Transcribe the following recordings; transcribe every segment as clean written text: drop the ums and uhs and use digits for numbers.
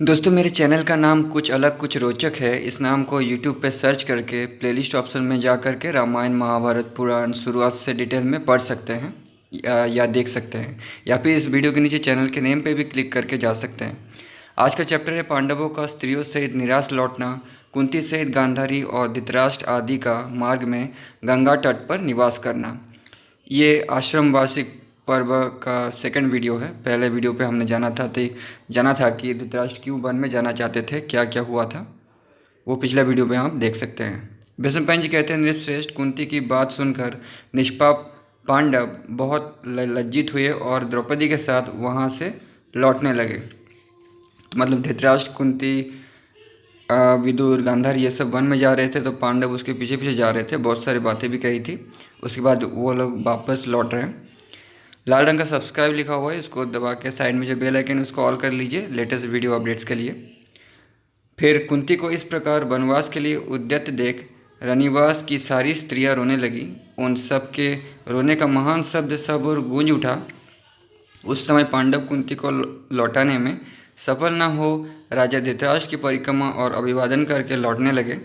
दोस्तों मेरे चैनल का नाम कुछ अलग कुछ रोचक है। इस नाम को यूट्यूब पे सर्च करके प्लेलिस्ट ऑप्शन में जा कर के रामायण महाभारत पुराण शुरुआत से डिटेल में पढ़ सकते हैं या देख सकते हैं, या फिर इस वीडियो के नीचे चैनल के नेम पे भी क्लिक करके जा सकते हैं। आज का चैप्टर है पांडवों का स्त्रियों सहित निराश लौटना, कुंती सहित गांधारी और धृतराष्ट्र आदि का मार्ग में गंगा तट पर निवास करना। ये आश्रम वार्षिक पर्व का सेकंड वीडियो है। पहले वीडियो पे हमने जाना था कि धृतराष्ट्र क्यों वन में जाना चाहते थे, क्या क्या हुआ था, वो पिछला वीडियो पे आप देख सकते हैं। भीष्मपितामह जी कहते हैं, नृपश्रेष्ठ कुंती की बात सुनकर निष्पाप पांडव बहुत लज्जित हुए और द्रौपदी के साथ वहाँ से लौटने लगे। तो मतलब धृतराष्ट्र, कुंती, विदुर, गांधार ये सब वन में जा रहे थे, तो पांडव उसके पीछे पीछे जा रहे थे। बहुत सारी बातें भी कही थी। उसके बाद वो लोग वापस लौट रहे हैं। लाल रंग का सब्सक्राइब लिखा हुआ है, उसको दबा के साइड में जो बेल आइकन है उसको ऑल कर लीजिए लेटेस्ट वीडियो अपडेट्स के लिए। फिर कुंती को इस प्रकार वनवास के लिए उद्यत देख रनिवास की सारी स्त्रियां रोने लगी। उन सब के रोने का महान शब्द सब और गूंज उठा। उस समय पांडव कुंती को लौटाने में सफल न हो राजा धृतराष्ट्र की परिक्रमा और अभिवादन करके लौटने लगे।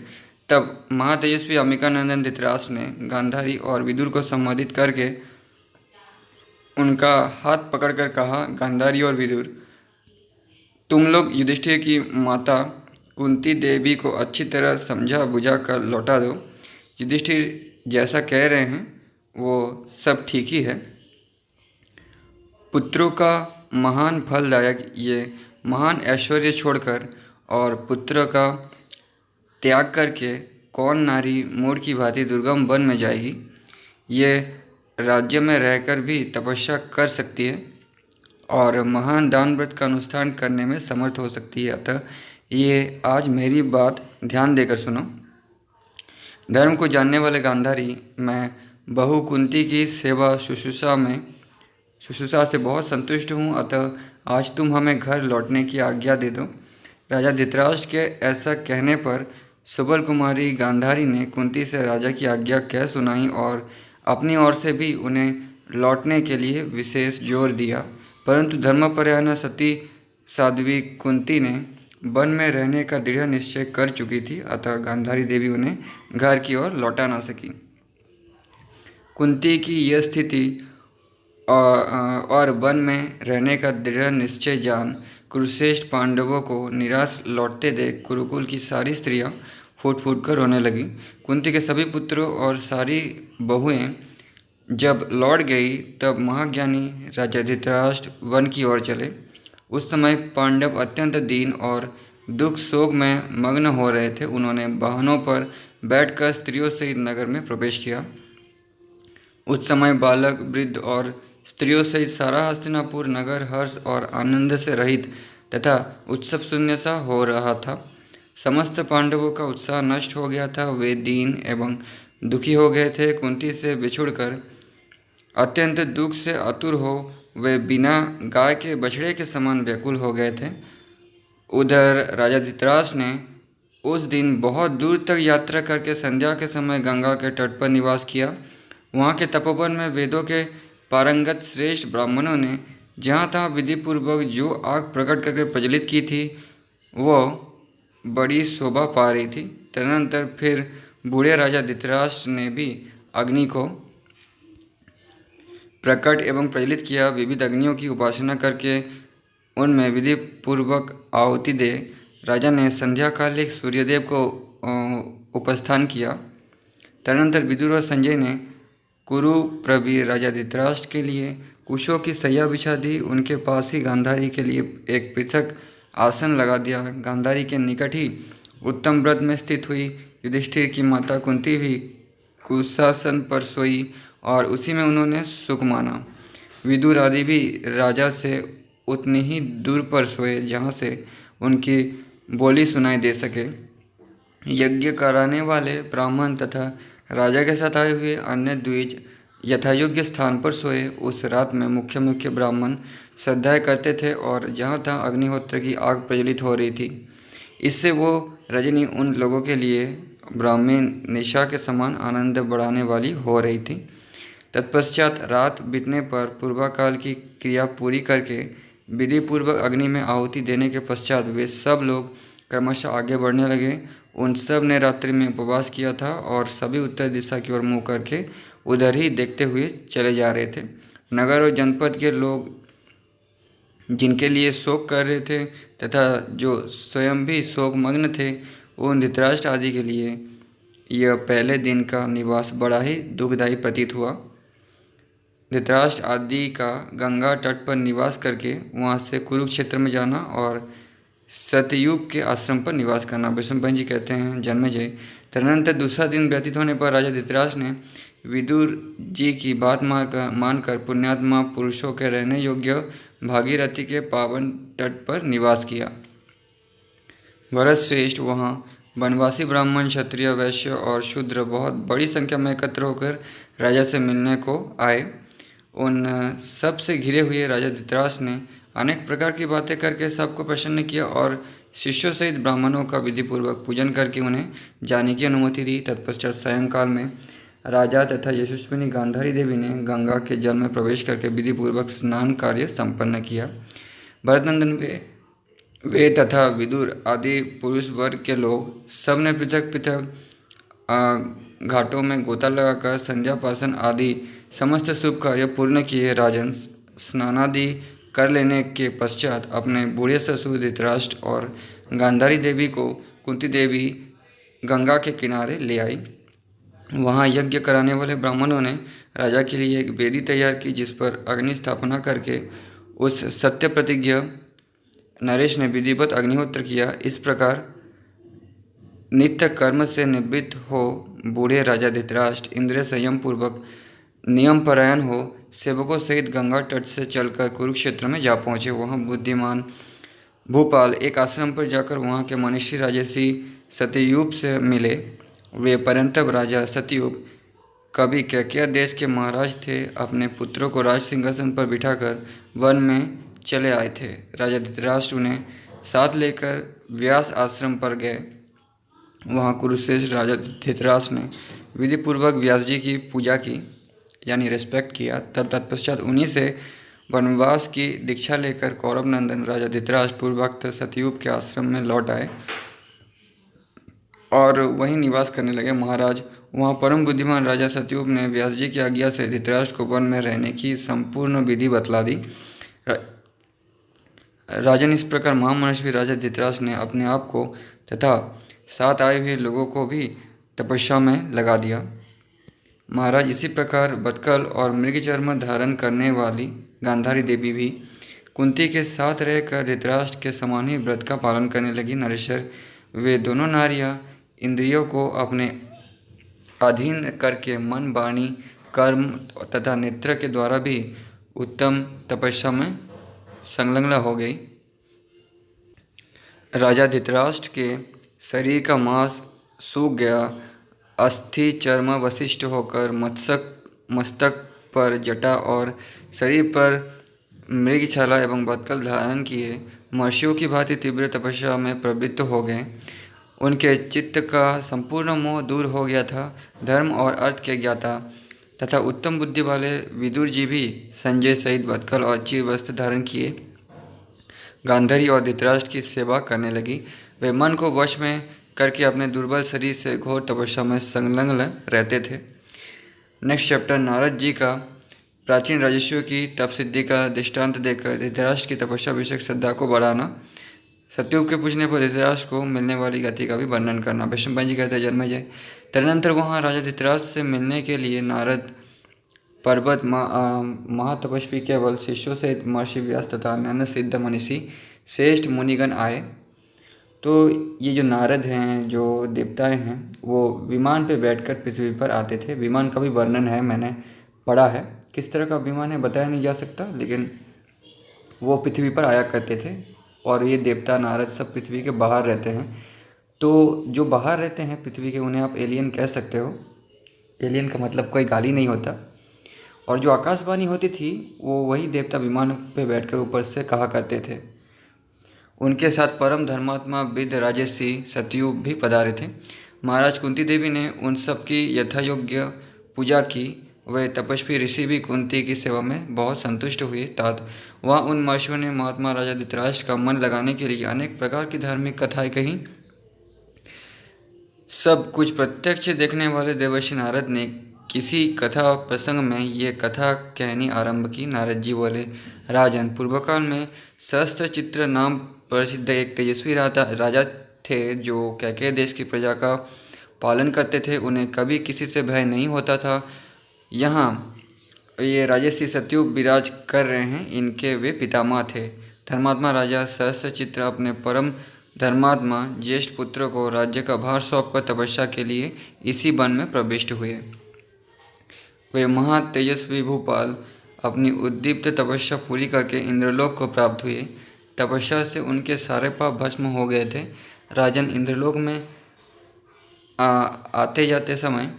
तब महातेजस्वी अंबिकानंदन धृतराष्ट्र ने गांधारी और विदुर को संबोधित करके उनका हाथ पकड़कर कहा, गांधारी और विदुर, तुम लोग युधिष्ठिर की माता कुंती देवी को अच्छी तरह समझा बुझा कर लौटा दो। युधिष्ठिर जैसा कह रहे हैं वो सब ठीक ही है। पुत्रों का महान फलदायक ये महान ऐश्वर्य छोड़कर और पुत्र का त्याग करके कौन नारी मूढ़ की भांति दुर्गम वन में जाएगी। ये राज्य में रहकर भी तपस्या कर सकती है और महान दान व्रत का अनुष्ठान करने में समर्थ हो सकती है। अतः ये आज मेरी बात ध्यान देकर सुनो। धर्म को जानने वाले गांधारी, मैं बहु कुंती की सेवा शुश्रूषा से बहुत संतुष्ट हूँ। अतः आज तुम हमें घर लौटने की आज्ञा दे दो। राजा धृतराष्ट्र के ऐसा कहने पर सुबल कुमारी गांधारी ने कुंती से राजा की आज्ञा कह सुनाई और अपनी ओर से भी उन्हें लौटने के लिए विशेष जोर दिया। परंतु धर्मपरायणा सती साध्वी कुंती ने वन में रहने का दृढ़ निश्चय कर चुकी थी, अतः गांधारी देवी उन्हें घर की ओर लौटा ना सकी। कुंती की यह स्थिति और वन में रहने का दृढ़ निश्चय जान कुरुश्रेष्ठ पांडवों को निराश लौटते देख कुरुकुल की सारी स्त्रियां फूट फूट कर रोने लगी। कुंती के सभी पुत्रों और सारी बहुएं जब लौट गई तब महाज्ञानी राजा धृतराष्ट्र वन की ओर चले। उस समय पांडव अत्यंत दीन और दुख शोक में मग्न हो रहे थे। उन्होंने वाहनों पर बैठकर स्त्रियों सहित नगर में प्रवेश किया। उस समय बालक, वृद्ध और स्त्रियों सहित सारा हस्तिनापुर नगर हर्ष और आनंद से रहित तथा उत्सव शून्य सा हो रहा था। समस्त पांडवों का उत्साह नष्ट हो गया था। वे दीन एवं दुखी हो गए थे। कुंती से बिछुड़कर अत्यंत दुख से आतुर हो वे बिना गाय के बछड़े के समान व्याकुल हो गए थे। उधर राजा धृतराष्ट्र ने उस दिन बहुत दूर तक यात्रा करके संध्या के समय गंगा के तट पर निवास किया। वहाँ के तपोवन में वेदों के पारंगत श्रेष्ठ ब्राह्मणों ने जहाँ तहाँ विधिपूर्वक जो आग प्रकट करके प्रज्वलित की थी वह बड़ी शोभा पा रही थी। तदनंतर फिर बूढ़े राजा धृतराष्ट्र ने भी अग्नि को प्रकट एवं प्रज्वलित किया। विविध अग्नियों की उपासना करके उनमें विधि पूर्वक आहुति दे राजा ने संध्या कालिक सूर्यदेव को उपस्थान किया। तदनंतर विदुर और संजय ने कुरु प्रवीर राजा धृतराष्ट्र के लिए कुशों की सैया बिछा दी। उनके पास ही गांधारी के लिए एक पृथक आसन लगा दिया। गांधारी के निकट ही उत्तम व्रत में स्थित हुई युधिष्ठिर की माता कुंती भी कुशासन पर सोई और उसी में उन्होंने सुख माना। विदुर आदि भी राजा से उतनी ही दूर पर सोए जहाँ से उनकी बोली सुनाई दे सके। यज्ञ कराने वाले ब्राह्मण तथा राजा के साथ आए हुए अन्य द्विज यथायोग्य स्थान पर सोए। उस रात में मुख्य मुख्य ब्राह्मण श्रद्धाएँ करते थे और जहाँ तहाँ अग्निहोत्र की आग प्रज्वलित हो रही थी। इससे वो रजनी उन लोगों के लिए ब्राह्मी निशा के समान आनंद बढ़ाने वाली हो रही थी। तत्पश्चात रात बीतने पर पूर्वाकाल की क्रिया पूरी करके विधि पूर्वक अग्नि में आहुति देने के पश्चात वे सब लोग क्रमशः आगे बढ़ने लगे। उन सब ने रात्रि में उपवास किया था और सभी उत्तर दिशा की ओर मुँह करके उधर ही देखते हुए चले जा रहे थे। नगर और जनपद के लोग जिनके लिए शोक कर रहे थे तथा जो स्वयं भी शोकमग्न थे, उन धृतराष्ट्र आदि के लिए यह पहले दिन का निवास बड़ा ही दुखदायी प्रतीत हुआ। धृतराष्ट्र आदि का गंगा तट पर निवास करके वहाँ से कुरुक्षेत्र में जाना और सतयुग के आश्रम पर निवास करना। विष्णुपंत जी कहते हैं, जन्मेजय, तदनंतर दूसरा दिन व्यतीत होने पर राजा धृतराष्ट्र ने विदुर जी की बात मानकर पुण्यात्मा पुरुषों के रहने योग्य भागीरथी के पावन तट पर निवास किया। भरत श्रेष्ठ वहाँ वनवासी ब्राह्मण, क्षत्रिय, वैश्य और शूद्र बहुत बड़ी संख्या में एकत्र होकर राजा से मिलने को आए। उन सब से घिरे हुए राजा धृतराष्ट्र ने अनेक प्रकार की बातें करके सबको प्रसन्न किया और शिष्यों सहित ब्राह्मणों का विधिपूर्वक पूजन करके उन्हें जाने की अनुमति दी। तत्पश्चात सायंकाल में राजा तथा यशस्विनी गांधारी देवी ने गंगा के जल में प्रवेश करके विधिपूर्वक स्नान कार्य संपन्न किया। भरतनंदन वे तथा विदुर आदि पुरुष वर्ग के लोग सब ने पृथक पृथक घाटों में गोता लगाकर संध्यापासन आदि समस्त शुभ कार्य पूर्ण किए। राजन स्नानादि कर लेने के पश्चात अपने बूढ़े ससुर धृतराष्ट्र और गांधारी देवी को कुंती देवी गंगा के किनारे ले आई। वहाँ यज्ञ कराने वाले ब्राह्मणों ने राजा के लिए एक वेदी तैयार की, जिस पर अग्नि स्थापना करके उस सत्य प्रतिज्ञ नरेश ने विधिवत अग्निहोत्र किया। इस प्रकार नित्य कर्म से निवृत्त हो बूढ़े राजा धृतराष्ट्र इंद्रिय संयम पूर्वक नियम परायण हो सेवकों सहित गंगा तट से चलकर कुरुक्षेत्र में जा पहुँचे। वहाँ बुद्धिमान भूपाल एक आश्रम पर जाकर वहाँ के मनीषी राजसी सतयुग से मिले। वे परंतप राजा सतयुग कभी कैकेय देश के महाराज थे। अपने पुत्रों को राज सिंहासन पर बिठाकर वन में चले आए थे। राजा धृतराष्ट्र उन्हें साथ लेकर व्यास आश्रम पर गए। वहाँ कुरुश्रेष्ठ राजा धृतराष्ट्र ने विधिपूर्वक व्यास जी की पूजा की, यानी रिस्पेक्ट किया। तब तत्पश्चात उन्हीं से वनवास की दीक्षा लेकर कौरव नंदन राजा धृतराष्ट्र पूर्वोक्त सतयुग के आश्रम में लौट आए और वहीं निवास करने लगे। महाराज, वहाँ परम बुद्धिमान राजा सतयुग ने व्यास जी की आज्ञा से धृतराष्ट्र को वन में रहने की संपूर्ण विधि बतला दी। राजन, इस प्रकार महामनस्वी राजा धृतराष्ट्र ने अपने आप को तथा साथ आए हुए लोगों को भी तपस्या में लगा दिया। महाराज, इसी प्रकार बतकल और मृगचर्म धारण करने वाली गांधारी देवी भी कुंती के साथ रहकर धृतराष्ट्र के समान ही व्रत का पालन करने लगी। नरेश्वर, वे दोनों नारियां इंद्रियों को अपने अधीन करके मन, वाणी, कर्म तथा नेत्र के द्वारा भी उत्तम तपस्या में संलग्न हो गई। राजा धृतराष्ट्र के शरीर का मांस सूख गया, अस्थि चर्म वशिष्ठ होकर मस्तक पर जटा और शरीर पर मृगछाला एवं बतकल धारण किए महर्षियों की भांति तीव्र तपस्या में प्रवृत्त हो गए। उनके चित्त का संपूर्ण मोह दूर हो गया था। धर्म और अर्थ के ज्ञाता तथा उत्तम बुद्धि वाले विदुर जी भी संजय सहित बतकल और चीर वस्त्र धारण किए गांधारी और धृतराष्ट्र की सेवा करने लगी। वे मन को वश में करके अपने दुर्बल शरीर से घोर तपस्या में संलग्न रहते थे। नेक्स्ट चैप्टर, नारद जी का प्राचीन राजस्वियों की तप सिद्धि का दृष्टांत देकर धृतराष्ट्र की तपस्या विषयक श्रद्धा को बढ़ाना। सतयुग के पूछने पर धृतराष्ट्र को मिलने वाली गति का भी वर्णन करना। विष्णुपंत जी कहते हैं, जन्मेजय, तदनंतर वहाँ राजा धृतराष्ट्र से मिलने के लिए नारद पर्वत महातपस्वी केवल शिष्यों सहित महर्षि व्यास तथा अन्य सिद्ध मनीषी श्रेष्ठ मुनिगण आए। तो ये जो नारद हैं, जो देवताएं हैं, वो विमान पे बैठकर पृथ्वी पर आते थे। विमान का भी वर्णन है, मैंने पढ़ा है। किस तरह का विमान है बताया नहीं जा सकता, लेकिन वो पृथ्वी पर आया करते थे। और ये देवता नारद सब पृथ्वी के बाहर रहते हैं। तो जो बाहर रहते हैं पृथ्वी के, उन्हें आप एलियन कह सकते हो। एलियन का मतलब कोई गाली नहीं होता। और जो आकाशवाणी होती थी, वो वही देवता विमान पे बैठकर ऊपर से कहा करते थे। उनके साथ परम धर्मात्मा विद्ध राजर्षि सतयुग भी पधारे थे। महाराज कुंती देवी ने उन सब की यथायोग्य पूजा की। वे तपस्वी ऋषि भी कुंती की सेवा में बहुत संतुष्ट हुए। तात वहाँ उन महर्षियों ने महात्मा राजा धृतराष्ट्र का मन लगाने के लिए अनेक प्रकार की धार्मिक कथाएं कहीं। सब कुछ प्रत्यक्ष देखने वाले देवर्षि नारद ने किसी कथा प्रसंग में ये कथा कहनी आरंभ की। नारद जी बोले, राजन, पूर्व काल में सहस्त्रचित्र नाम प्रसिद्ध एक तेजस्वी राजा थे जो कैकेय देश की प्रजा का पालन करते थे। उन्हें कभी किसी से भय नहीं होता था। यहाँ ये राजर्षि सत्यु विराज कर रहे हैं, इनके वे पितामह थे। धर्मात्मा राजा सहस्त्रचित्र अपने परम धर्मात्मा ज्येष्ठ पुत्र को राज्य का भार सौंपकर तपस्या के लिए इसी वन में प्रविष्ट हुए। वे महा तेजस्वी भूपाल अपनी उद्दीप्त तपस्या पूरी करके इंद्रलोक को प्राप्त हुए। तपस्या से उनके सारे पाप भस्म हो गए थे। राजन, इंद्रलोक में आते जाते समय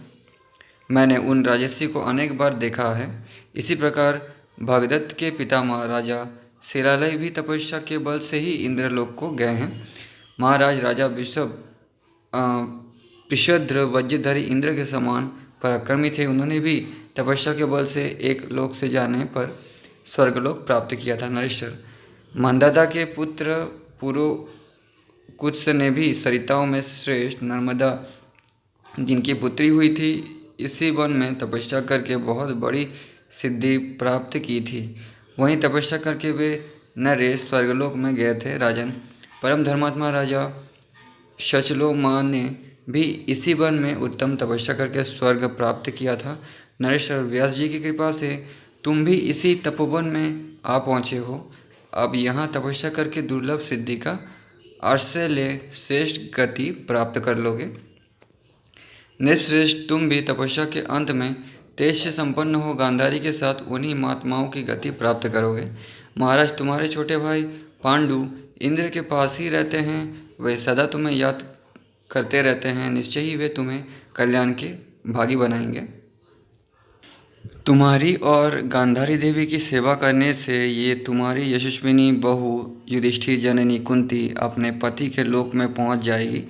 मैंने उन राजर्षि को अनेक बार देखा है। इसी प्रकार भगदत्त के पितामह राजा शिलालय भी तपस्या के बल से ही इंद्रलोक को गए हैं। महाराज राजा पिशद्र वज्रधारी इंद्र के समान पराक्रमी थे। उन्होंने भी तपस्या के बल से एक लोक से जाने पर स्वर्गलोक प्राप्त किया था। नरेश्वर, मंदाता के पुत्र पुरुकुत्स ने भी सरिताओं में श्रेष्ठ नर्मदा जिनकी पुत्री हुई थी, इसी वन में तपस्या करके बहुत बड़ी सिद्धि प्राप्त की थी। वहीं तपस्या करके वे नरेश स्वर्गलोक में गए थे। राजन, परम धर्मात्मा राजा शचलोमा ने भी इसी वन में उत्तम तपस्या करके स्वर्ग प्राप्त किया था। नरेश्वर, व्यास जी की कृपा से तुम भी इसी तपोवन में आ पहुँचे हो। अब यहाँ तपस्या करके दुर्लभ सिद्धि का आश्रय ले श्रेष्ठ गति प्राप्त कर लोगे। नृपश्रेष्ठ, तुम भी तपस्या के अंत में तेज से संपन्न हो गांधारी के साथ उन्हीं महात्माओं की गति प्राप्त करोगे। महाराज, तुम्हारे छोटे भाई पांडु इंद्र के पास ही रहते हैं। वे सदा तुम्हें याद करते रहते हैं। निश्चय ही वे तुम्हें कल्याण के भागी बनाएंगे। तुम्हारी और गांधारी देवी की सेवा करने से ये तुम्हारी यशस्विनी बहू युधिष्ठिर जननी कुंती अपने पति के लोक में पहुंच जाएगी।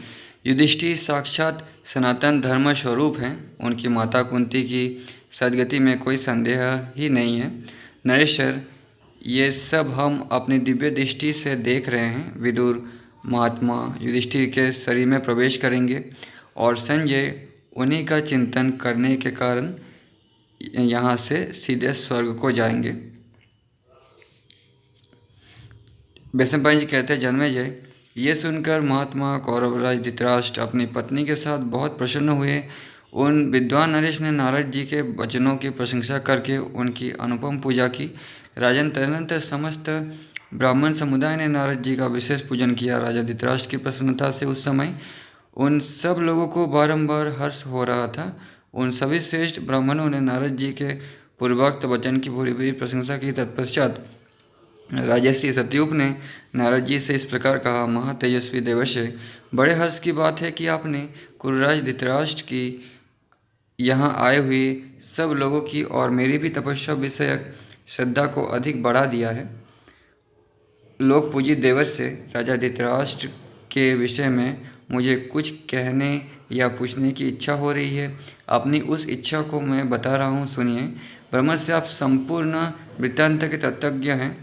युधिष्ठिर साक्षात सनातन धर्म स्वरूप हैं। उनकी माता कुंती की सदगति में कोई संदेह ही नहीं है। नरेश्वर, ये सब हम अपनी दिव्य दृष्टि से देख रहे हैं। विदुर महात्मा युधिष्ठिर के शरीर में प्रवेश करेंगे और संजय उन्हीं का चिंतन करने के कारण यहाँ से सीधे स्वर्ग को जाएंगे। वैशंपायन जी कहते हैं, जन्मेजय, ये सुनकर महात्मा कौरवराज धृतराष्ट्र अपनी पत्नी के साथ बहुत प्रसन्न हुए। उन विद्वान नरेश ने नारद जी के वचनों की प्रशंसा करके उनकी अनुपम पूजा की। राजन, तदनंतर समस्त ब्राह्मण समुदाय ने नारद जी का विशेष पूजन किया। राजा धृतराष्ट्र की प्रसन्नता से उस समय उन सब लोगों को बारंबार हर्ष हो रहा था। उन सभी श्रेष्ठ ब्राह्मणों ने नारद जी के पूर्वोक्त वचन की पूरी पूरी प्रशंसा की। तत्पश्चात राजर्षि सतयुप ने नारद जी से इस प्रकार कहा, महातेजस्वी देवर्षि, बड़े हर्ष की बात है कि आपने कुरुराज धृतराष्ट्र की यहाँ आए हुए सब लोगों की और मेरी भी तपस्या विषयक श्रद्धा को अधिक बढ़ा दिया है। लोक पूजित देवर्षि, राजा धृतराष्ट्र के विषय में मुझे कुछ कहने या पूछने की इच्छा हो रही है। अपनी उस इच्छा को मैं बता रहा हूँ, सुनिए। ब्रह्म से आप संपूर्ण वृत्तांत के तत्वज्ञ हैं।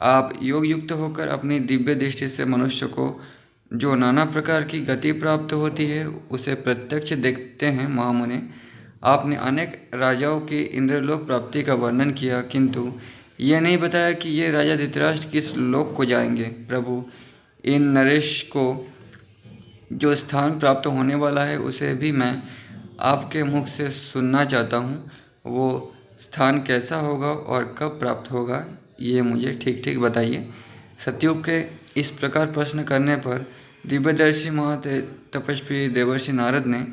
आप योग युक्त होकर अपनी दिव्य दृष्टि से मनुष्य को जो नाना प्रकार की गति प्राप्त होती है उसे प्रत्यक्ष देखते हैं। महामुने, आपने अनेक राजाओं की इंद्रलोक प्राप्ति का वर्णन किया, किंतु यह नहीं बताया कि ये राजा धृतराष्ट्र किस लोक को जाएंगे। प्रभु, इन नरेश को जो स्थान प्राप्त होने वाला है उसे भी मैं आपके मुख से सुनना चाहता हूँ। वो स्थान कैसा होगा और कब प्राप्त होगा, ये मुझे ठीक ठीक बताइए। सतयुग के इस प्रकार प्रश्न करने पर दिव्यदर्शी तपस्वी देवर्षि नारद ने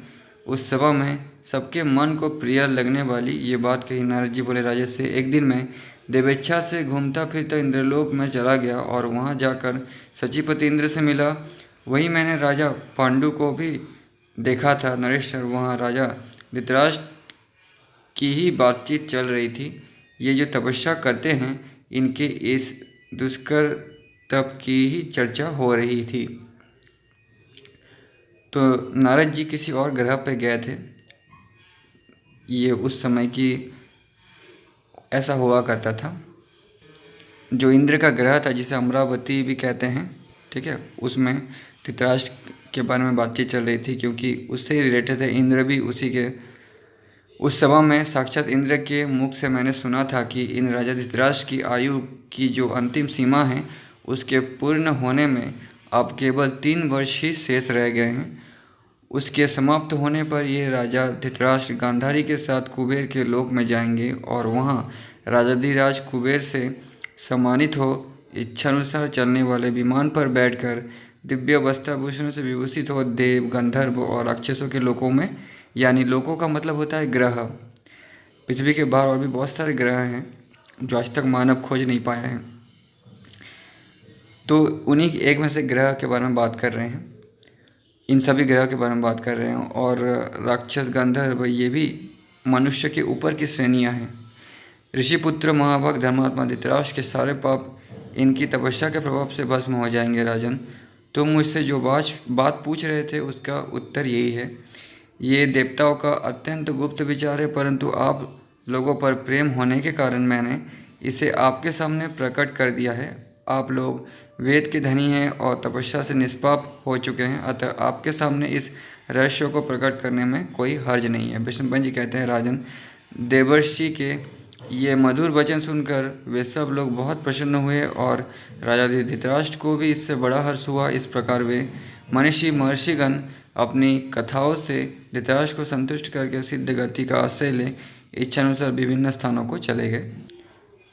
उस सभा में सबके मन को प्रिय लगने वाली ये बात कही। नारद जी बोले, राजा से एक दिन मैं देवेच्छा से घूमता फिरता इंद्रलोक में चला गया और वहाँ जाकर सचिपति इंद्र से मिला। वहीं मैंने राजा पांडु को भी देखा था। नरेश्वर, वहाँ राजा धृतराष्ट्र की ही बातचीत चल रही थी। ये जो तपस्या करते हैं इनके इस दुष्कर तप की ही चर्चा हो रही थी। तो नारद जी किसी और ग्रह पर गए थे। ये उस समय की ऐसा हुआ करता था। जो इंद्र का ग्रह था जिसे अमरावती भी कहते हैं, ठीक है, उसमें धृतराष्ट्र के बारे में बातचीत चल रही थी, क्योंकि उससे ही रिलेटेड है। इंद्र भी उसी के उस सभा में साक्षात इंद्र के मुख से मैंने सुना था कि इन राजा धृतराष्ट्र की आयु की जो अंतिम सीमा है उसके पूर्ण होने में अब केवल 3 वर्ष ही शेष रह गए हैं। उसके समाप्त होने पर ये राजा धृतराष्ट्र गांधारी के साथ कुबेर के लोक में जाएंगे और वहाँ राजाधिराज कुबेर से सम्मानित हो इच्छानुसार चलने वाले विमान पर बैठकर दिव्य वस्त्राभूषणों से विभूषित हो देव, गंधर्व और राक्षसों के लोकों में, यानी लोकों का मतलब होता है ग्रह। पृथ्वी के बाहर और भी बहुत सारे ग्रह हैं जो आज तक मानव खोज नहीं पाया है, तो उन्हीं एक में से ग्रह के बारे में बात कर रहे हैं। इन सभी ग्रह के बारे में बात कर रहे हैं। और राक्षस, गंधर्व ये भी मनुष्य के ऊपर की श्रेणियाँ हैं। ऋषिपुत्र महाभाग धर्मात्मा धृतराष्ट्र के सारे पाप इनकी तपस्या के प्रभाव से भस्म हो जाएंगे। राजन, तुम मुझसे जो बात पूछ रहे थे उसका उत्तर यही है। ये देवताओं का अत्यंत गुप्त विचार है, परंतु आप लोगों पर प्रेम होने के कारण मैंने इसे आपके सामने प्रकट कर दिया है। आप लोग वेद के धनी हैं और तपस्या से निष्पाप हो चुके हैं, अतः आपके सामने इस रहस्य को प्रकट करने में कोई हर्ज नहीं है। विष्णुपंत जी कहते हैं, राजन, देवर्षि के ये मधुर वचन सुनकर वे सब लोग बहुत प्रसन्न हुए और राजा धृतराष्ट्र को भी इससे बड़ा हर्ष हुआ। इस प्रकार वे महर्षिगण अपनी कथाओं से धृतराष्ट्र को संतुष्ट करके सिद्ध गति का आश्रय ले इच्छानुसार विभिन्न स्थानों को चले गए।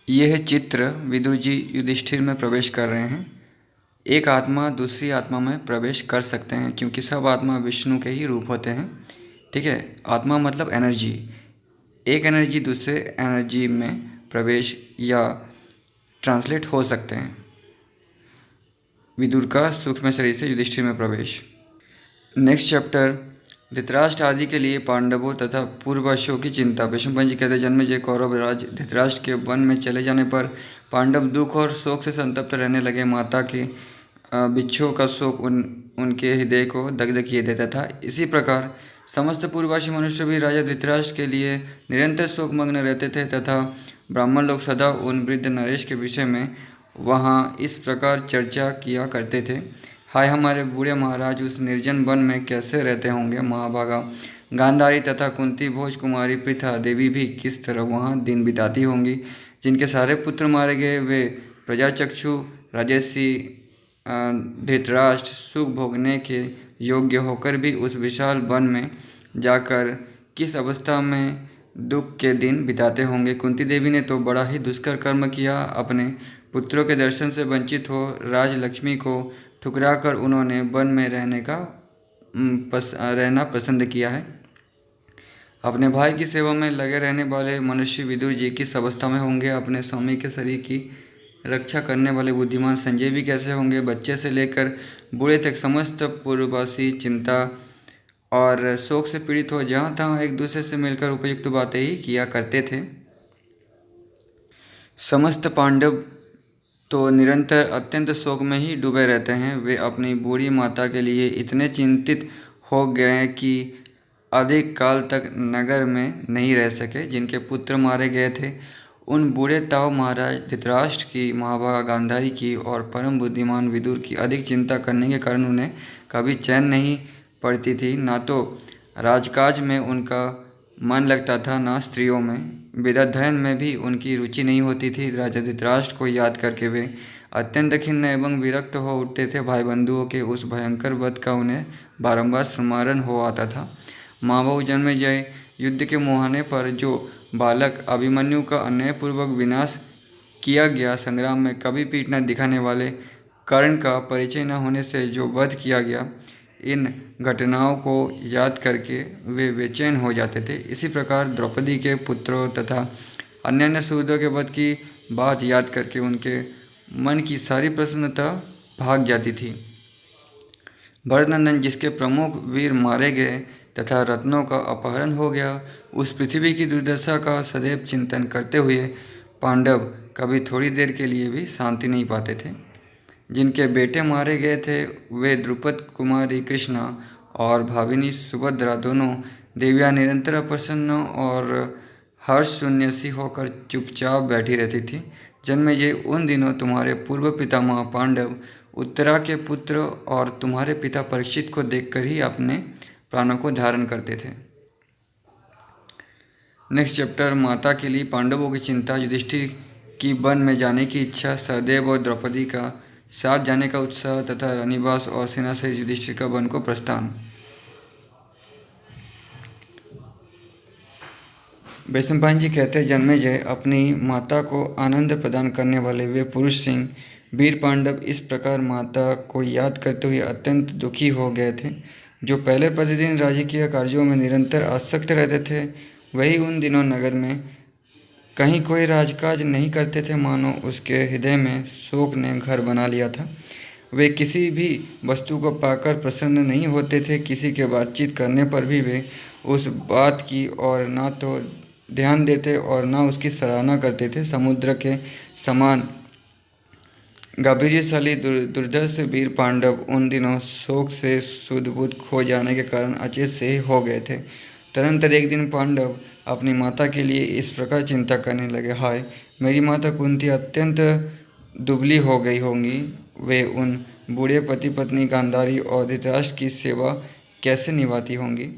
यह चित्र विदुर जी युधिष्ठिर में प्रवेश कर रहे हैं। एक आत्मा दूसरी आत्मा में प्रवेश कर सकते हैं, क्योंकि सब आत्मा विष्णु के ही रूप होते हैं, ठीक है। आत्मा मतलब एनर्जी, एक एनर्जी दूसरे एनर्जी में प्रवेश या ट्रांसलेट हो सकते हैं। विदुर का सूक्ष्म शरीर से युधिष्ठिर में प्रवेश। नेक्स्ट चैप्टर, धृतराष्ट्र आदि के लिए पांडवों तथा पूर्ववर्षों की चिंता। विष्णुपंत जी कहते हैं, जन्मेजय कौरव राज धृतराष्ट्र के वन में चले जाने पर पांडव दुख और शोक से संतप्त रहने लगे। माता के बिच्छों का शोक उनके हृदय को दग्ध किए देता था। इसी प्रकार समस्त पूर्ववासी मनुष्य भी राजा धृतराष्ट्र के लिए निरंतर शोकमग्न रहते थे तथा ब्राह्मण लोग सदा उन वृद्ध नरेश के विषय में वहाँ इस प्रकार चर्चा किया करते थे, हाय हमारे बूढ़े महाराज उस निर्जन वन में कैसे रहते होंगे। महाभागा, गांधारी तथा कुंती, भोज कुमारी, पृथा देवी भी किस तरह वहाँ दिन बिताती होंगी। जिनके सारे पुत्र मारे गए वे प्रजाचक्षु राजर्षि धृतराष्ट्र सुख भोगने के योग्य होकर भी उस विशाल वन में जाकर किस अवस्था में दुख के दिन बिताते होंगे। कुंती देवी ने तो बड़ा ही दुष्कर कर्म किया। अपने पुत्रों के दर्शन से वंचित हो राजलक्ष्मी को ठुकराकर उन्होंने वन में रहना पसंद किया है। अपने भाई की सेवा में लगे रहने वाले मनुष्य विदुर जी किस अवस्था में होंगे। अपने स्वामी के शरीर की रक्षा करने वाले बुद्धिमान संजय भी कैसे होंगे। बच्चे से लेकर बूढ़े तक समस्त पूर्ववासी चिंता और शोक से पीड़ित हो जहाँ तहाँ एक दूसरे से मिलकर उपयुक्त बातें ही किया करते थे। समस्त पांडव तो निरंतर अत्यंत शोक में ही डूबे रहते हैं। वे अपनी बूढ़ी माता के लिए इतने चिंतित हो गए कि अधिक काल तक नगर में नहीं रह सके। जिनके पुत्र मारे गए थे उन बूढ़े ताऊ महाराज धृतराष्ट्र की, महाभागा गांधारी की और परम बुद्धिमान विदुर की अधिक चिंता करने के कारण उन्हें कभी चैन नहीं पड़ती थी। ना तो राजकाज में उनका मन लगता था, ना स्त्रियों में। वेदाध्ययन में भी उनकी रुचि नहीं होती थी। राजा धृतराष्ट्र को याद करके वे अत्यंत खिन्न एवं विरक्त हो उठते थे। भाई बंधुओं के उस भयंकर वध का उन्हें बारंबार स्मरण हो आता था। महाबाहु जन्मेजय युद्ध के मुहाने पर जो बालक अभिमन्यु का अन्यायपूर्वक विनाश किया गया, संग्राम में कभी पीठ न दिखाने वाले कर्ण का परिचय न होने से जो वध किया गया, इन घटनाओं को याद करके वे बेचैन हो जाते थे। इसी प्रकार द्रौपदी के पुत्रों तथा अन्य सूर्यों के वध की बात याद करके उनके मन की सारी प्रसन्नता भाग जाती थी। भरतनंदन जिसके प्रमुख वीर मारे गए तथा रत्नों का अपहरण हो गया, उस पृथ्वी की दुर्दशा का सदैव चिंतन करते हुए पांडव कभी थोड़ी देर के लिए भी शांति नहीं पाते थे। जिनके बेटे मारे गए थे वे द्रुपद कुमारी कृष्णा और भाविनी सुभद्रा दोनों देवियाँ निरंतर प्रसन्न और हर्ष शून्य सी होकर चुपचाप बैठी रहती थी। जन्मेजय, उन दिनों तुम्हारे पूर्व पितामह पांडव उत्तरा के पुत्र और तुम्हारे पिता परीक्षित को देखकर ही अपने प्राणों को धारण करते थे। नेक्स्ट चैप्टर, माता के लिए पांडवों की चिंता, युधिष्ठिर की वन में जाने की इच्छा, सहदेव और द्रौपदी का साथ जाने का उत्साह तथा रनिवास और सेना सहित युधिष्ठिर का वन को प्रस्थान। वैशंपायन जी कहते हैं, जन्मेजय, अपनी माता को आनंद प्रदान करने वाले वे पुरुष सिंह वीर पांडव इस प्रकार माता को याद करते हुए अत्यंत दुखी हो गए थे। जो पहले प्रतिदिन राजकीय कार्यों में निरंतर आसक्त रहते थे, वही उन दिनों नगर में कहीं कोई राजकाज नहीं करते थे, मानो उसके हृदय में शोक ने घर बना लिया था। वे किसी भी वस्तु को पाकर प्रसन्न नहीं होते थे। किसी के बातचीत करने पर भी वे उस बात की ओर ना तो ध्यान देते और ना उसकी सराहना करते थे। समुद्र के समान गांभीर्यशाली दुर्धर्ष वीर पांडव उन दिनों शोक से सुध-बुध खो जाने के कारण अचेत से ही हो गए थे। तदनंतर एक दिन पांडव अपनी माता के लिए इस प्रकार चिंता करने लगे, हाय, मेरी माता कुंती अत्यंत दुबली हो गई होंगी। वे उन बूढ़े पति पत्नी गांधारी और धृतराष्ट्र की सेवा कैसे निभाती होंगी।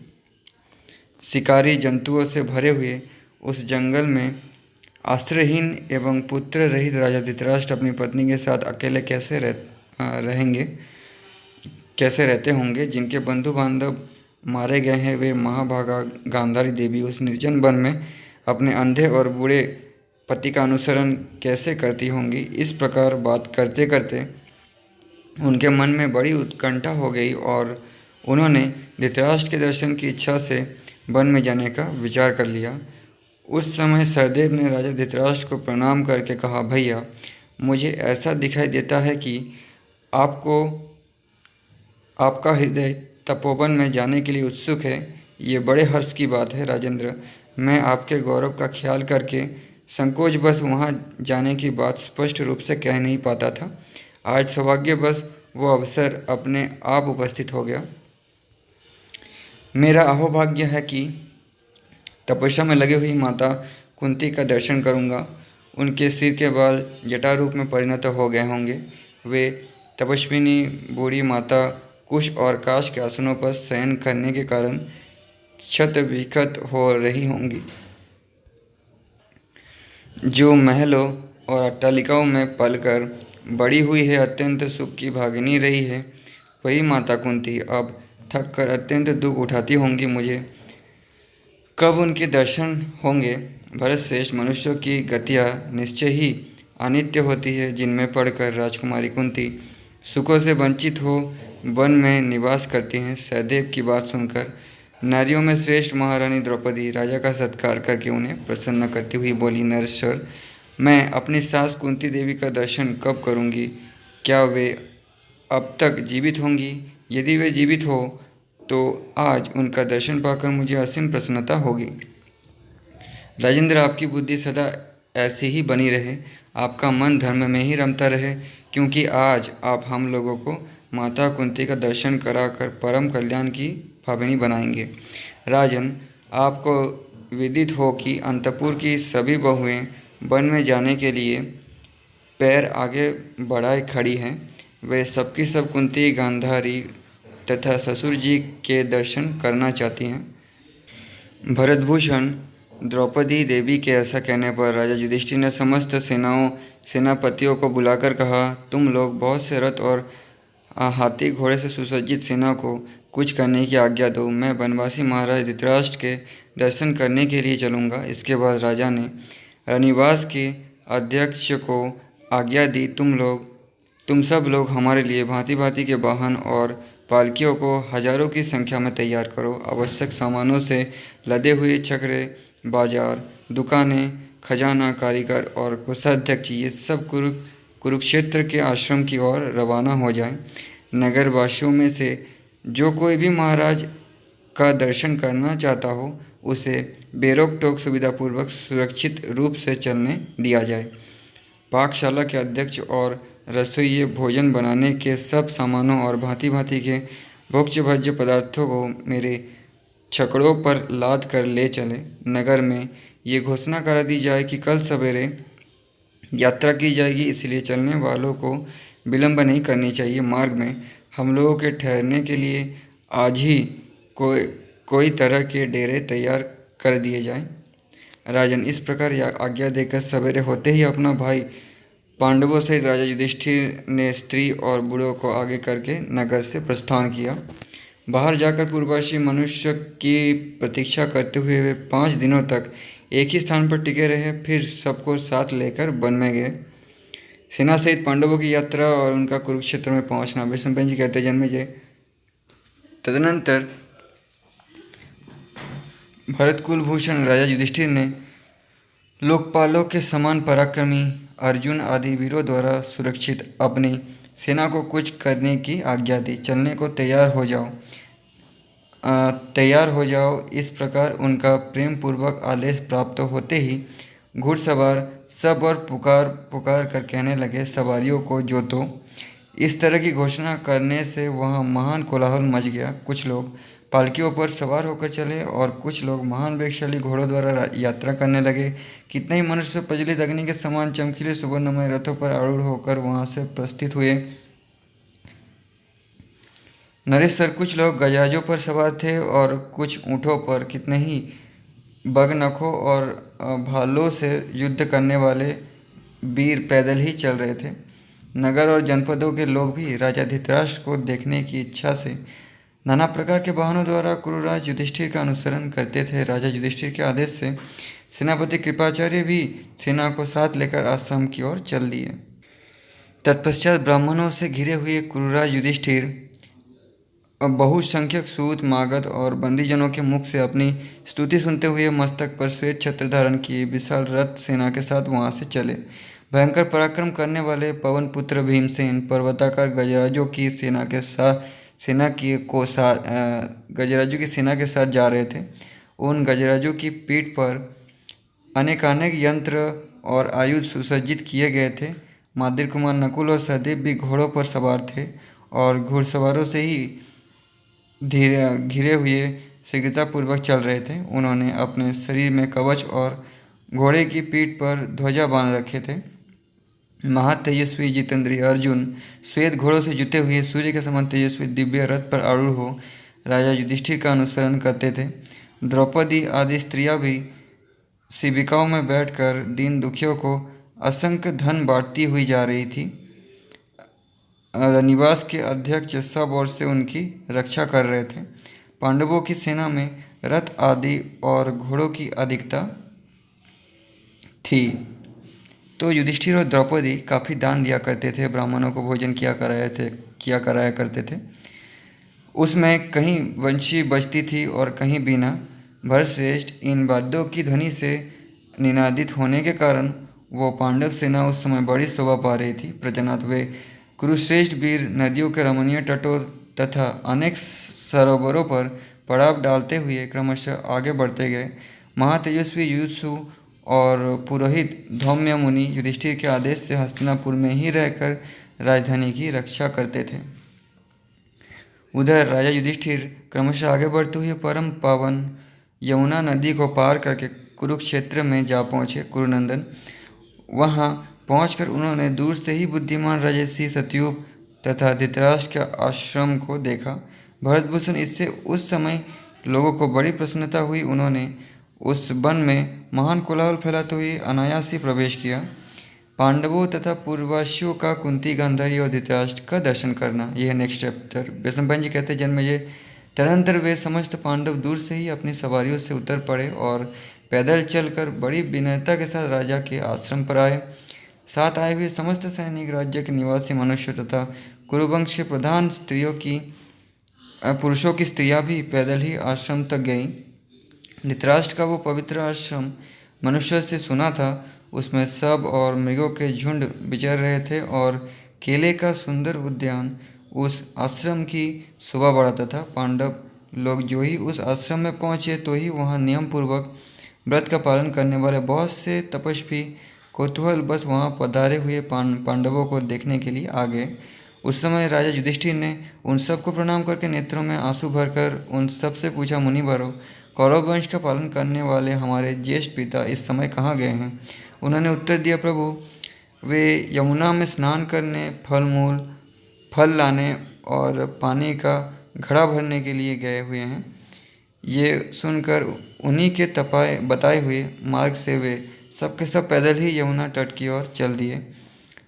शिकारी जंतुओं से भरे हुए उस जंगल में आश्रयहीन एवं पुत्र रहित राजा धृतराष्ट्र अपनी पत्नी के साथ अकेले कैसे रहते होंगे। जिनके बंधु बांधव मारे गए हैं, वे महाभागा गांधारी देवी उस निर्जन वन में अपने अंधे और बूढ़े पति का अनुसरण कैसे करती होंगी। इस प्रकार बात करते करते उनके मन में बड़ी उत्कंठा हो गई और उन्होंने धृतराष्ट्र के दर्शन की इच्छा से वन में जाने का विचार कर लिया। उस समय सहदेव ने राजा धृतराष्ट्र को प्रणाम करके कहा, भैया, मुझे ऐसा दिखाई देता है कि आपका हृदय तपोवन में जाने के लिए उत्सुक है। ये बड़े हर्ष की बात है राजेंद्र। मैं आपके गौरव का ख्याल करके संकोचवश वहाँ जाने की बात स्पष्ट रूप से कह नहीं पाता था। आज सौभाग्यवश वो अवसर अपने आप उपस्थित हो गया। मेरा अहोभाग्य है कि तपस्या में लगी हुई माता कुंती का दर्शन करूंगा। उनके सिर के बाल जटा रूप में परिणत हो गए होंगे। वे तपस्विनी बूढ़ी माता कुश और काश के आसनों पर शयन करने के कारण क्षत विक्षत हो रही होंगी। जो महलों और अट्टालिकाओं में पलकर बड़ी हुई है, अत्यंत सुख की भागिनी रही है, वही माता कुंती अब थक कर अत्यंत दुख उठाती होंगी। मुझे कब उनके दर्शन होंगे। भरत श्रेष्ठ, मनुष्यों की गतियाँ निश्चय ही अनित्य होती है। जिनमें पढ़कर राजकुमारी कुंती सुखों से वंचित हो वन में निवास करती हैं। सहदेव की बात सुनकर नारियों में श्रेष्ठ महारानी द्रौपदी राजा का सत्कार करके उन्हें प्रसन्न करती हुई बोली, नरेश्वर, मैं अपनी सास कुंती देवी का दर्शन कब करूंगी। क्या वे अब तक जीवित होंगी। यदि वे जीवित हो तो आज उनका दर्शन पाकर मुझे असीम प्रसन्नता होगी। राजेंद्र, आपकी बुद्धि सदा ऐसी ही बनी रहे, आपका मन धर्म में ही रमता रहे, क्योंकि आज आप हम लोगों को माता कुंती का दर्शन कराकर परम कल्याण की भागिनी बनाएंगे। राजन, आपको विदित हो कि अंतपुर की सभी बहुएं वन में जाने के लिए पैर आगे बढ़ाए खड़ी हैं। वे सबकी सब कुंती, गांधारी तथा ससुर जी के दर्शन करना चाहती हैं। भरतभूषण, द्रौपदी देवी के ऐसा कहने पर राजा युधिष्ठिर ने समस्त सेनापतियों को बुलाकर कहा, तुम लोग बहुत से रथ और हाथी घोड़े से सुसज्जित सेना को कुछ करने की आज्ञा दो। मैं वनवासी महाराज धृतराष्ट्र के दर्शन करने के लिए चलूँगा। इसके बाद राजा ने रनिवास के अध्यक्ष को आज्ञा दी, तुम सब लोग हमारे लिए भांति भांति के वाहन और पालकियों को हजारों की संख्या में तैयार करो। आवश्यक सामानों से लदे हुए छकड़े, बाजार, दुकानें, खजाना, कारीगर और कोषाध्यक्ष, ये सब कुरुक्षेत्र के आश्रम की ओर रवाना हो जाएं। नगरवासियों में से जो कोई भी महाराज का दर्शन करना चाहता हो, उसे बेरोक टोक सुविधापूर्वक सुरक्षित रूप से चलने दिया जाए। पाकशाला के अध्यक्ष और रसोइये भोजन बनाने के सब सामानों और भांति भांति के भोज्य भोज्य पदार्थों को मेरे छकड़ों पर लाद कर ले चले। नगर में ये घोषणा करा दी जाए कि कल सवेरे यात्रा की जाएगी, इसलिए चलने वालों को विलंब नहीं करनी चाहिए। मार्ग में हम लोगों के ठहरने के लिए आज ही कोई कोई तरह के डेरे तैयार कर दिए जाएं। राजन इस प्रकार आज्ञा देकर सवेरे होते ही अपना भाई पांडवों सहित राजा युधिष्ठिर ने स्त्री और बूढ़ों को आगे करके नगर से प्रस्थान किया। बाहर जाकर पूर्ववासी मनुष्य की प्रतीक्षा करते हुए वे 5 दिनों तक एक ही स्थान पर टिके रहे। फिर सबको साथ लेकर वन में गए। सेना सहित पांडवों की यात्रा और उनका कुरुक्षेत्र में पहुंचना। विष्णुपंत जी कहते जन्मेजय तदनंतर भरत कुलभूषण राजा युधिष्ठिर ने लोकपालों के समान पराक्रमी अर्जुन आदि वीरों द्वारा सुरक्षित अपनी सेना को कूच करने की आज्ञा दी। चलने को तैयार हो जाओ। इस प्रकार उनका प्रेम पूर्वक आदेश प्राप्त होते ही घुड़सवार सब और पुकार पुकार कर कहने लगे, सवारियों को जोतो। इस तरह की घोषणा करने से वहाँ महान कोलाहल मच गया। कुछ लोग पालकियों पर सवार होकर चले और कुछ लोग महान वेगशाली घोड़ों द्वारा यात्रा करने लगे। कितने ही मनुष्य प्रज्वलित अग्नि के समान चमकीले सुवर्णमय रथों पर आरूढ़ होकर वहाँ से प्रस्थित हुए। नरेश्वर कुछ लोग गजराजों पर सवार थे और कुछ ऊँटों पर। कितने ही बगनखों और भालों से युद्ध करने वाले वीर पैदल ही चल रहे थे। नगर और जनपदों के लोग भी राजा धृतराष्ट्र को देखने की इच्छा से नाना प्रकार के वाहनों द्वारा कुरुराज युधिष्ठिर का अनुसरण करते थे। राजा युधिष्ठिर के आदेश से सेनापति कृपाचार्य भी सेना को साथ लेकर आश्रम की ओर चल दिए। तत्पश्चात ब्राह्मणों से घिरे हुए कुरुराज युधिष्ठिर बहुसंख्यक सूत मागध और बंदीजनों के मुख से अपनी स्तुति सुनते हुए मस्तक पर श्वेत छत्र धारण किए विशाल रथ सेना के साथ वहां से चले। भयंकर पराक्रम करने वाले पवन पुत्र भीमसेन पर्वताकार गजराजों की सेना के साथ जा रहे थे। उन गजराजों की पीठ पर अनेकानेक यंत्र और आयुध सुसज्जित किए गए थे। माद्री कुमार नकुल और सहदेव भी घोड़ों पर सवार थे और घुड़सवारों से ही घिरे हुए शीघ्रतापूर्वक चल रहे थे। उन्होंने अपने शरीर में कवच और घोड़े की पीठ पर ध्वजा बांध रखे थे। महातेजस्वी जितेंद्रिय अर्जुन श्वेत घोड़ों से जुते हुए सूर्य के समान तेजस्वी दिव्य रथ पर आरूढ़ हो राजा युधिष्ठिर का अनुसरण करते थे। द्रौपदी आदि स्त्रियां भी शिबिकाओं में बैठकर दीन दुखियों को असंख्य धन बांटती हुई जा रही थी। निवास के अध्यक्ष सब ओर से उनकी रक्षा कर रहे थे। पांडवों की सेना में रथ आदि और घोड़ों की अधिकता थी, तो युधिष्ठिर और द्रौपदी काफ़ी दान दिया करते थे। ब्राह्मणों को भोजन किया कराया करते थे। उसमें कहीं वंशी बजती थी और कहीं बीना। भरतश्रेष्ठ इन वाद्यों की ध्वनि से निनादित होने के कारण वो पांडव सेना उस समय बड़ी शोभा पा रही थी। प्रजनात वे कुरुश्रेष्ठ वीर नदियों के रमणीय तटों तथा अनेक सरोवरों पर पड़ाव डालते हुए क्रमशः आगे बढ़ते गए। महातेजस्वी युयुत्सु और पुरोहित धौम्य मुनि युधिष्ठिर के आदेश से हस्तिनापुर में ही रहकर राजधानी की रक्षा करते थे। उधर राजा युधिष्ठिर क्रमशः आगे बढ़ते हुए परम पावन यमुना नदी को पार करके कुरुक्षेत्र में जा पहुँचे। कुरुनंदन वहाँ पहुंचकर उन्होंने दूर से ही बुद्धिमान राजर्षि सतयूप तथा धृतराष्ट्र के आश्रम को देखा। भरतभूषण इससे उस समय लोगों को बड़ी प्रसन्नता हुई। उन्होंने उस वन में महान कोलाहल फैलाते हुए अनायास ही प्रवेश किया। पांडवों तथा पूर्ववासियों का कुंती गांधारी और धृतराष्ट्र का दर्शन करना, यह है नेक्स्ट चैप्टर। विष्णुपंत जी कहते जन्मेजय तदनंतर वे समस्त पांडव दूर से ही अपनी सवारियों से उतर पड़े और पैदल चलकर बड़ी विनयता के साथ राजा के आश्रम पर आए। साथ आए हुए समस्त सैनिक, राज्य के निवासी मनुष्य तथा कुरुवंश के प्रधान पुरुषों की स्त्रियां भी पैदल ही आश्रम तक गईं। धृतराष्ट्र का वो पवित्र आश्रम मनुष्य से सुना था। उसमें सब और मृगों के झुंड विचर रहे थे और केले का सुंदर उद्यान उस आश्रम की शोभा बढ़ाता था। पांडव लोग जो ही उस आश्रम में पहुँचे तो ही वहाँ नियम पूर्वक व्रत का पालन करने वाले बहुत से तपस्वी कौतूहल बस वहाँ पधारे हुए पांडवों को देखने के लिए आ गए। उस समय राजा युधिष्ठिर ने उन सबको प्रणाम करके नेत्रों में आंसू भरकर उन सब से पूछा, मुनिवरों, कौरव वंश का पालन करने वाले हमारे ज्येष्ठ पिता इस समय कहाँ गए हैं? उन्होंने उत्तर दिया, प्रभु वे यमुना में स्नान करने, फल लाने और पानी का घड़ा भरने के लिए गए हुए हैं। ये सुनकर उन्हीं के बताए हुए मार्ग से वे सब के सब पैदल ही यमुना तट की ओर चल दिए।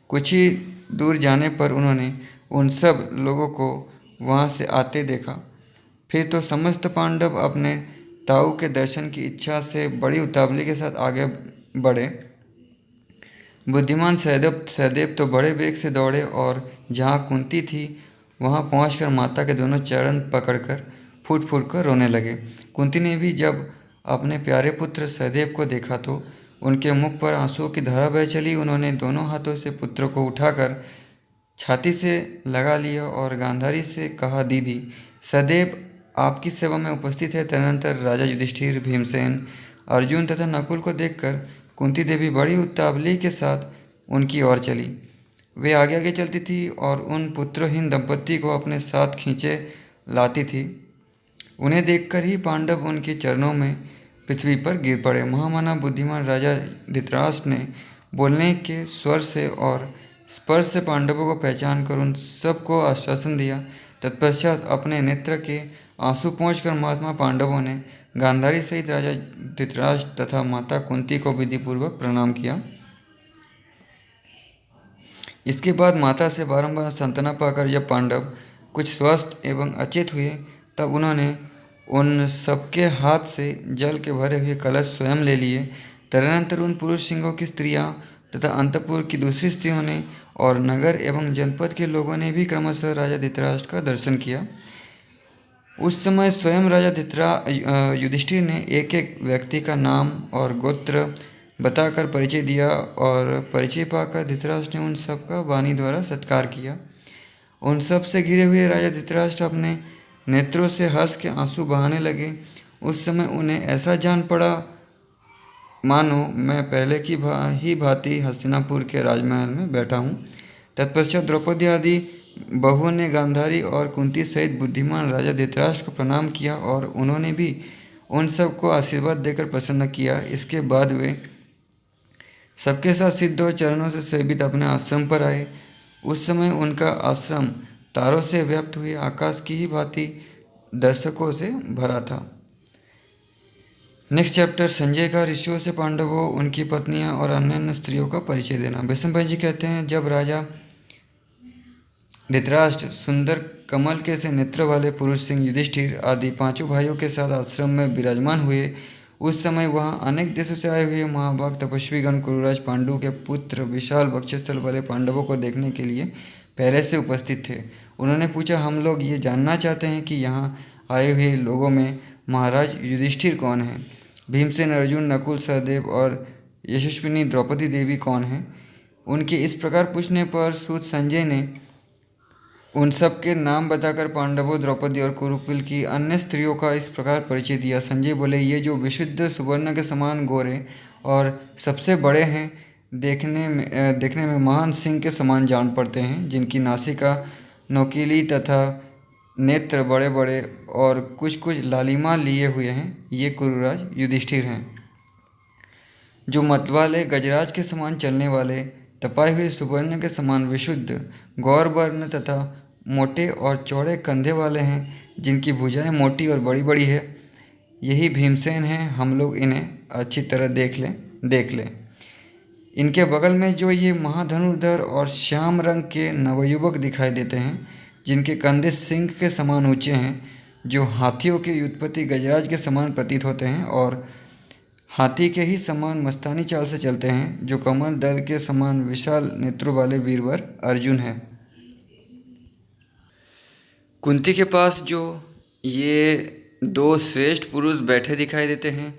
कुछ ही दूर जाने पर उन्होंने उन सब लोगों को वहाँ से आते देखा। फिर तो समस्त पांडव अपने ताऊ के दर्शन की इच्छा से बड़ी उतावली के साथ आगे बढ़े। बुद्धिमान सहदेव तो बड़े वेग से दौड़े और जहाँ कुंती थी वहाँ पहुंचकर माता के दोनों चरण पकड़कर फूट फूट कर रोने लगे। कुंती ने भी जब अपने प्यारे पुत्र सहदेव को देखा तो उनके मुख पर आंसुओं की धारा बह चली। उन्होंने दोनों हाथों से पुत्र को उठाकर छाती से लगा लिया और गांधारी से कहा, दीदी, सहदेव आपकी सेवा में उपस्थित है। तदनंतर राजा युधिष्ठिर, भीमसेन, अर्जुन तथा नकुल को देखकर कुंती देवी बड़ी उतावली के साथ उनकी ओर चली। वे आगे आगे चलती थी और उन पुत्रहीन दंपत्ति को अपने साथ खींचे लाती थी। उन्हें देखकर ही पांडव उनके चरणों में पृथ्वी पर गिर पड़े। महामना बुद्धिमान राजा धृतराष्ट्र ने बोलने के स्वर से और स्पर्श से पांडवों को पहचान कर उन सबको आश्वासन दिया। तत्पश्चात अपने नेत्र के आंसू पोंछकर महात्मा पांडवों ने गांधारी सहित राजा धृतराष्ट्र तथा माता कुंती को विधिपूर्वक प्रणाम किया। इसके बाद माता से बारंबार सांत्वना पाकर जब पांडव कुछ स्वस्थ एवं अचेत हुए तब उन्होंने उन सबके हाथ से जल के भरे हुए कलश स्वयं ले लिए। तदनंतर उन पुरुष सिंहों की स्त्रियां तथा अंतपुर की दूसरी स्त्रियों ने और नगर एवं जनपद के लोगों ने भी क्रमशः राजा धृतराष्ट्र का दर्शन किया। उस समय स्वयं राजा युधिष्ठिर ने एक एक व्यक्ति का नाम और गोत्र बताकर परिचय दिया और परिचय पाकर धृतराष्ट्र ने उन सब का वाणी द्वारा सत्कार किया। उन सब से घिरे हुए राजा धृतराष्ट्र अपने नेत्रों से हर्ष के आंसू बहाने लगे। उस समय उन्हें ऐसा जान पड़ा मानो मैं पहले की भांति हस्तिनापुर के राजमहल में बैठा हूँ। तत्पश्चात द्रौपदी आदि बहुओं ने गांधारी और कुंती सहित बुद्धिमान राजा धृतराष्ट्र को प्रणाम किया और उन्होंने भी उन सबको आशीर्वाद देकर प्रसन्न किया। इसके बाद वे सबके साथ सिद्ध और चरणों से सेवित अपने आश्रम पर आए। उस समय उनका आश्रम तारों से व्याप्त हुए आकाश की ही भांति दर्शकों से भरा था। नेक्स्ट चैप्टर, संजय का ऋषियों से पांडवों, उनकी पत्नियां और अन्य स्त्रियों का परिचय देना। भीष्म जी कहते हैं, जब राजा धृतराष्ट्र सुंदर कमल के से नेत्र वाले पुरुष सिंह युधिष्ठिर आदि पांचों भाइयों के साथ आश्रम में विराजमान हुए, उस समय वहाँ अनेक देशों से आए हुए महाभाग तपस्वीगण कुरुराज पांडु के पुत्र विशाल वक्षस्थल वाले पांडवों को देखने के लिए पहले से उपस्थित थे। उन्होंने पूछा, हम लोग ये जानना चाहते हैं कि यहाँ आए हुए लोगों में महाराज युधिष्ठिर कौन हैं? भीमसेन, अर्जुन, नकुल, सहदेव और यशस्विनी द्रौपदी देवी कौन हैं? उनके इस प्रकार पूछने पर सूत संजय ने उन सब के नाम बताकर पांडवों, द्रौपदी और कुरुकुल की अन्य स्त्रियों का इस प्रकार परिचय दिया। संजय बोले, ये जो विशुद्ध सुवर्ण के समान गोरे और सबसे बड़े हैं, देखने में महान सिंह के समान जान पड़ते हैं, जिनकी नासिका नोकीली तथा नेत्र बड़े बड़े और कुछ कुछ लालिमा लिए हुए हैं, ये कुरुराज युधिष्ठिर हैं। जो मतवाले गजराज के समान चलने वाले, तपाए हुए सुवर्ण के समान विशुद्ध गौर वर्ण तथा मोटे और चौड़े कंधे वाले हैं, जिनकी भुजाएं मोटी और बड़ी बड़ी है, यही भीमसेन हैं। हम लोग इन्हें अच्छी तरह देख लें। इनके बगल में जो ये महाधनुर्धर और श्याम रंग के नवयुवक दिखाई देते हैं, जिनके कंधे सिंह के समान ऊंचे हैं, जो हाथियों के व्युत्पत्ति गजराज के समान प्रतीत होते हैं और हाथी के ही समान मस्तानी चाल से चलते हैं, जो कमल दल के समान विशाल नेत्रों वाले वीरवर अर्जुन हैं। कुंती के पास जो ये दो श्रेष्ठ पुरुष बैठे दिखाई देते हैं,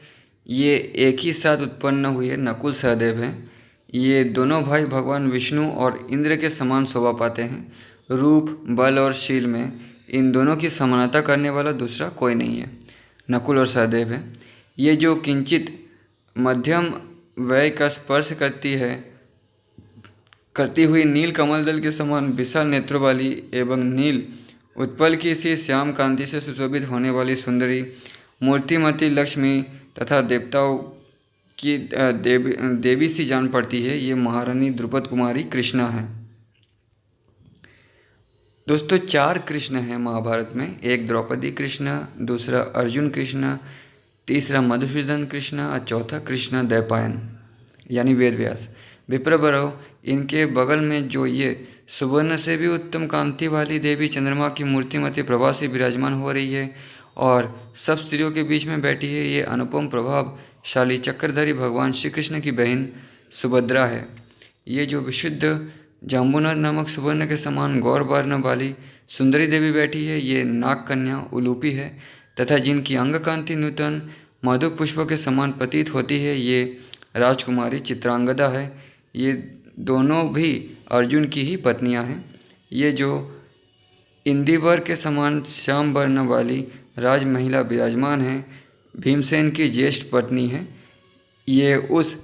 ये एक ही साथ उत्पन्न हुए नकुल सहदेव हैं। ये दोनों भाई भगवान विष्णु और इंद्र के समान शोभा पाते हैं। रूप, बल और शील में इन दोनों की समानता करने वाला दूसरा कोई नहीं है। नकुल और सहदेव हैं। ये जो किंचित मध्यम वय का स्पर्श करती हुई नील कमल दल के समान विशाल नेत्रों वाली एवं नील उत्पल की सी श्याम कांति से सुशोभित होने वाली सुंदरी मूर्तिमती लक्ष्मी तथा देवताओं की देवी सी जान पड़ती है। ये महारानी द्रुपद कुमारी कृष्णा है। दोस्तों 4 कृष्ण हैं महाभारत में। एक द्रौपदी कृष्ण, दूसरा अर्जुन कृष्ण, तीसरा मधुसूदन कृष्ण और चौथा कृष्ण द्वैपायन यानी वेदव्यास। विप्रवरों, इनके बगल में जो ये सुवर्ण से भी उत्तम कांति वाली देवी चंद्रमा की मूर्तिमती प्रभा से विराजमान हो रही है और सब स्त्रियों के बीच में बैठी है, ये अनुपम प्रभावशाली चक्रधारी भगवान श्री कृष्ण की बहन सुभद्रा है। ये जो विशुद्ध जाम्बुनाथ नामक सुवर्ण के समान गौर वर्ण वाली सुंदरी देवी बैठी है, ये नाग कन्या उलूपी है तथा जिनकी अंग कांति नूतन मधु पुष्पों के समान प्रतीत होती है, ये राजकुमारी चित्रांगदा है। ये दोनों भी अर्जुन की ही पत्नियां हैं। ये जो इंदिवर के समान श्याम वर्ण वाली राज महिला विराजमान है, भीमसेन की ज्येष्ठ पत्नी है। ये उस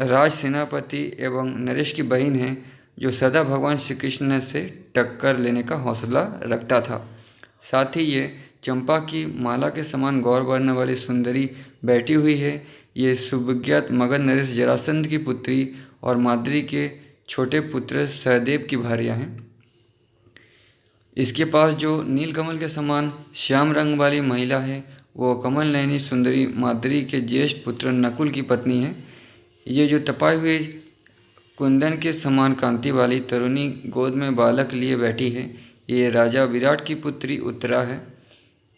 राज सेनापति एवं नरेश की बहन है जो सदा भगवान श्री कृष्ण से टक्कर लेने का हौसला रखता था। साथ ही ये चंपा की माला के समान गौर वर्ण वाली सुंदरी बैठी हुई है। ये सुविज्ञात मगध नरेश जरासंध की पुत्री और माद्री के छोटे पुत्र सहदेव की भार्या हैं। इसके पास जो नीलकमल के समान श्याम रंग वाली महिला है, वो कमल नयनी सुंदरी माद्री के ज्येष्ठ पुत्र नकुल की पत्नी है। ये जो तपाई हुई कुंदन के समान कांति वाली तरुणी गोद में बालक लिए बैठी है, ये राजा विराट की पुत्री उत्तरा है।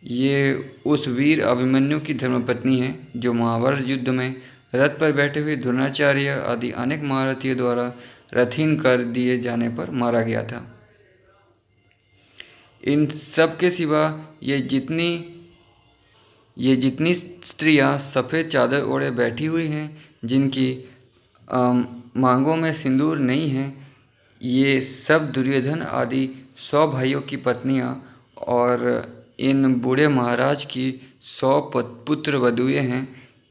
ये उस वीर अभिमन्यु की धर्मपत्नी है जो महाभारत युद्ध में रथ पर बैठे हुए द्रोणाचार्य आदि अनेक महारथियों द्वारा रथहीन कर दिए जाने पर मारा गया था। इन सब के सिवा ये जितनी स्त्रियां सफ़ेद चादर ओढ़े बैठी हुई हैं, जिनकी मांगों में सिंदूर नहीं है, ये सब दुर्योधन आदि 100 भाइयों की पत्नियां और इन बूढ़े महाराज की 100 पुत्र वधुएं हैं।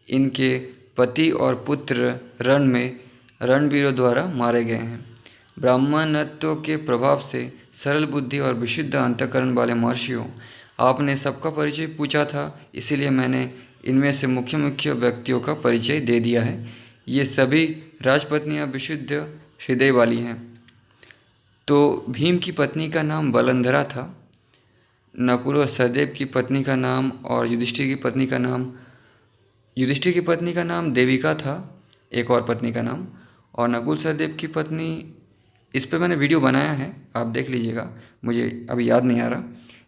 इनके पति और पुत्र रणवीरों द्वारा मारे गए हैं। ब्राह्मणत्व के प्रभाव से सरल बुद्धि और विशुद्ध अंतःकरण वाले महर्षियों, आपने सबका परिचय पूछा था, इसीलिए मैंने इनमें से मुख्य मुख्य व्यक्तियों का परिचय दे दिया है। ये सभी राजपत्नियां विशुद्ध हृदय वाली हैं। तो भीम की पत्नी का नाम बलंधरा था, नकुल और सहदेव की पत्नी का नाम और युधिष्ठिर की पत्नी का नाम देविका था, एक और पत्नी का नाम। और नकुल सहदेव की पत्नी, इस पे मैंने वीडियो बनाया है, आप देख लीजिएगा, मुझे अभी याद नहीं आ रहा।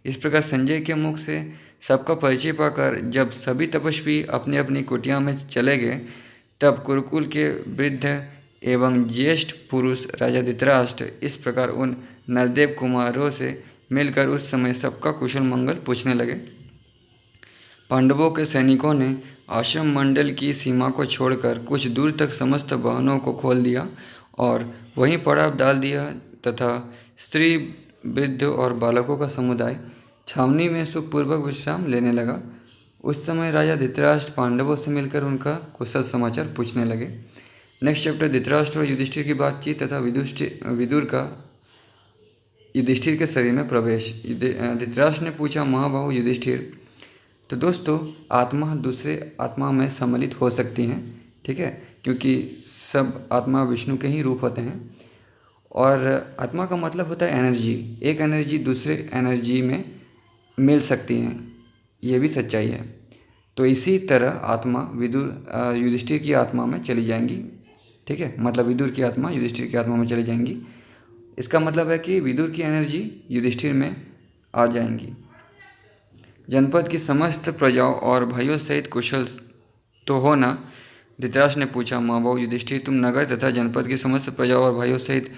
इस प्रकार संजय के मुख से सबका परिचय पाकर जब सभी तपस्वी अपनी अपनी कुटिया में चले गए, तब कुरुकुल के वृद्ध एवं ज्येष्ठ पुरुष राजा धृतराष्ट्र इस प्रकार उन नरदेव कुमारों से मिलकर उस समय सबका कुशल मंगल पूछने लगे। पांडवों के सैनिकों ने आश्रम मंडल की सीमा को छोड़कर कुछ दूर तक समस्त वाहनों को खोल दिया और वहीं पड़ाव डाल दिया तथा स्त्री, वृद्ध और बालकों का समुदाय छावनी में सुखपूर्वक विश्राम लेने लगा। उस समय राजा धृतराष्ट्र पांडवों से मिलकर उनका कुशल समाचार पूछने लगे। नेक्स्ट चैप्टर, धृतराष्ट्र और युधिष्ठिर की बातचीत तथा विदुर का युधिष्ठिर के शरीर में प्रवेश। धृतराष्ट्र ने पूछा, महाबाहु युधिष्ठिर, तो दोस्तों आत्मा दूसरे आत्मा में सम्मिलित हो सकती हैं, ठीक है, क्योंकि सब आत्मा विष्णु के ही रूप होते हैं। और आत्मा का मतलब होता है एनर्जी, एक एनर्जी दूसरे एनर्जी में मिल सकती हैं, ये भी सच्चाई है। तो इसी तरह आत्मा युधिष्ठिर की आत्मा में चली जाएंगी, ठीक है, मतलब विदुर की आत्मा युधिष्ठिर की आत्मा में चली जाएंगी। इसका मतलब है कि विदुर की एनर्जी युधिष्ठिर में आ जाएंगी। जनपद की समस्त प्रजाओं और भाइयों सहित कुशल तो हो ना? धृतराष्ट्र ने पूछा। महाबाहु युधिष्ठिर, तुम नगर तथा जनपद की समस्त प्रजाओं और भाइयों सहित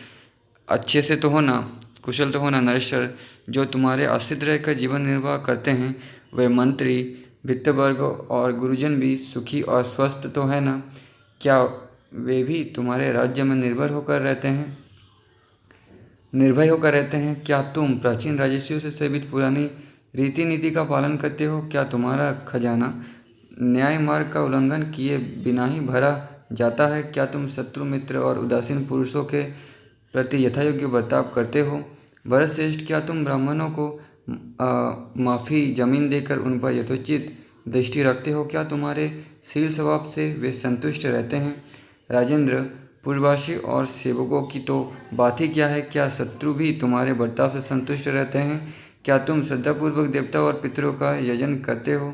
अच्छे से तो हो ना, कुशल तो हो ना? नरेश्वर, जो तुम्हारे आश्रित रहकर जीवन निर्वाह करते हैं वे मंत्री, वित्तवर्ग और गुरुजन भी सुखी और स्वस्थ तो है ना? क्या वे भी तुम्हारे राज्य में निर्भय होकर रहते हैं? क्या तुम प्राचीन राजर्षियों से सेवित पुरानी रीति नीति का पालन करते हो? क्या तुम्हारा खजाना न्याय मार्ग का उल्लंघन किए बिना ही भरा जाता है? क्या तुम शत्रु, मित्र और उदासीन पुरुषों के प्रति यथायोग्य बर्ताव करते हो? भरतश्रेष्ठ, क्या तुम ब्राह्मणों को माफ़ी जमीन देकर उन पर यथोचित दृष्टि रखते हो? क्या तुम्हारे शील स्वभाव से वे संतुष्ट रहते हैं? राजेंद्र, पूर्ववासी और सेवकों की तो बात ही क्या है, क्या शत्रु भी तुम्हारे बर्ताव से संतुष्ट रहते हैं? क्या तुम श्रद्धापूर्वक देवता और पितरों का यजन करते हो?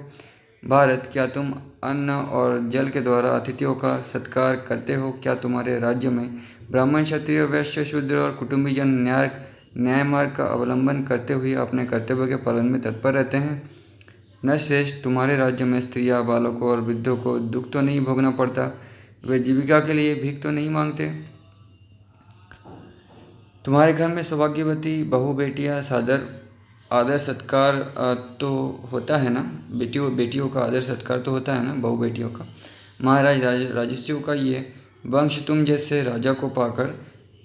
भारत, क्या तुम अन्न और जल के द्वारा अतिथियों का सत्कार करते हो? क्या तुम्हारे राज्य में ब्राह्मण, क्षत्रिय, वैश्य, शूद्र और कुटुंबीजन न्याय मार्ग का अवलंबन करते हुए अपने कर्तव्य के पालन में तत्पर रहते हैं? नरश्रेष्ठ, तुम्हारे राज्य में स्त्रियां, बालकों और वृद्धों को दुख तो नहीं भोगना पड़ता? वे जीविका के लिए भीख तो नहीं मांगते? तुम्हारे घर में सौभाग्यवती बहू बेटियां सादर आदर सत्कार तो होता है ना? बेटियों का आदर सत्कार तो होता है ना, बहू बेटियों का? महाराज, राजर्षियों का ये वंश तुम जैसे राजा को पाकर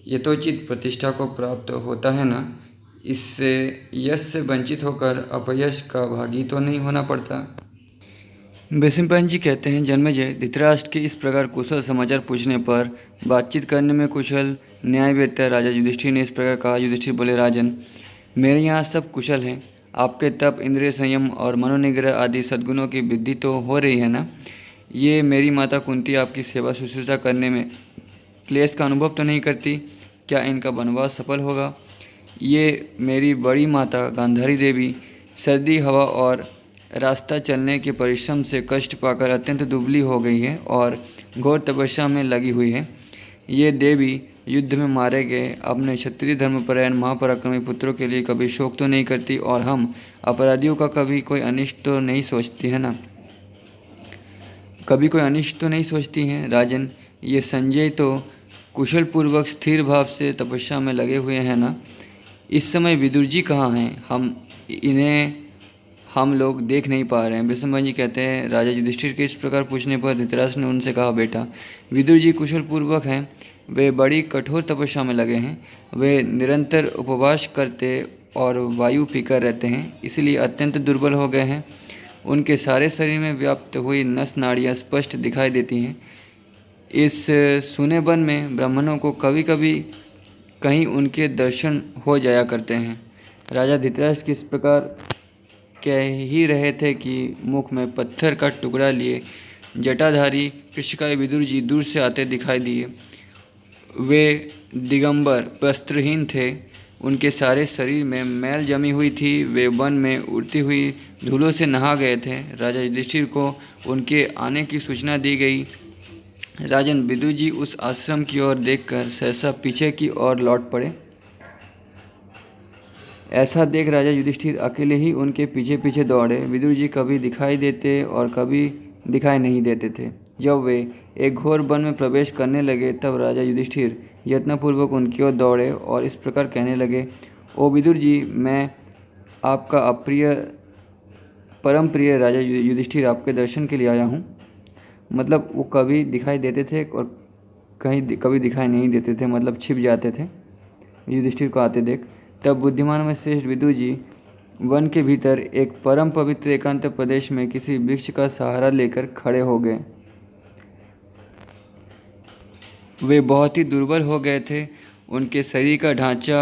यथोचित प्रतिष्ठा को प्राप्त होता है ना? इससे यश से वंचित होकर अपयश का भागी तो नहीं होना पड़ता? वैशंपायन जी कहते हैं, जन्मेजय, धृतराष्ट्र के इस प्रकार कुशल समाचार पूछने पर बातचीत करने में कुशल न्यायवेत्ता राजा युधिष्ठिर ने इस प्रकार कहा। युधिष्ठिर बोले, राजन, मेरे यहाँ सब कुशल हैं। आपके तप, इंद्रिय संयम और मनोनिग्रह आदि सद्गुणों की वृद्धि तो हो रही है ना? ये मेरी माता कुंती आपकी सेवा शुश्रूषा करने में क्लेश का अनुभव तो नहीं करती? क्या इनका वनवास सफल होगा? ये मेरी बड़ी माता गांधारी देवी सर्दी, हवा और रास्ता चलने के परिश्रम से कष्ट पाकर अत्यंत दुबली हो गई है और घोर तपस्या में लगी हुई है। ये देवी युद्ध में मारे गए अपने क्षत्रिय धर्मपरायण महापराक्रमी पुत्रों के लिए कभी शोक तो नहीं करती और हम अपराधियों का कभी कोई अनिष्ट तो नहीं सोचती है ना? कभी कोई अनिष्ट तो नहीं सोचती हैं? राजन, ये संजय तो कुशल पूर्वक स्थिर भाव से तपस्या में लगे हुए हैं ना? इस समय विदुर जी कहाँ हैं? इन्हें हम लोग देख नहीं पा रहे हैं। विष्णुभाई जी कहते हैं, राजा युधिष्ठिर के इस प्रकार पूछने पर धृतराष्ट्र ने उनसे कहा, बेटा, विदुर जी कुशल पूर्वक हैं। वे बड़ी कठोर तपस्या में लगे हैं। वे निरंतर उपवास करते और वायु पीकर रहते हैं, इसलिए अत्यंत दुर्बल हो गए हैं। उनके सारे शरीर में व्याप्त हुई नस नाड़ियाँ स्पष्ट दिखाई देती हैं। इस सुने वन में ब्राह्मणों को कभी कभी कहीं उनके दर्शन हो जाया करते हैं। राजा धृतराष्ट्र किस प्रकार कह ही रहे थे कि मुख में पत्थर का टुकड़ा लिए जटाधारी कृष्णकाय विदुर जी दूर से आते दिखाई दिए। वे दिगंबर वस्त्रहीन थे। उनके सारे शरीर में मैल जमी हुई थी। वे वन में उड़ती हुई धूलों से नहा गए थे। राजा युधिष्ठिर को उनके आने की सूचना दी गई। राजन, विदुर जी उस आश्रम की ओर देखकर सहसा पीछे की ओर लौट पड़े। ऐसा देख राजा युधिष्ठिर अकेले ही उनके पीछे पीछे दौड़े। विदुर जी कभी दिखाई देते और कभी दिखाई नहीं देते थे। जब वे एक घोर वन में प्रवेश करने लगे तब राजा युधिष्ठिर यत्नपूर्वक उनकी ओर दौड़े और इस प्रकार कहने लगे, ओ विदुर जी, मैं आपका परम प्रिय राजा युधिष्ठिर आपके दर्शन के लिए आया हूँ। मतलब वो कभी दिखाई देते थे और कभी दिखाई नहीं देते थे, मतलब छिप जाते थे युधिष्ठिर को आते देख। तब बुद्धिमान में श्रेष्ठ विदुर जी वन के भीतर एक परम पवित्र एकांत प्रदेश में किसी वृक्ष का सहारा लेकर खड़े हो गए। वे बहुत ही दुर्बल हो गए थे। उनके शरीर का ढांचा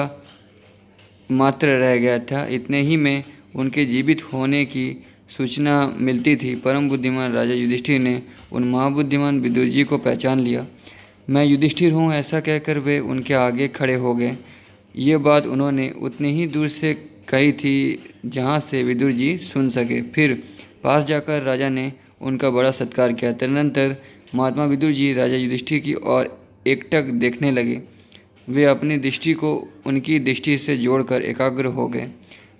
मात्र रह गया था। इतने ही में उनके जीवित होने की सूचना मिलती थी। परम बुद्धिमान राजा युधिष्ठिर ने उन महाबुद्धिमान विदुर जी को पहचान लिया। मैं युधिष्ठिर हूँ, ऐसा कहकर वे उनके आगे खड़े हो गए। ये बात उन्होंने उतनी ही दूर से कही थी जहाँ से विदुर जी सुन सके। फिर पास जाकर राजा ने उनका बड़ा सत्कार किया। तदनंतर महात्मा विदुर जी राजा युधिष्ठिर की ओर एकटक देखने लगे। वे अपनी दृष्टि को उनकी दृष्टि से जोड़कर एकाग्र हो गए।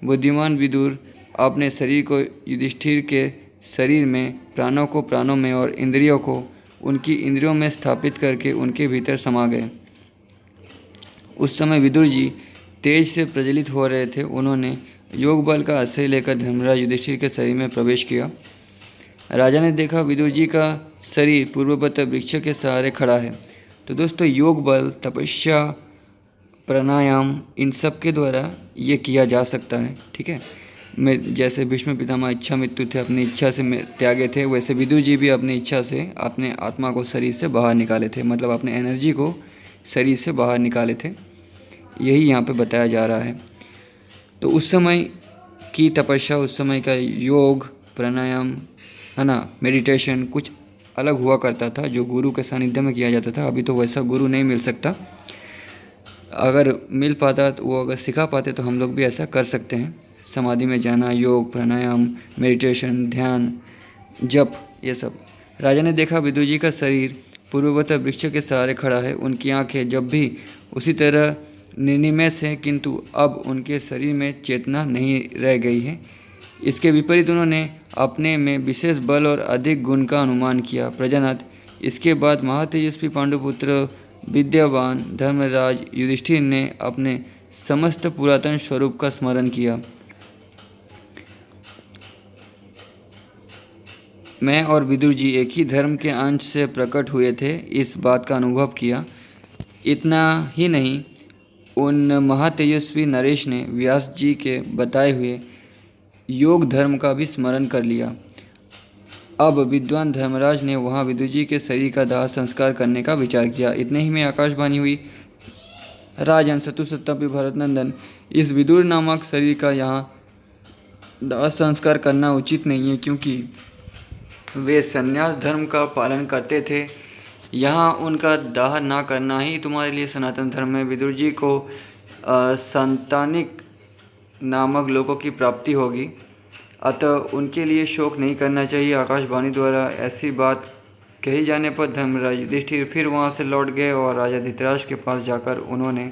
बुद्धिमान विदुर अपने शरीर को युधिष्ठिर के शरीर में, प्राणों को प्राणों में और इंद्रियों को उनकी इंद्रियों में स्थापित करके उनके भीतर समा गए। उस समय विदुर जी तेज से प्रज्वलित हो रहे थे। उन्होंने योग बल का आश्रय लेकर धर्मराज युधिष्ठिर के शरीर में प्रवेश किया। राजा ने देखा विदुर जी का शरीर पूर्ववत वृक्ष के सहारे खड़ा है। तो दोस्तों, योग बल, तपस्या, प्राणायाम, इन सब के द्वारा ये किया जा सकता है। ठीक है, मैं जैसे भीष्म पितामह इच्छा मृत्यु थे, अपनी इच्छा से त्यागे थे, वैसे विदुर जी भी अपनी इच्छा से अपने आत्मा को शरीर से बाहर निकाले थे, मतलब अपने एनर्जी को शरीर से बाहर निकाले थे। यही यहाँ पे बताया जा रहा है। तो उस समय की तपस्या, उस समय का योग प्राणायाम है ना, मेडिटेशन कुछ अलग हुआ करता था जो गुरु के सानिध्य में किया जाता था। अभी तो वैसा गुरु नहीं मिल सकता। अगर मिल पाता तो वो अगर सिखा पाते तो हम लोग भी ऐसा कर सकते हैं। समाधि में जाना, योग, प्राणायाम, मेडिटेशन, ध्यान, जप, ये सब। राजा ने देखा विदुर जी का शरीर पूर्ववत वृक्ष के सहारे खड़ा है। उनकी आंखें जब भी उसी तरह निर्निमेष से, किंतु अब उनके शरीर में चेतना नहीं रह गई है। इसके विपरीत उन्होंने अपने में विशेष बल और अधिक गुण का अनुमान किया। प्रजानाथ, इसके बाद महातेजस्वी पांडुपुत्र विद्यावान धर्मराज युधिष्ठिर ने अपने समस्त पुरातन स्वरूप का स्मरण किया। मैं और विदुर जी एक ही धर्म के अंश से प्रकट हुए थे, इस बात का अनुभव किया। इतना ही नहीं, उन महातेजस्वी नरेश ने व्यास जी के बताए हुए योग धर्म का भी स्मरण कर लिया। अब विद्वान धर्मराज ने वहाँ विदुर जी के शरीर का दाह संस्कार करने का विचार किया। इतने ही में आकाशवाणी हुई, राजन शत्रुसत्तपि भरतनंदन, इस विदुर नामक शरीर का यहाँ दाह संस्कार करना उचित नहीं है, क्योंकि वे संन्यास धर्म का पालन करते थे। यहाँ उनका दाह ना करना ही तुम्हारे लिए सनातन धर्म है। विदुर जी को संतानिक नामक लोगों की प्राप्ति होगी, अतः उनके लिए शोक नहीं करना चाहिए। आकाशवाणी द्वारा ऐसी बात कही जाने पर धर्मराज युधिष्ठिर फिर वहाँ से लौट गए और राजा धृतराष्ट्र के पास जाकर उन्होंने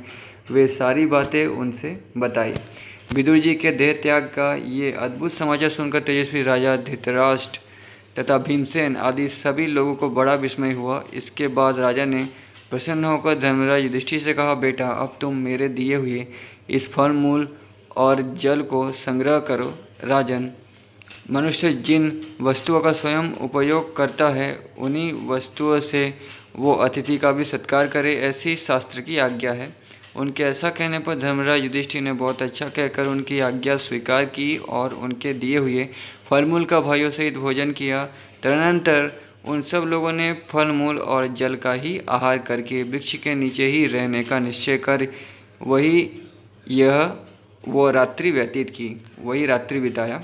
वे सारी बातें उनसे बताई। विदुर जी के देह त्याग का ये अद्भुत समाचार सुनकर तेजस्वी राजा धृतराष्ट्र तथा भीमसेन आदि सभी लोगों को बड़ा विस्मय हुआ। इसके बाद राजा ने प्रसन्न होकर धर्मराज युधिष्ठिर से कहा, बेटा, अब तुम मेरे दिए हुए इस फल मूल और जल को संग्रह करो। राजन, मनुष्य जिन वस्तुओं का स्वयं उपयोग करता है, उन्हीं वस्तुओं से वो अतिथि का भी सत्कार करे, ऐसी शास्त्र की आज्ञा है। उनके ऐसा कहने पर धर्मराज युधिष्ठिर ने बहुत अच्छा कहकर उनकी आज्ञा स्वीकार की और उनके दिए हुए फल मूल का भाइयों सहित भोजन किया। तदनंतर उन सब लोगों ने फल मूल और जल का ही आहार करके वृक्ष के नीचे ही रहने का निश्चय कर वो रात्रि व्यतीत की, वही रात्रि बिताया।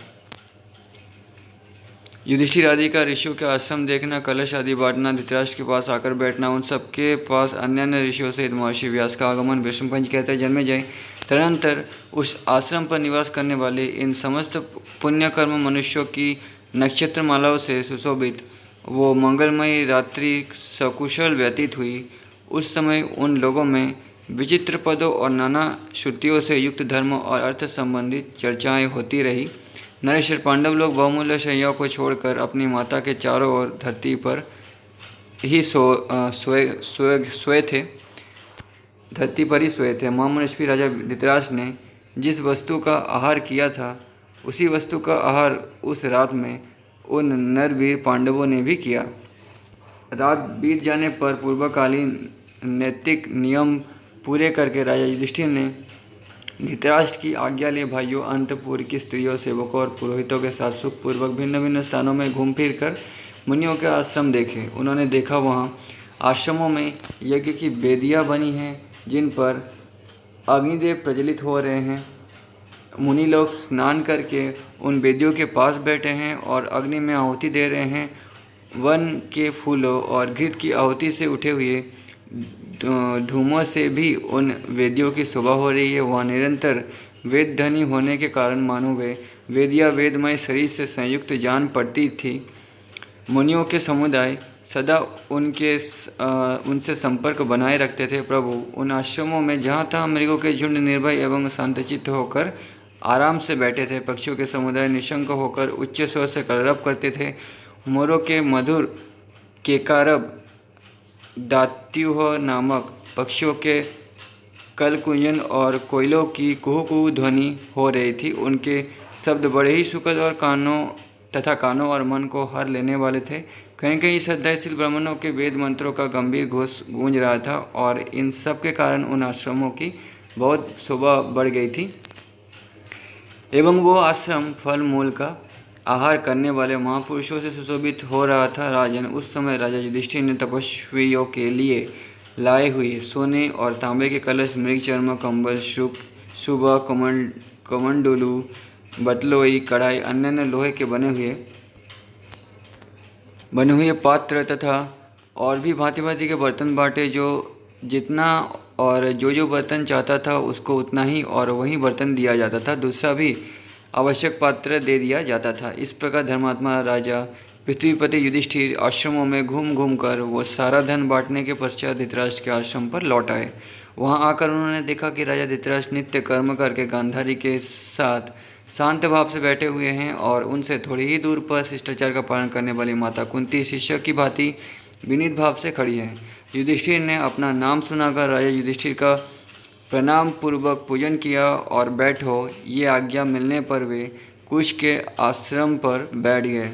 युधिष्ठिर आदि का ऋषियों के आश्रम देखना, कलश आदि बांटना, धृतराष्ट्र के पास आकर बैठना, उन सबके पास अन्य अन्य ऋषियों सहित महर्षि व्यास का आगमन, भीष्म पंच कहते हैं जन्मेजय। तदनंतर उस आश्रम पर निवास करने वाले इन समस्त पुण्यकर्म मनुष्यों की नक्षत्र मालाओं से सुशोभित वो मंगलमयी रात्रि सकुशल व्यतीत हुई। उस समय उन लोगों में विचित्र पदों और नाना श्रुतियों से युक्त धर्म और अर्थ संबंधित चर्चाएं होती रही। नरेश्वर, पांडव लोग बहुमूल्य शैयाओं को छोड़कर अपनी माता के चारों ओर धरती पर ही सोए थे। धरती पर ही सोए थे। महामनस्वी राजा धृतराष्ट्र ने जिस वस्तु का आहार किया था, उसी वस्तु का आहार उस रात में उन नरवीर पांडवों ने भी किया। रात बीत जाने पर पूर्वकालीन नैतिक नियम पूरे करके राजा युधिष्ठिर ने धृतराष्ट्र की आज्ञा ले भाइयों अंतपुर की स्त्रियों, सेवकों और पुरोहितों के साथ सुखपूर्वक भिन्न भिन्न स्थानों में घूम फिर कर मुनियों के आश्रम देखे। उन्होंने देखा वहाँ आश्रमों में यज्ञ की वेदियाँ बनी हैं, जिन पर अग्निदेव प्रज्वलित हो रहे हैं। मुनि लोग स्नान करके उन वेदियों के पास बैठे हैं और अग्नि में आहुति दे रहे हैं। वन के फूलों और घृत की आहुति से उठे हुए धूमों से भी उन वेदियों की शोभा हो रही है। वहाँ निरंतर वेद ध्वनि होने के कारण मानो वे वेदियाँ वेदमय शरीर से संयुक्त जान पड़ती थी। मुनियों के समुदाय सदा उनसे संपर्क बनाए रखते थे। प्रभु, उन आश्रमों में जहाँ तहाँ मृगों के झुंड निर्भय एवं शांतचित्त होकर आराम से बैठे थे। पक्षियों के समुदाय निशंक होकर उच्च स्वर से कलरव करते थे। मोरों के मधुर केकारब, दात्यूह नामक पक्षियों के कलकुंजन और कोयलों की कुहू कुहू ध्वनि हो रही थी। उनके शब्द बड़े ही सुखद और कानों और मन को हर लेने वाले थे। कहीं कहीं श्रद्धाशील ब्राह्मणों के वेद मंत्रों का गंभीर घोष गूंज रहा था और इन सब के कारण उन आश्रमों की बहुत शोभा बढ़ गई थी एवं वो आश्रम फल मूल का आहार करने वाले महापुरुषों से सुशोभित हो रहा था। राजन, उस समय राजा युधिष्ठिर ने तपस्वियों के लिए लाए हुए सोने और तांबे के कलश, मृग चर्म, कंबल, शुभा, कमंडलू, बतलोई, कढ़ाई, अन्य लोहे के बने हुए पात्र तथा और भी भांति भांति के बर्तन बांटे। जो जितना और जो बर्तन चाहता था उसको उतना ही और वही बर्तन दिया जाता था, दूसरा भी आवश्यक पात्र दे दिया जाता था। इस प्रकार धर्मात्मा राजा पृथ्वीपति युधिष्ठिर आश्रमों में घूम घूम कर वो सारा धन बांटने के पश्चात धृतराष्ट्र के आश्रम पर लौट आए। वहां आकर उन्होंने देखा कि राजा धृतराष्ट्र नित्य कर्म करके गांधारी के साथ शांत भाव से बैठे हुए हैं और उनसे थोड़ी ही दूर पर शिष्टाचार का पालन करने वाली माता कुंती शिष्य की भांति विनीत भाव से खड़ी है। युधिष्ठिर ने अपना नाम सुनाकर राजा युधिष्ठिर का प्रणाम पूर्वक पूजन किया और बैठो ये आज्ञा मिलने पर वे कुश के आश्रम पर बैठ गए।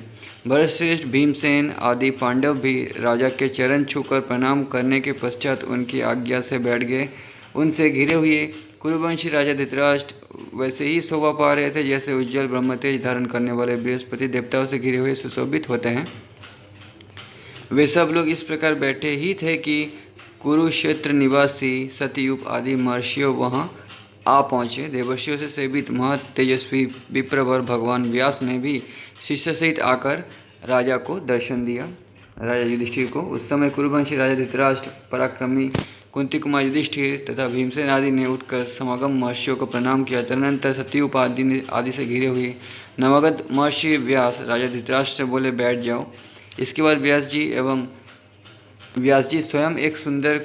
भरतश्रेष्ठ, भीमसेन आदि पांडव भी राजा के चरण छूकर प्रणाम करने के पश्चात उनकी आज्ञा से बैठ गए। उनसे घिरे हुए कुरुवंशी राजा धृतराष्ट्र वैसे ही शोभा पा रहे थे जैसे उज्ज्वल ब्रह्मतेज धारण करने वाले बृहस्पति देवताओं से घिरे हुए सुशोभित होते हैं। वे सब लोग इस प्रकार बैठे ही थे कि कुरुक्षेत्र निवासी सतयुप आदि महर्षियों वहां आ पहुँचे। देवर्षियों से सेवित महत तेजस्वी विप्रवर भगवान व्यास ने भी शिष्य सहित आकर राजा को दर्शन दिया, राजा युधिष्ठिर को। उस समय कुरुवंशी राजा धृतराष्ट्र, पराक्रमी कुंती कुमार युधिष्ठिर तथा भीमसेन आदि ने उठकर समागम महर्षियों को प्रणाम किया। तदनंतर सतयुप आदि से घिरे हुए नवागत महर्षि व्यास राजा धृतराष्ट्र से बोले, बैठ जाओ। इसके बाद व्यास जी स्वयं एक सुंदर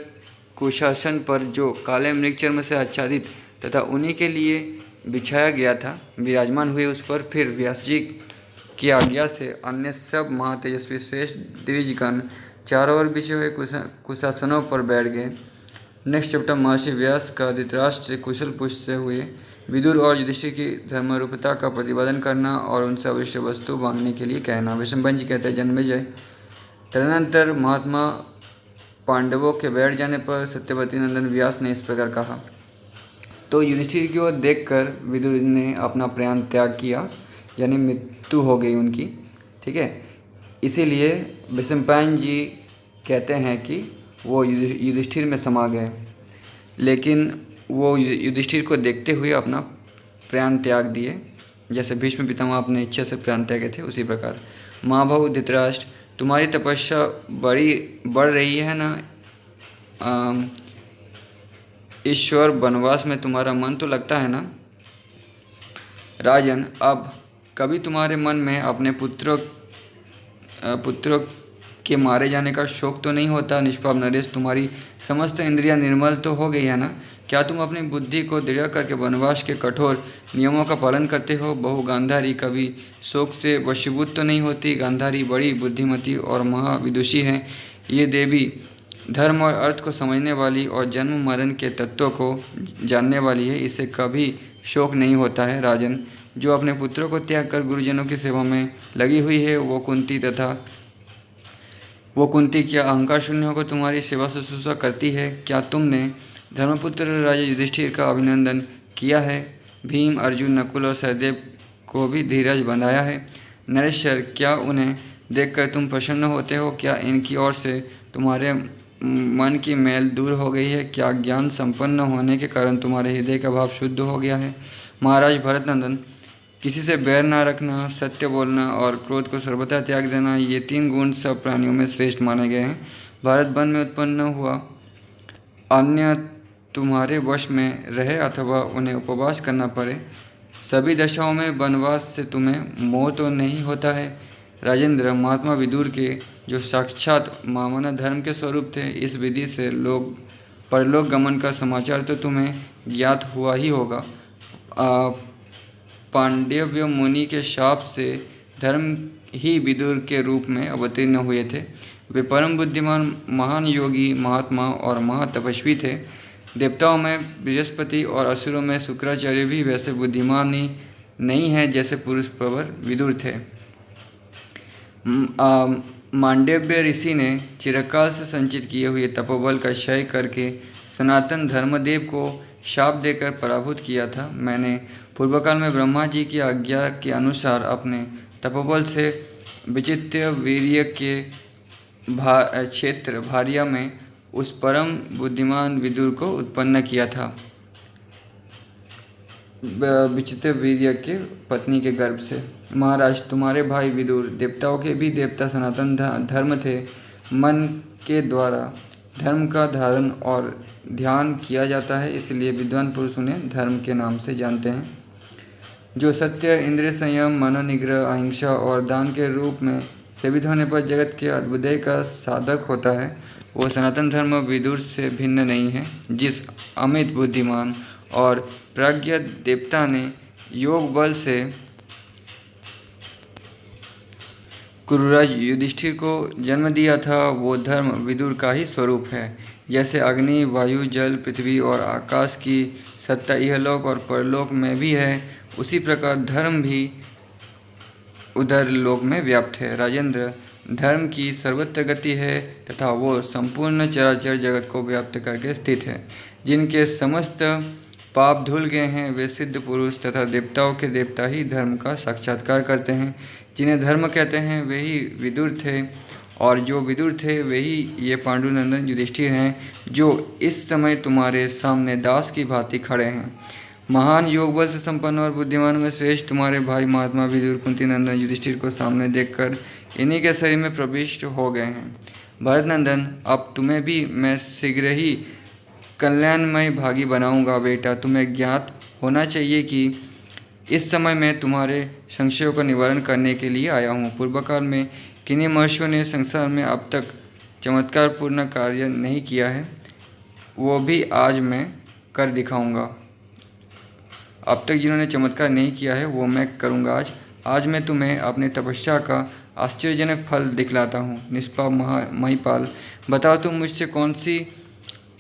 कुशासन पर जो काले मृगचर्म से आच्छादित तथा उन्हीं के लिए बिछाया गया था विराजमान हुए उस पर। फिर व्यास जी की आज्ञा से अन्य सब महातेजस्वी श्रेष्ठ द्विजगण चारों ओर बिछे हुए कुशासनों पर बैठ गए। नेक्स्ट चैप्टर महर्षि व्यास का धृतराष्ट्र से कुशल पुष्ट से हुए विदुर और युधिष्ठिर की धर्मरूपता का प्रतिपादन करना और उनसे अवश्य वस्तु मांगने के लिए कहना। वैशंपायन जी कहते हैं, जन्मेजय, तदनंतर महात्मा पांडवों के बैठ जाने पर सत्यवती नंदन व्यास ने इस प्रकार कहा। तो युधिष्ठिर की ओर देखकर विदुर ने अपना प्राण त्याग किया, यानी मृत्यु हो गई उनकी, ठीक है। इसीलिए वैशंपायन जी कहते हैं कि वो युधिष्ठिर में समा गए, लेकिन वो युधिष्ठिर को देखते हुए अपना प्राण त्याग दिए, जैसे भीष्म पितामह अपने इच्छा से प्राण त्यागे थे उसी प्रकार। महाभाव धृतराष्ट्र, तुम्हारी तपस्या बढ़ रही है ना। ईश्वर, वनवास में तुम्हारा मन तो लगता है ना। राजन, अब कभी तुम्हारे मन में अपने पुत्रों के मारे जाने का शौक तो नहीं होता। निष्पाप नरेश, तुम्हारी समस्त इंद्रियां निर्मल तो हो गई है ना। क्या तुम अपनी बुद्धि को दृढ़ करके वनवास के कठोर नियमों का पालन करते हो। बहु गांधारी कभी शोक से वशीभूत तो नहीं होती। गांधारी बड़ी बुद्धिमती और महाविदुषी हैं। ये देवी धर्म और अर्थ को समझने वाली और जन्म मरण के तत्वों को जानने वाली है। इसे कभी शोक नहीं होता है। राजन, जो अपने पुत्रों को त्याग कर गुरुजनों की सेवा में लगी हुई है वो कुंती क्या अहंकार शून्य होकर तुम्हारी सेवा शुश्रूषा करती है। क्या तुमने धर्मपुत्र राजा युधिष्ठिर का अभिनंदन किया है। भीम, अर्जुन, नकुल और सहदेव को भी धीरज बंधाया है। नरेश्वर, क्या उन्हें देखकर तुम प्रसन्न होते हो। क्या इनकी ओर से तुम्हारे मन की मैल दूर हो गई है। क्या ज्ञान संपन्न होने के कारण तुम्हारे हृदय का भाव शुद्ध हो गया है। महाराज भरतनंदन, किसी से बैर ना रखना, सत्य बोलना और क्रोध को सर्वथा त्याग देना, ये 3 गुण सब प्राणियों में श्रेष्ठ माने गए हैं। भारत वन में उत्पन्न हुआ अन्य तुम्हारे वश में रहे अथवा उन्हें उपवास करना पड़े, सभी दशाओं में वनवास से तुम्हें मोह तो नहीं होता है। राजेंद्र, महात्मा विदुर के जो साक्षात मामना धर्म के स्वरूप थे, इस विधि से परलोक गमन का समाचार तो तुम्हें ज्ञात हुआ ही होगा। पांडव्य मुनि के शाप से धर्म ही विदुर के रूप में अवतीर्ण हुए थे। वे परम बुद्धिमान, महान योगी, महात्मा और महातपस्वी थे। देवताओं में बृहस्पति और असुरों में शुक्राचार्य भी वैसे बुद्धिमान ही नहीं हैं जैसे पुरुष प्रवर विदुर थे। मांडव्य ऋषि ने चिरकाल से संचित किए हुए तपोबल का क्षय करके सनातन धर्मदेव को शाप देकर पराभूत किया था। मैंने पूर्वकाल में ब्रह्मा जी की आज्ञा के अनुसार अपने तपोबल से विचित्र वीर्य के क्षेत्र भारिया में उस परम बुद्धिमान विदुर को उत्पन्न किया था। विचित्र वीर्य के पत्नी के गर्भ से। महाराज, तुम्हारे भाई विदुर देवताओं के भी देवता सनातन धर्म थे। मन के द्वारा धर्म का धारण और ध्यान किया जाता है, इसलिए विद्वान पुरुष उन्हें धर्म के नाम से जानते हैं। जो सत्य, इंद्रिय संयम, मनोनिग्रह, अहिंसा और दान के रूप में सेवित होने पर जगत के अभ्युदय का साधक होता है, वो सनातन धर्म विदुर से भिन्न नहीं है। जिस अमित बुद्धिमान और प्राज्ञ देवता ने योग बल से कुरुराज युधिष्ठिर को जन्म दिया था, वो धर्म विदुर का ही स्वरूप है। जैसे अग्नि, वायु, जल, पृथ्वी और आकाश की सत्ता इहलोक और परलोक में भी है, उसी प्रकार धर्म भी उधर लोक में व्याप्त है। राजेंद्र, धर्म की सर्वत्र गति है तथा वो संपूर्ण चराचर जगत को व्याप्त करके स्थित है। जिनके समस्त पाप धुल गए हैं, वे सिद्ध पुरुष तथा देवताओं के देवता ही धर्म का साक्षात्कार करते हैं। जिन्हें धर्म कहते हैं वे ही विदुर थे, और जो विदुर थे वे ही ये पांडुनंदन युधिष्ठिर हैं, जो इस समय तुम्हारे सामने दास की भांति खड़े हैं। महान योग बल से संपन्न और बुद्धिमान में श्रेष्ठ तुम्हारे भाई महात्मा विदुर कुंती नंदन युधिष्ठिर को सामने देखकर इन्हीं के शरीर में प्रविष्ट हो गए हैं। भरत नंदन, अब तुम्हें भी मैं शीघ्र ही कल्याणमय भागी बनाऊंगा। बेटा, तुम्हें ज्ञात होना चाहिए कि इस समय मैं तुम्हारे संशयों का निवारण करने के लिए आया हूँ। पूर्वकाल में किन्हीं महर्षियों ने संसार में अब तक चमत्कारपूर्ण कार्य नहीं किया है, वो भी आज मैं कर दिखाऊंगा। अब तक जिन्होंने चमत्कार नहीं किया है वो मैं करूंगा आज मैं तुम्हें अपनी तपस्या का आश्चर्यजनक फल दिखलाता हूँ। निष्पाप महिपाल, बताओ तुम मुझसे कौन सी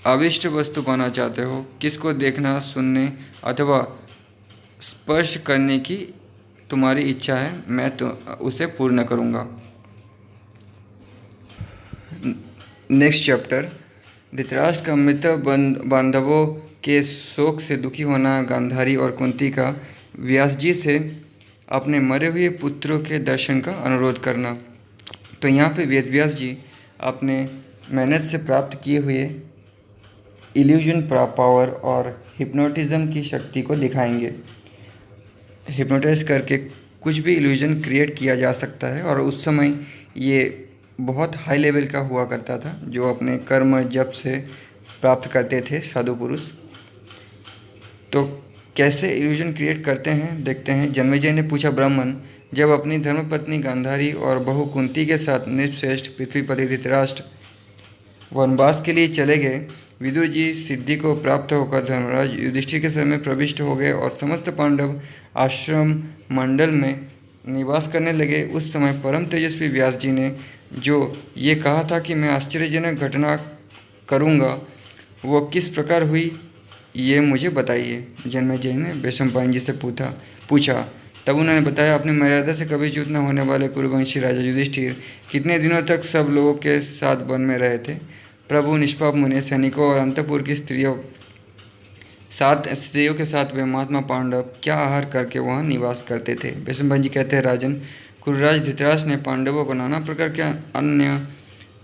अविष्ट वस्तु पाना चाहते हो? किसको देखना, सुनने अथवा स्पर्श करने की तुम्हारी इच्छा है, मैं तो उसे पूर्ण करूँगा। Next chapter. धृतराष्ट्र का मृत बांधवों के शोक से दुखी होना, गांधारी और कुंती का व्यास जी से अपने मरे हुए पुत्रों के दर्शन का अनुरोध करना। तो यहाँ पे वेद व्यास जी अपने मेहनत से प्राप्त किए हुए इल्यूजन पावर और हिप्नोटिज्म की शक्ति को दिखाएंगे। हिप्नोटाइज करके कुछ भी इल्यूजन क्रिएट किया जा सकता है, और उस समय ये बहुत हाई लेवल का हुआ करता था, जो अपने कर्म जप से प्राप्त करते थे साधु पुरुष। तो कैसे इल्यूजन क्रिएट करते हैं देखते हैं। जन्मेजय ने पूछा, ब्राह्मण, जब अपनी धर्मपत्नी गांधारी और बहू कुंती के साथ नृपश्रेष्ठ पृथ्वीपति धृतराष्ट्र वनवास के लिए चले गए, विदुर जी सिद्धि को प्राप्त होकर धर्मराज युधिष्ठिर के शरण में प्रविष्ट हो गए और समस्त पांडव आश्रम मंडल में निवास करने लगे। उस समय परम तेजस्वी व्यास जी ने जो ये कहा था कि मैं आश्चर्यजनक घटना करूँगा, वो किस प्रकार हुई ये मुझे बताइए। जन्मेजय ने वैशंपायन जी से पूछा। तब उन्होंने बताया, अपनी मर्यादा से कभी च्युत न होने वाले कुरुवंशी राजा युधिष्ठिर कितने दिनों तक सब लोगों के साथ वन में रहे थे। प्रभु, निष्पाप मुनि, सैनिकों और अंतपुर की स्त्रियों के साथ वे महात्मा पांडव क्या आहार करके वहाँ निवास करते थे। वैशंपायन जी कहते हैं, राजन, कुरुराज धृतराष्ट्र ने पांडवों को नाना प्रकार के अन्य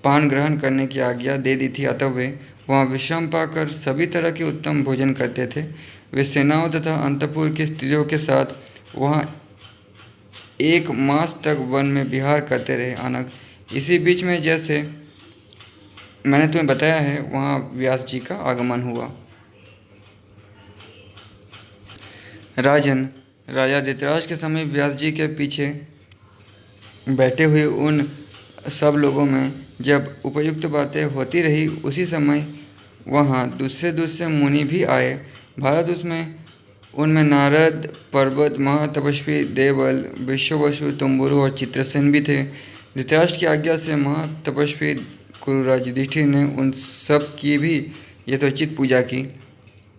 पान ग्रहण करने की आज्ञा दे दी थी, अतः वे वहाँ विश्राम पाकर सभी तरह के उत्तम भोजन करते थे। वे सेनाओं तथा अंतपुर की स्त्रियों के साथ वहाँ 1 मास तक वन में विहार करते रहे। आनक, इसी बीच में जैसे मैंने तुम्हें बताया है, वहाँ व्यास जी का आगमन हुआ। राजन, राजा धृतराष्ट्र के समय व्यास जी के पीछे बैठे हुए उन सब लोगों में जब उपयुक्त बातें होती रही, उसी समय वहाँ दूसरे मुनि भी आए। भारत उसमें उनमें नारद, पर्वत, महातपस्वी देवल, विश्ववसु, तुम्बुरु और चित्रसेन भी थे। धृतराष्ट्र की आज्ञा से महातपस्वी कुरुराज युधिष्ठिर ने उन सब की भी यथोचित पूजा की।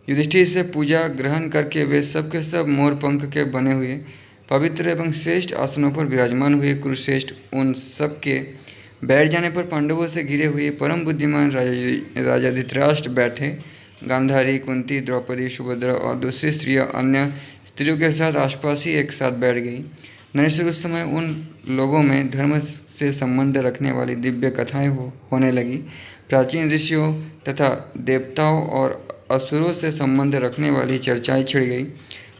युधिष्ठिर से पूजा ग्रहण करके वे सब के सब मोर पंख के बने हुए पवित्र एवं श्रेष्ठ आसनों पर विराजमान हुए। कुरुश्रेष्ठ उन सब के बैठ जाने पर पांडवों से घिरे हुए परम बुद्धिमान राजा धृतराष्ट्र बैठे। गांधारी, कुंती, द्रौपदी, सुभद्रा और दूसरी स्त्रियां अन्य स्त्रियों के साथ आसपास ही एक साथ बैठ गई। नरेश्वर, उस समय उन लोगों में धर्म से संबंध रखने वाली दिव्य कथाएं होने लगी। प्राचीन ऋषियों तथा देवताओं और असुरों से संबंध रखने वाली चर्चाएं छिड़ गई।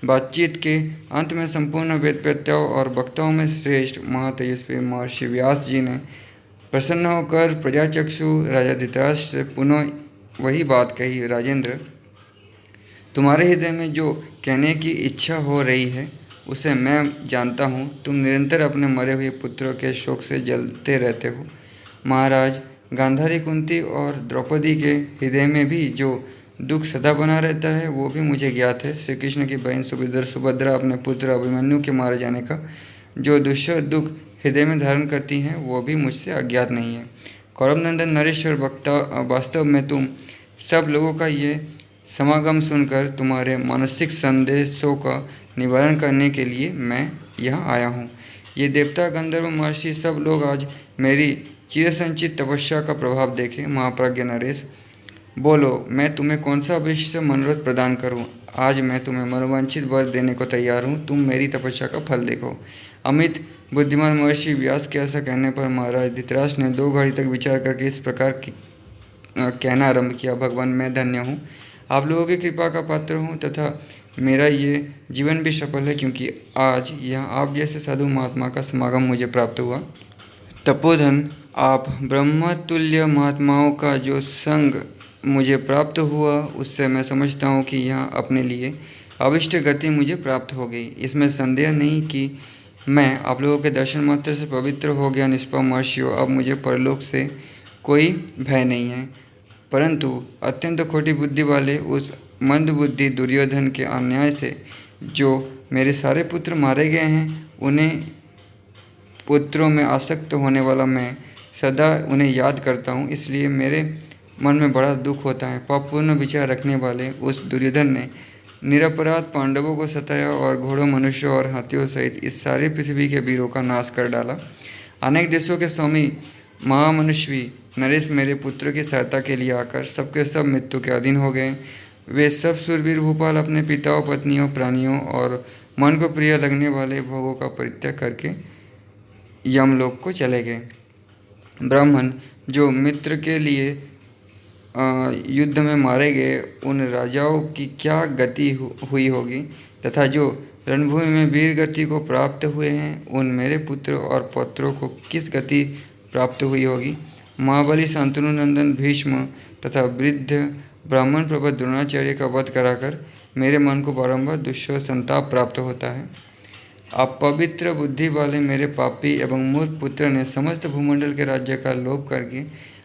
बातचीत के अंत में संपूर्ण वेदवेत्ताओं और वक्ताओं में श्रेष्ठ महातेजस्वी महर्षि व्यास जी ने प्रसन्न होकर प्रजाचक्षु राजा धृतराष्ट्र से पुनः वही बात कही। राजेंद्र, तुम्हारे हृदय में जो कहने की इच्छा हो रही है उसे मैं जानता हूँ। तुम निरंतर अपने मरे हुए पुत्रों के शोक से जलते रहते हो। महाराज, गांधारी, कुंती और द्रौपदी के हृदय में भी जो दुख सदा बना रहता है वो भी मुझे ज्ञात है। श्री कृष्ण की बहन सुभद्रा अपने पुत्र अभिमन्यु के मारे जाने का जो दुष्य दुख हृदय में धारण करती हैं वो भी मुझसे अज्ञात नहीं है। कौरवनंदन नरेश और वास्तव में तुम सब लोगों का ये समागम सुनकर तुम्हारे मानसिक संदेशों का निवारण करने के लिए मैं यहाँ आया हूँ। ये देवता, गंधर्व, महर्षि सब लोग आज मेरी चिरसंचित तपस्या का प्रभाव देखें। महाप्राज्ञ नरेश, बोलो, मैं तुम्हें कौन सा अभिष्ट मनोरथ प्रदान करूं? आज मैं तुम्हें मनोवांछित वर देने को तैयार हूं। तुम मेरी तपस्या का फल देखो। अमित बुद्धिमान महर्षि व्यास के ऐसा कहने पर महाराज धृतराष्ट्र ने 2 घड़ी तक विचार करके इस प्रकार कहना आरंभ किया। भगवान, मैं धन्य हूँ, आप लोगों की कृपा का पात्र हूँ तथा मेरा ये जीवन भी सफल है क्योंकि आज यहाँ आप जैसे साधु महात्मा का समागम मुझे प्राप्त हुआ। तपोधन, आप ब्रह्मतुल्य महात्माओं का जो संग मुझे प्राप्त हुआ उससे मैं समझता हूँ कि यहाँ अपने लिए अविष्ट गति मुझे प्राप्त हो गई। इसमें संदेह नहीं कि मैं आप लोगों के दर्शन मात्र से पवित्र हो गया। निष्पाप महर्षियों, अब मुझे परलोक से कोई भय नहीं है, परंतु अत्यंत खोटी बुद्धि वाले उस मंदबुद्धि दुर्योधन के अन्याय से जो मेरे सारे पुत्र मारे गए हैं, उन्हें पुत्रों में आसक्त होने वाला मैं सदा उन्हें याद करता हूँ, इसलिए मेरे मन में बड़ा दुख होता है। पापपूर्ण विचार रखने वाले उस दुर्योधन ने निरपराध पांडवों को सताया और घोड़ों, मनुष्यों और हाथियों सहित इस सारी पृथ्वी के वीरों का नाश कर डाला। अनेक देशों के स्वामी महामनुष्यवी नरेश मेरे पुत्र की सहायता के लिए आकर सबके सब मृत्यु के अधीन हो गए। वे सब शूरवीर भूपाल अपने पिताओं, पत्नियों, प्राणियों और मन को प्रिय लगने वाले भोगों का परित्याग करके यमलोक को चले गए। ब्राह्मण, जो मित्र के लिए युद्ध में मारे गए उन राजाओं की क्या गति हुई होगी तथा जो रणभूमि में वीर गति को प्राप्त हुए हैं उन मेरे पुत्र और पौत्रों को किस गति प्राप्त हुई होगी। महाबली शांतनु नंदन भीष्म तथा वृद्ध ब्राह्मण प्रबल द्रोणाचार्य का वध कराकर मेरे मन को बारंबार दुष्य संताप प्राप्त होता है। आप पवित्र बुद्धि वाले मेरे पापी एवं मूर्ख पुत्र ने समस्त भूमंडल के राज्य का लोभ करके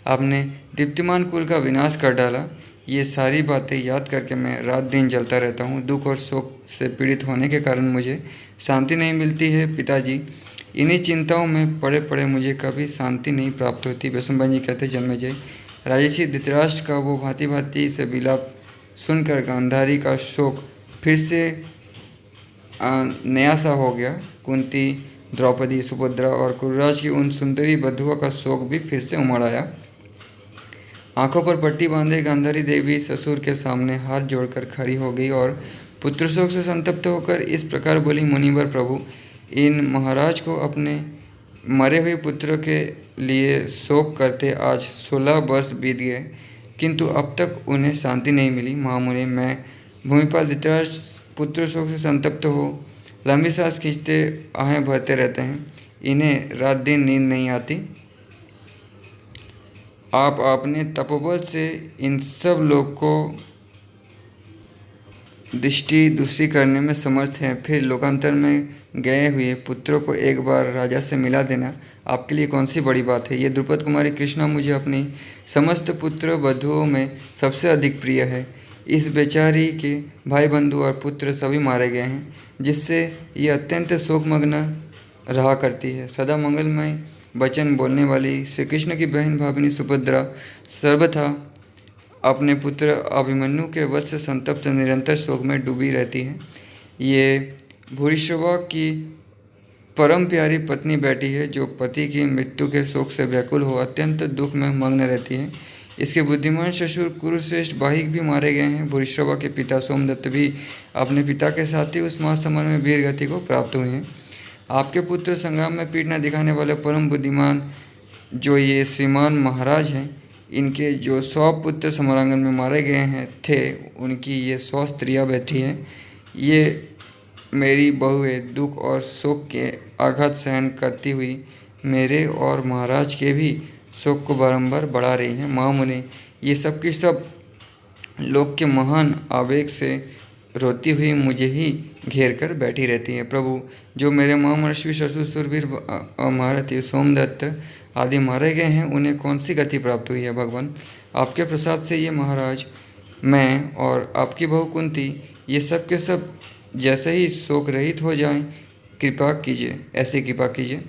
आपने दीप्तिमान कुल का विनाश कर डाला। ये सारी बातें याद करके मैं रात दिन जलता रहता हूँ। दुख और शोक से पीड़ित होने के कारण मुझे शांति नहीं मिलती है। पिताजी, इन्हीं चिंताओं में पड़े पड़े मुझे कभी शांति नहीं प्राप्त होती। वैशंपायन जी कहते, जन्मेजय, राजर्षि धृतराष्ट्र का वो भांति भांति से विलाप सुनकर गांधारी का शोक फिर से नया सा हो गया। कुंती, द्रौपदी, सुभद्रा और कुरुराज की उन सुंदरी बधुओं का शोक भी फिर से उमड़ आया। आंखों पर पट्टी बांधे गांधारी देवी ससुर के सामने हाथ जोड़कर खड़ी हो गई और पुत्र शोक से संतप्त होकर इस प्रकार बोली, मुनिवर प्रभु, इन महाराज को अपने मरे हुए पुत्र के लिए शोक करते आज 16 वर्ष बीत गए, किंतु अब तक उन्हें शांति नहीं मिली। महामुनि, मैं भूमिपाल धृतराष्ट्र पुत्र शोक से संतप्त हो लंबी सांस खींचते आहें भरते रहते हैं। इन्हें रात दिन नींद नहीं आती। आप अपने तपोबल से इन सब लोग को दृष्टि दूसरी करने में समर्थ हैं, फिर लोकांतर में गए हुए पुत्रों को एक बार राजा से मिला देना आपके लिए कौन सी बड़ी बात है। ये द्रुपद कुमारी कृष्णा मुझे अपनी समस्त पुत्र वधुओं में सबसे अधिक प्रिय है। इस बेचारी के भाई बंधु और पुत्र सभी मारे गए हैं, जिससे ये अत्यंत शोकमग्न रहा करती है। सदा मंगलमय वचन बोलने वाली श्री कृष्ण की बहन भाभिनी सुभद्रा सर्वथा अपने पुत्र अभिमन्यु के वध से संतप्त निरंतर शोक में डूबी रहती है। ये भूरिश्रवा की परम प्यारी पत्नी बैठी है, जो पति की मृत्यु के शोक से व्याकुल हो अत्यंत दुख में मग्न रहती है। इसके बुद्धिमान ससुर कुरुश्रेष्ठ बाहिक भी मारे गए हैं। भूरिश्रवा के पिता सोमदत्त भी अपने पिता के साथ ही उस महासमर में वीर गति को प्राप्त हुए हैं। आपके पुत्र संग्राम में पीठ न दिखाने वाले परम बुद्धिमान जो ये श्रीमान महाराज हैं, इनके जो 100 पुत्र समरांगन में मारे गए हैं थे, उनकी ये 100 स्त्रियाँ बैठी हैं। ये मेरी बहुएं दुख और शोक के आघात सहन करती हुई मेरे और महाराज के भी शोक को बारंबार बढ़ा रही हैं। महामुनि, ये सब की सब लोक के महान आवेग से रोती हुई मुझे ही घेर कर बैठी रहती हैं। प्रभु, जो मेरे महामनस्वी ससुर सुरवीर महारथी सोमदत्त आदि मारे गए हैं, उन्हें कौन सी गति प्राप्त हुई है भगवान? आपके प्रसाद से ये महाराज, मैं और आपकी बहू कुंती, ये सब के सब जैसे ही शोक रहित हो जाएं, कृपा कीजिए, ऐसी कृपा कीजिए।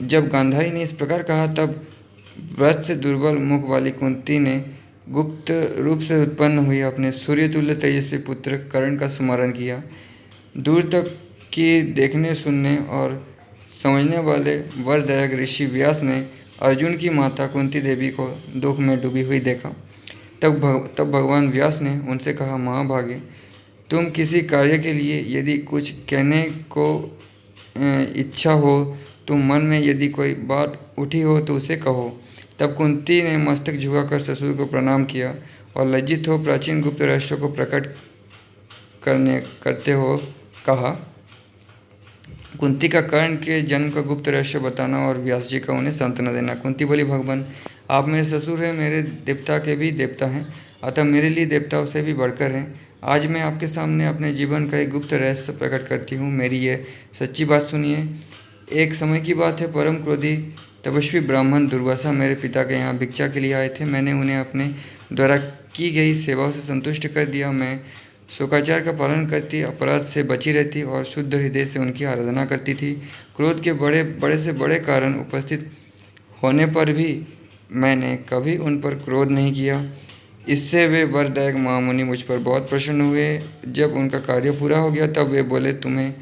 जब गांधारी ने इस प्रकार कहा, तब व्रत से दुर्बल मुख वाली कुंती ने गुप्त रूप से उत्पन्न हुई अपने सूर्यतुल्य तेजस्वी पुत्र कर्ण का स्मरण किया। दूर तक की देखने, सुनने और समझने वाले वरदायक ऋषि व्यास ने अर्जुन की माता कुंती देवी को दुख में डूबी हुई देखा। तब भगवान व्यास ने उनसे कहा, महाभागे, तुम किसी कार्य के लिए यदि कुछ कहने को इच्छा हो, तुम मन में यदि कोई बात उठी हो तो उसे कहो। तब कुंती ने मस्तक झुकाकर ससुर को प्रणाम किया और लज्जित हो प्राचीन गुप्त रहस्यों को प्रकट करते हो कहा। कुंती का कर्ण के जन्म का गुप्त रहस्य बताना और व्यास जी का उन्हें सांत्वना देना। कुंती बोली, भगवान, आप मेरे ससुर हैं, मेरे देवता के भी देवता हैं, अतः मेरे लिए देवताओं से भी बढ़कर हैं। आज मैं आपके सामने अपने जीवन का एक गुप्त रहस्य प्रकट करती हूँ, मेरी यह सच्ची बात सुनिए। एक समय की बात है, परम क्रोधी तपस्वी ब्राह्मण दुर्वासा मेरे पिता के यहाँ भिक्षा के लिए आए थे। मैंने उन्हें अपने द्वारा की गई सेवाओं से संतुष्ट कर दिया। मैं शोकाचार का पालन करती, अपराध से बची रहती और शुद्ध हृदय से उनकी आराधना करती थी। क्रोध के बड़े से बड़े कारण उपस्थित होने पर भी मैंने कभी उन पर क्रोध नहीं किया। इससे वे वरदायक महामुनि मुझ पर बहुत प्रसन्न हुए। जब उनका कार्य पूरा हो गया, तब वे बोले, तुम्हें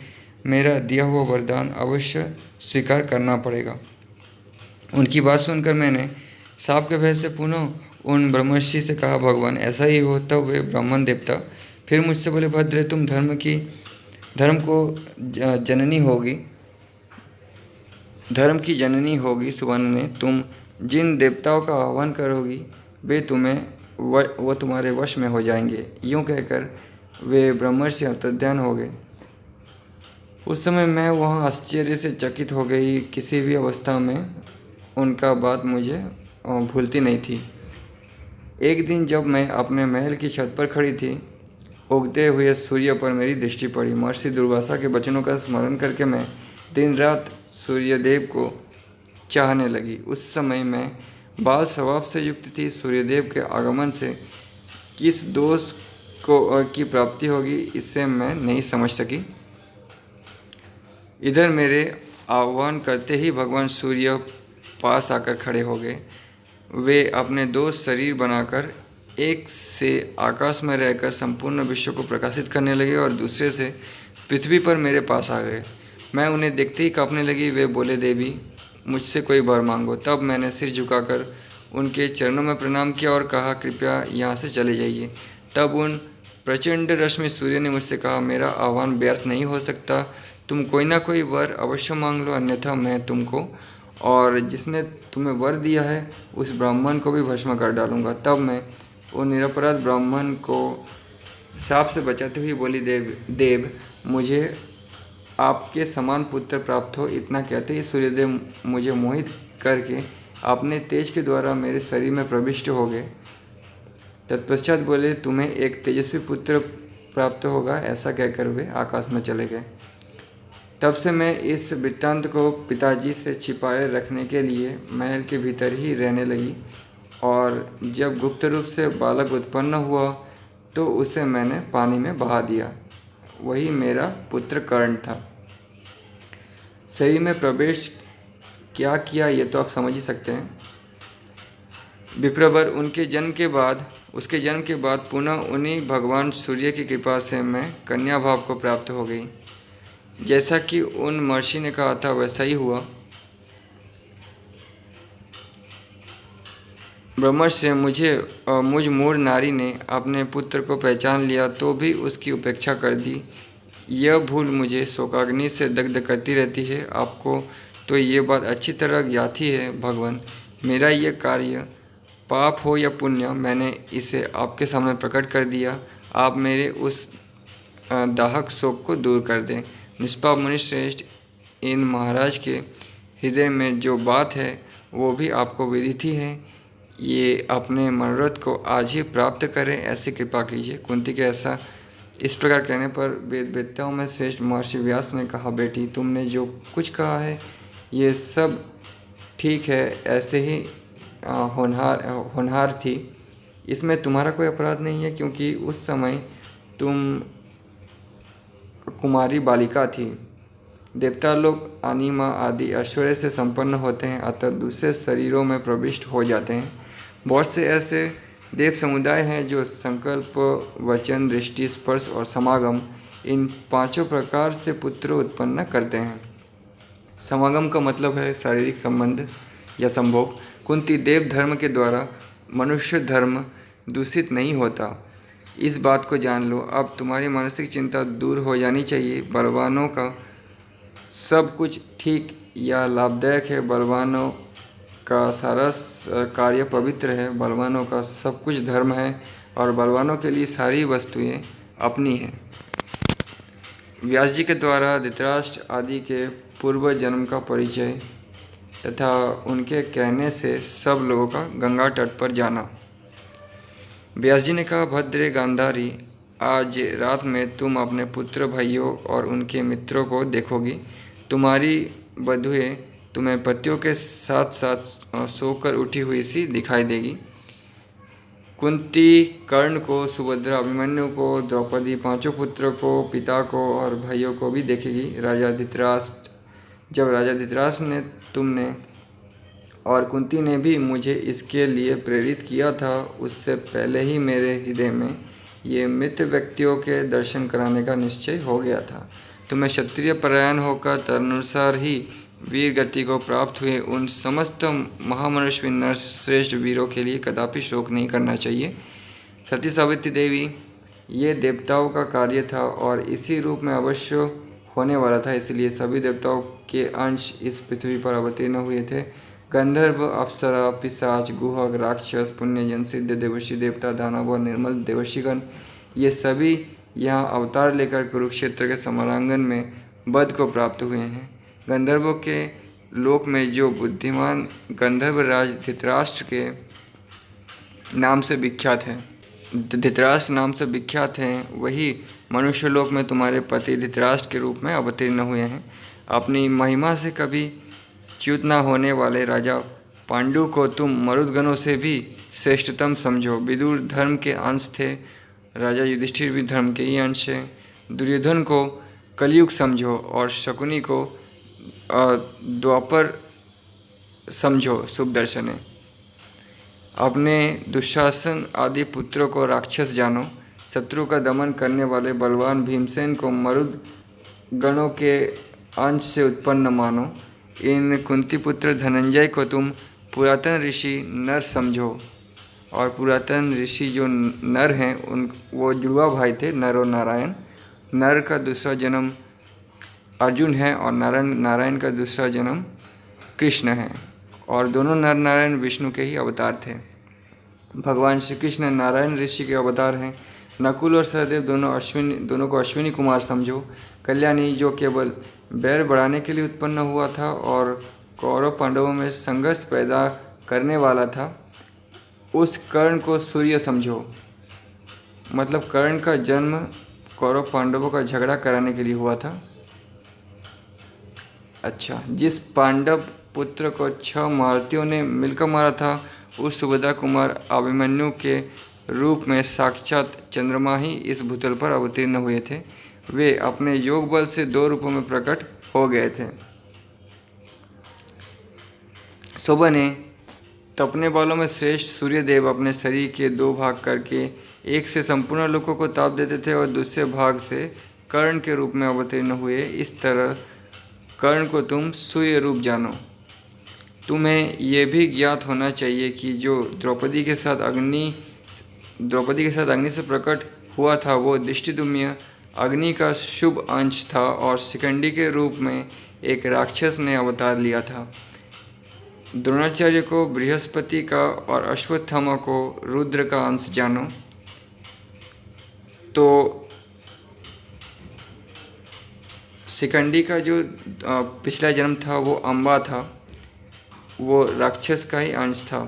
मेरा दिया हुआ वरदान अवश्य स्वीकार करना पड़ेगा। उनकी बात सुनकर मैंने साप के भय से पुनः उन ब्रह्मर्षि से कहा, भगवान, ऐसा ही हो। तब वे ब्राह्मण देवता फिर मुझसे बोले, भद्र, तुम धर्म की जननी होगी सुवर्ण, तुम जिन देवताओं का आह्वान करोगी वे वो तुम्हारे वश में हो जाएंगे। यूँ कहकर वे ब्रह्मर्षि अंतर्ध्यान हो गए। उस समय मैं वहाँ आश्चर्य से चकित हो गई। किसी भी अवस्था में उनका बात मुझे भूलती नहीं थी। एक दिन जब मैं अपने महल की छत पर खड़ी थी, उगते हुए सूर्य पर मेरी दृष्टि पड़ी। महर्षि दुर्वासा के वचनों का स्मरण करके मैं दिन रात सूर्यदेव को चाहने लगी। उस समय मैं बाल स्वभाव से युक्त थी। सूर्यदेव के आगमन से किस दोष की प्राप्ति होगी, इससे मैं नहीं समझ सकी। इधर मेरे आह्वान करते ही भगवान सूर्य पास आकर खड़े हो गए। वे अपने दो शरीर बनाकर एक से आकाश में रहकर संपूर्ण विश्व को प्रकाशित करने लगे और दूसरे से पृथ्वी पर मेरे पास आ गए। मैं उन्हें देखते ही कांपने लगी। वे बोले, देवी, मुझसे कोई वर मांगो। तब मैंने सिर झुकाकर उनके चरणों में प्रणाम किया और कहा, कृपया यहाँ से चले जाइए। तब उन प्रचंड रश्मि सूर्य ने मुझसे कहा, मेरा आह्वान व्यर्थ नहीं हो सकता। तुम कोई ना कोई वर अवश्य मांग लो, अन्यथा मैं तुमको और जिसने तुम्हें वर दिया है उस ब्राह्मण को भी भस्म कर डालूंगा। तब मैं उन निरपराध ब्राह्मण को साप से बचाते हुए बोली, देव, मुझे आपके समान पुत्र प्राप्त हो। इतना कहते ही सूर्यदेव मुझे मोहित करके अपने तेज के द्वारा मेरे शरीर में प्रविष्ट हो गए। तत्पश्चात बोले, तुम्हें एक तेजस्वी पुत्र प्राप्त होगा। ऐसा कहकर वे आकाश में चले गए। तब से मैं इस वृत्तांत को पिताजी से छिपाए रखने के लिए महल के भीतर ही रहने लगी और जब गुप्त रूप से बालक उत्पन्न हुआ तो उसे मैंने पानी में बहा दिया। वही मेरा पुत्र कर्ण था। शरीर में प्रवेश क्या किया ये तो आप समझ ही सकते हैं। विप्रवर उसके जन्म के बाद पुनः उन्हीं भगवान सूर्य की कृपा से मैं कन्या भाव को प्राप्त हो गई। जैसा कि उन महर्षि ने कहा था वैसा ही हुआ। ब्रह्मर्षि से मुझ मूढ़ नारी ने अपने पुत्र को पहचान लिया तो भी उसकी उपेक्षा कर दी। यह भूल मुझे शोकाग्नि से दग्ध करती रहती है। आपको तो ये बात अच्छी तरह ज्ञात ही है भगवान। मेरा यह कार्य पाप हो या पुण्य, मैंने इसे आपके सामने प्रकट कर दिया। आप मेरे उस दाहक शोक को दूर कर दें। निष्पाप मुनि श्रेष्ठ, इन महाराज के हृदय में जो बात है वो भी आपको विदित ही है। ये अपने मनोरथ को आज ही प्राप्त करें, ऐसी कृपा कीजिए। कुंती के ऐसा इस प्रकार कहने पर वेदवेत्ताओं में श्रेष्ठ महर्षि व्यास ने कहा, बेटी तुमने जो कुछ कहा है ये सब ठीक है, ऐसे ही होनहार थी, इसमें तुम्हारा कोई अपराध नहीं है, क्योंकि उस समय तुम कुमारी बालिका थी। देवता लोग अनिमा आदि ऐश्वर्य से संपन्न होते हैं, अतः दूसरे शरीरों में प्रविष्ट हो जाते हैं। बहुत से ऐसे देव समुदाय हैं जो संकल्प, वचन, दृष्टि, स्पर्श और समागम, इन पांचों प्रकार से पुत्र उत्पन्न करते हैं। समागम का मतलब है शारीरिक संबंध या संभोग। कुंती, देव धर्म के द्वारा मनुष्य धर्म दूषित नहीं होता, इस बात को जान लो। अब तुम्हारी मानसिक चिंता दूर हो जानी चाहिए। बलवानों का सब कुछ ठीक या लाभदायक है, बलवानों का सारा कार्य पवित्र है, बलवानों का सब कुछ धर्म है और बलवानों के लिए सारी वस्तुएं अपनी हैं। व्यास जी के द्वारा धृतराष्ट्र आदि के पूर्व जन्म का परिचय तथा उनके कहने से सब लोगों का गंगा तट पर जाना। व्यास जी ने कहा, भद्रे गांधारी, आज रात में तुम अपने पुत्र भाइयों और उनके मित्रों को देखोगी। तुम्हारी बधुएं तुम्हें पतियों के साथ साथ सोकर उठी हुई सी दिखाई देगी। कुंती कर्ण को, सुभद्रा, अभिमन्यु को, द्रौपदी, पांचों पुत्रों को, पिता को और भाइयों को भी देखेगी। राजा धृतराष्ट्र, जब राजा धृतराष्ट्र ने, तुमने और कुंती ने भी मुझे इसके लिए प्रेरित किया था, उससे पहले ही मेरे हृदय में ये मित्र व्यक्तियों के दर्शन कराने का निश्चय हो गया था। तुम्हें क्षत्रिय परायण होकर तदनुसार ही वीर गति को प्राप्त हुए उन समस्त महामनुष्य नर श्रेष्ठ वीरों के लिए कदापि शोक नहीं करना चाहिए। सती सावित्री देवी, ये देवताओं का कार्य था और इसी रूप में अवश्य होने वाला था, इसलिए सभी देवताओं के अंश इस पृथ्वी पर अवतीर्ण हुए थे। गंधर्व, अप्सरा, पिशाच, गुहक, राक्षस, पुण्यजन, सिद्ध, देवर्षि, देवता, दानव और निर्मल देवर्षिगण, ये सभी यहाँ अवतार लेकर कुरुक्षेत्र के समरांगन में वध को प्राप्त हुए हैं। गंधर्वों के लोक में जो बुद्धिमान गंधर्व राज धृतराष्ट्र के नाम से विख्यात है, धृतराष्ट्र नाम से विख्यात हैं, वही मनुष्य लोक में तुम्हारे पति धृतराष्ट्र के रूप में अवतीर्ण हुए हैं। अपनी महिमा से कभी च्युत न होने वाले राजा पांडु को तुम मरुदगणों से भी श्रेष्ठतम समझो। विदुर धर्म के अंश थे, राजा युधिष्ठिर भी धर्म के ही अंश हैं। दुर्योधन को कलयुग समझो और शकुनी को द्वापर समझो, शुभ दर्शन है। अपने दुशासन आदि पुत्रों को राक्षस जानो। शत्रु का दमन करने वाले बलवान भीमसेन को मरुद गणों के अंश से उत्पन्न मानो। इन कुंती पुत्र धनंजय को तुम पुरातन ऋषि नर समझो, और पुरातन ऋषि जो नर हैं उन वो जुड़वा भाई थे, नर और नारायण। नर का दूसरा जन्म अर्जुन है और नारायण का दूसरा जन्म कृष्ण है, और दोनों नर नारायण विष्णु के ही अवतार थे। भगवान श्री कृष्ण नारायण ऋषि के अवतार हैं। नकुल और सहदेव दोनों को अश्विनी कुमार समझो। कल्याणी जो केवल बैर बढ़ाने के लिए उत्पन्न हुआ था और कौरव पांडवों में संघर्ष पैदा करने वाला था, उस कर्ण को सूर्य समझो। मतलब कर्ण का जन्म कौरव पांडवों का झगड़ा कराने के लिए हुआ था। अच्छा, जिस पांडव पुत्र को 6 महारथियों ने मिलकर मारा था, उस सुभद्रा कुमार अभिमन्यु के रूप में साक्षात चंद्रमा ही इस भूतल पर अवतीर्ण हुए थे। वे अपने योग बल से 2 रूपों में प्रकट हो गए थे। शोभा ने तपने वालों में श्रेष्ठ सूर्यदेव अपने शरीर के 2 भाग करके एक से संपूर्ण लोकों को ताप देते थे और दूसरे भाग से कर्ण के रूप में अवतीर्ण हुए। इस तरह कर्ण को तुम सूर्य रूप जानो। तुम्हें यह भी ज्ञात होना चाहिए कि जो द्रौपदी के साथ अग्नि से प्रकट हुआ था, वो दृष्टिदुम्य अग्नि का शुभ अंश था और शिखंडी के रूप में एक राक्षस ने अवतार लिया था। द्रोणाचार्य को बृहस्पति का और अश्वत्थामा को रुद्र का अंश जानो। तो शिखंडी का जो पिछला जन्म था वो अम्बा था, वो राक्षस का ही अंश था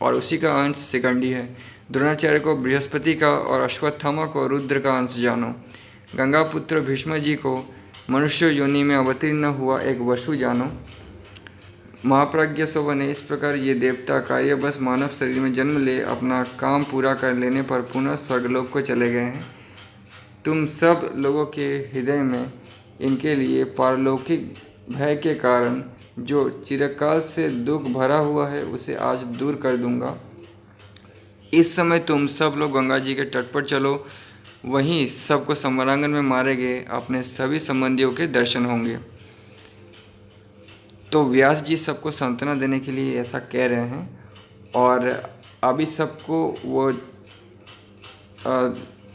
और उसी का अंश शिखंडी है। द्रोणाचार्य को बृहस्पति का और अश्वत्थामा को रुद्र का अंश जानो। गंगा पुत्र भीष्म जी को मनुष्य योनि में अवतीर्ण हुआ एक वसु जानो। महाप्राज्ञ सो बने, इस प्रकार ये देवता कार्य बस मानव शरीर में जन्म ले अपना काम पूरा कर लेने पर पुनः स्वर्गलोक को चले गए हैं। तुम सब लोगों के हृदय में इनके लिए पारलौकिक भय के कारण जो चिरकाल से दुख भरा हुआ है उसे आज दूर कर दूंगा। इस समय तुम सब लोग गंगा जी के तट पर चलो, वहीं सबको समरांगन में मारे गए अपने सभी संबंधियों के दर्शन होंगे। तो व्यास जी सबको सांत्वना देने के लिए ऐसा कह रहे हैं और अभी सबको वो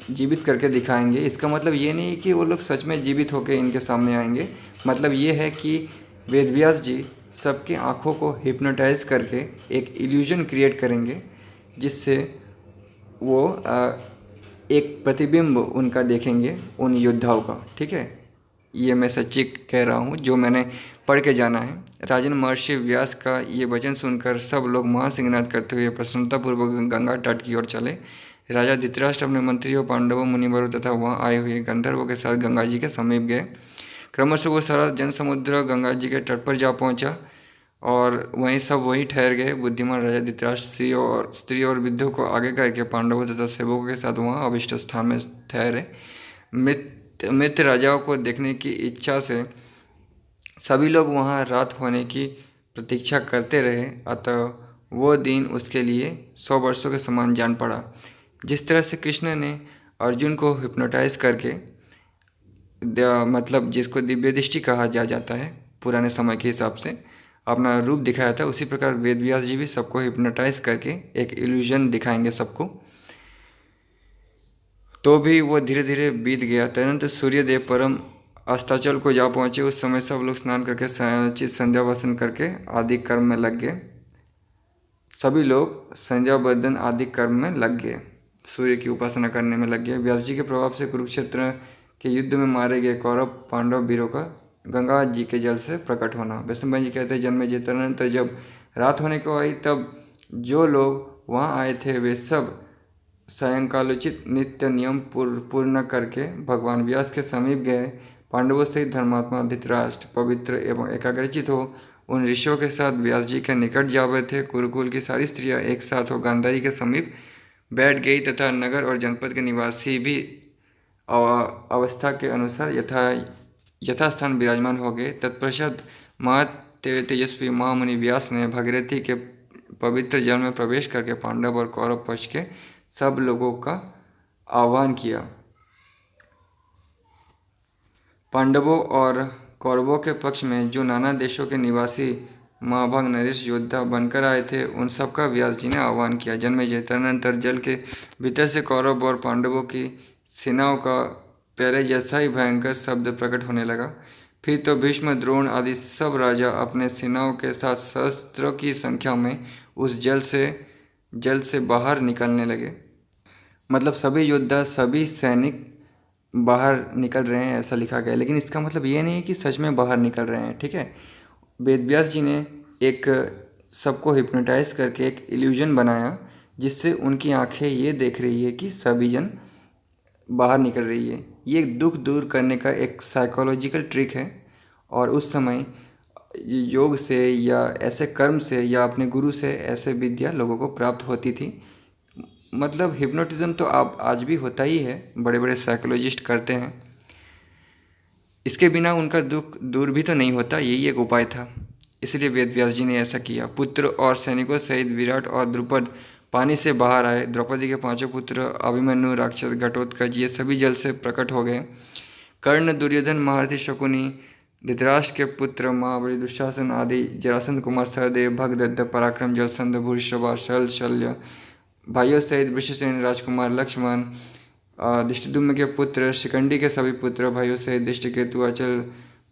जीवित करके दिखाएंगे। इसका मतलब ये नहीं कि वो लोग सच में जीवित होकर इनके सामने आएंगे, मतलब ये है कि वेदव्यास जी सबकी आँखों को हिप्नोटाइज करके एक इल्यूजन क्रिएट करेंगे जिससे वो एक प्रतिबिंब उनका देखेंगे उन योद्धाओं का। ठीक है, ये मैं सच्ची कह रहा हूँ, जो मैंने पढ़ के जाना है। राजन महर्षि व्यास का ये वचन सुनकर सब लोग महासिंहनाद करते हुए प्रसन्नतापूर्वक गंगा तट की ओर चले। राजा धृतराष्ट्र अपने मंत्रियों, पांडवों, मुनिवरों तथा वहाँ आए हुए गंधर्वों के साथ गंगा जी के समीप गए। क्रमशः वो सारा जनसमुद्र गंगा जी के तट पर जा पहुँचा और वहीं सब वहीं ठहर गए। बुद्धिमान राजा धृतराष्ट्र स्त्री और वृद्धों को आगे करके पांडवों तथा सेवकों के साथ वहाँ अभिष्ट स्थान में ठहरे। मित्र राजाओं को देखने की इच्छा से सभी लोग वहाँ रात होने की प्रतीक्षा करते रहे, अतः वो दिन उसके लिए 100 वर्षों के समान जान पड़ा। जिस तरह से कृष्ण ने अर्जुन को हिप्नोटाइज करके मतलब जिसको दिव्य दृष्टि कहा जाता है पुराने समय के हिसाब से, अपना रूप दिखाया था, उसी प्रकार वेदव्यास जी भी सबको हिप्नोटाइज करके एक इल्यूजन दिखाएंगे सबको। तो भी वो धीरे धीरे बीत गया। तदनंतर सूर्यदेव परम अस्ताचल को जा पहुँचे। उस समय सब लोग स्नान करके चित संध्या वसन करके आदि कर्म में लग गए। सभी लोग संध्या बंदन आदि कर्म में लग गए, सूर्य की उपासना करने में लग गए। व्यास जी के प्रभाव से कुरुक्षेत्र के युद्ध में मारे गए कौरव पांडव वीरों का गंगा जी के जल से प्रकट होना। वैष्णव जी कहते हैं, जन्मे जी तदनंतर जब रात होने को आई तब जो लोग वहाँ आए थे वे सब सायंकालोचित नित्य नियम पूर्ण करके भगवान व्यास के समीप गए। पांडवों सहित धर्मात्मा धृतराष्ट्र पवित्र एवं एकाग्रचित हो उन ऋषियों के साथ व्यास जी के निकट जा बैठे। कुरुकुल की सारी स्त्रियां एक साथ हो गांधारी के समीप बैठ गई तथा नगर और जनपद के निवासी भी अवस्था के अनुसार यथास्थान विराजमान हो गए। तत्पश्चात तेजस्वी महामुनि व्यास ने भागीरथी के पवित्र जल में प्रवेश करके पांडव और कौरव पक्ष के सब लोगों का आह्वान किया। पांडवों और कौरवों के पक्ष में जो नाना देशों के निवासी महाभाग नरेश योद्धा बनकर आए थे उन सब का व्यास जी ने आह्वान किया। जन्मेजय तदनंतर जल के भीतर से कौरव और पांडवों की सेनाओं का पहले जैसा ही भयंकर शब्द प्रकट होने लगा। फिर तो भीष्म, द्रोण आदि सब राजा अपने सेनाओं के साथ सहस्त्रों की संख्या में उस जल से बाहर निकलने लगे। मतलब सभी योद्धा, सभी सैनिक बाहर निकल रहे हैं ऐसा लिखा गया, लेकिन इसका मतलब ये नहीं है कि सच में बाहर निकल रहे हैं। ठीक है, वेदव्यास जी ने एक सबको हिप्नोटाइज करके एक इल्यूजन बनाया जिससे उनकी आंखें ये देख रही है कि सभी जन बाहर निकल रही है। ये दुख दूर करने का एक साइकोलॉजिकल ट्रिक है और उस समय योग से या ऐसे कर्म से या अपने गुरु से ऐसे विद्या लोगों को प्राप्त होती थी। मतलब हिप्नोटिज्म तो आप आज भी होता ही है, बड़े बड़े साइकोलॉजिस्ट करते हैं। इसके बिना उनका दुख दूर भी तो नहीं होता, यही एक उपाय था, इसलिए वेदव्यास जी ने ऐसा किया। पुत्र और सैनिकों सहित विराट और द्रुपद पानी से बाहर आए। द्रौपदी के 5 पुत्र अभिमन्यु, राक्षस घटोत्कच ये सभी जल से प्रकट हो गए। कर्ण, दुर्योधन, महारथी शकुनी, धृतराष्ट्र के पुत्र महाबली, दुशासन आदि, जरासंध कुमार, सहदेव, भगदत्त, पराक्रम, जलसंध, भूरिश्रवा, शल्य भाइयों सहित वृषसेन राजकुमार, लक्ष्मण, दृष्टिदुम्न के पुत्र, शिखंडी के सभी पुत्र भाइयों सहित दृष्टिकेतु, अचल,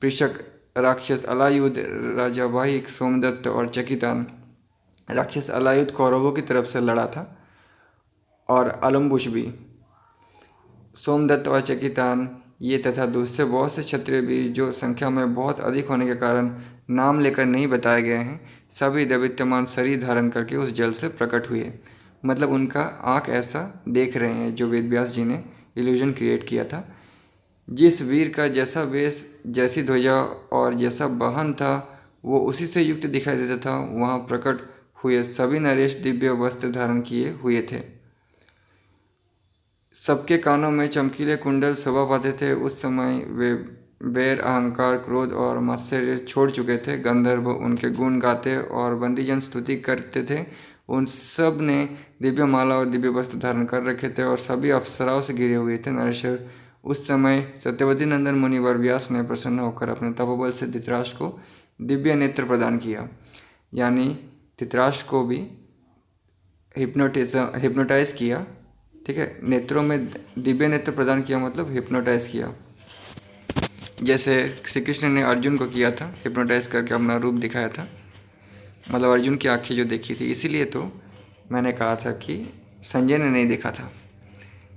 पृषक, राक्षस अलायुध, राजा वाहिक, सोमदत्त और चकितान। राक्षस अलायुध कौरवों की तरफ से लड़ा था और अलम्बुश भी। सोमदत्त और चकितान ये तथा दूसरे बहुत से क्षत्रिय वीर जो संख्या में बहुत अधिक होने के कारण नाम लेकर नहीं बताए गए हैं, सभी दैदिप्यमान शरीर धारण करके उस जल से प्रकट हुए। मतलब उनका आँख ऐसा देख रहे हैं जो वेद व्यास जी ने इल्यूजन क्रिएट किया था। जिस वीर का जैसा वेश, जैसी ध्वजा और जैसा वाहन था, वो उसी से युक्त दिखाई देता था। वहाँ प्रकट हुए सभी नरेश दिव्य वस्त्र धारण किए हुए थे। सबके कानों में चमकीले कुंडल शोभा पाते थे। उस समय वे बैर, अहंकार, क्रोध और मात्सर्य छोड़ चुके थे। गंधर्व उनके गुण गाते और बंदीजन स्तुति करते थे। उन सब ने दिव्य माला और दिव्य वस्त्र धारण कर रखे थे और सभी अप्सराओं से घिरे हुए थे। नरेश्वर उस समय सत्यवती नंदन मुनिवर व्यास ने प्रसन्न होकर अपने तपोबल से धृतराष्ट्र को दिव्य नेत्र प्रदान किया। यानी धृतराष्ट्र को भी हिप्नोटाइज किया। ठीक है, नेत्रों में दिव्य नेत्र प्रदान किया मतलब हिप्नोटाइज किया। जैसे श्री कृष्ण ने अर्जुन को किया था, हिप्नोटाइज करके अपना रूप दिखाया था। मतलब अर्जुन की आंखें जो देखी थी, इसीलिए तो मैंने कहा था कि संजय ने नहीं देखा था।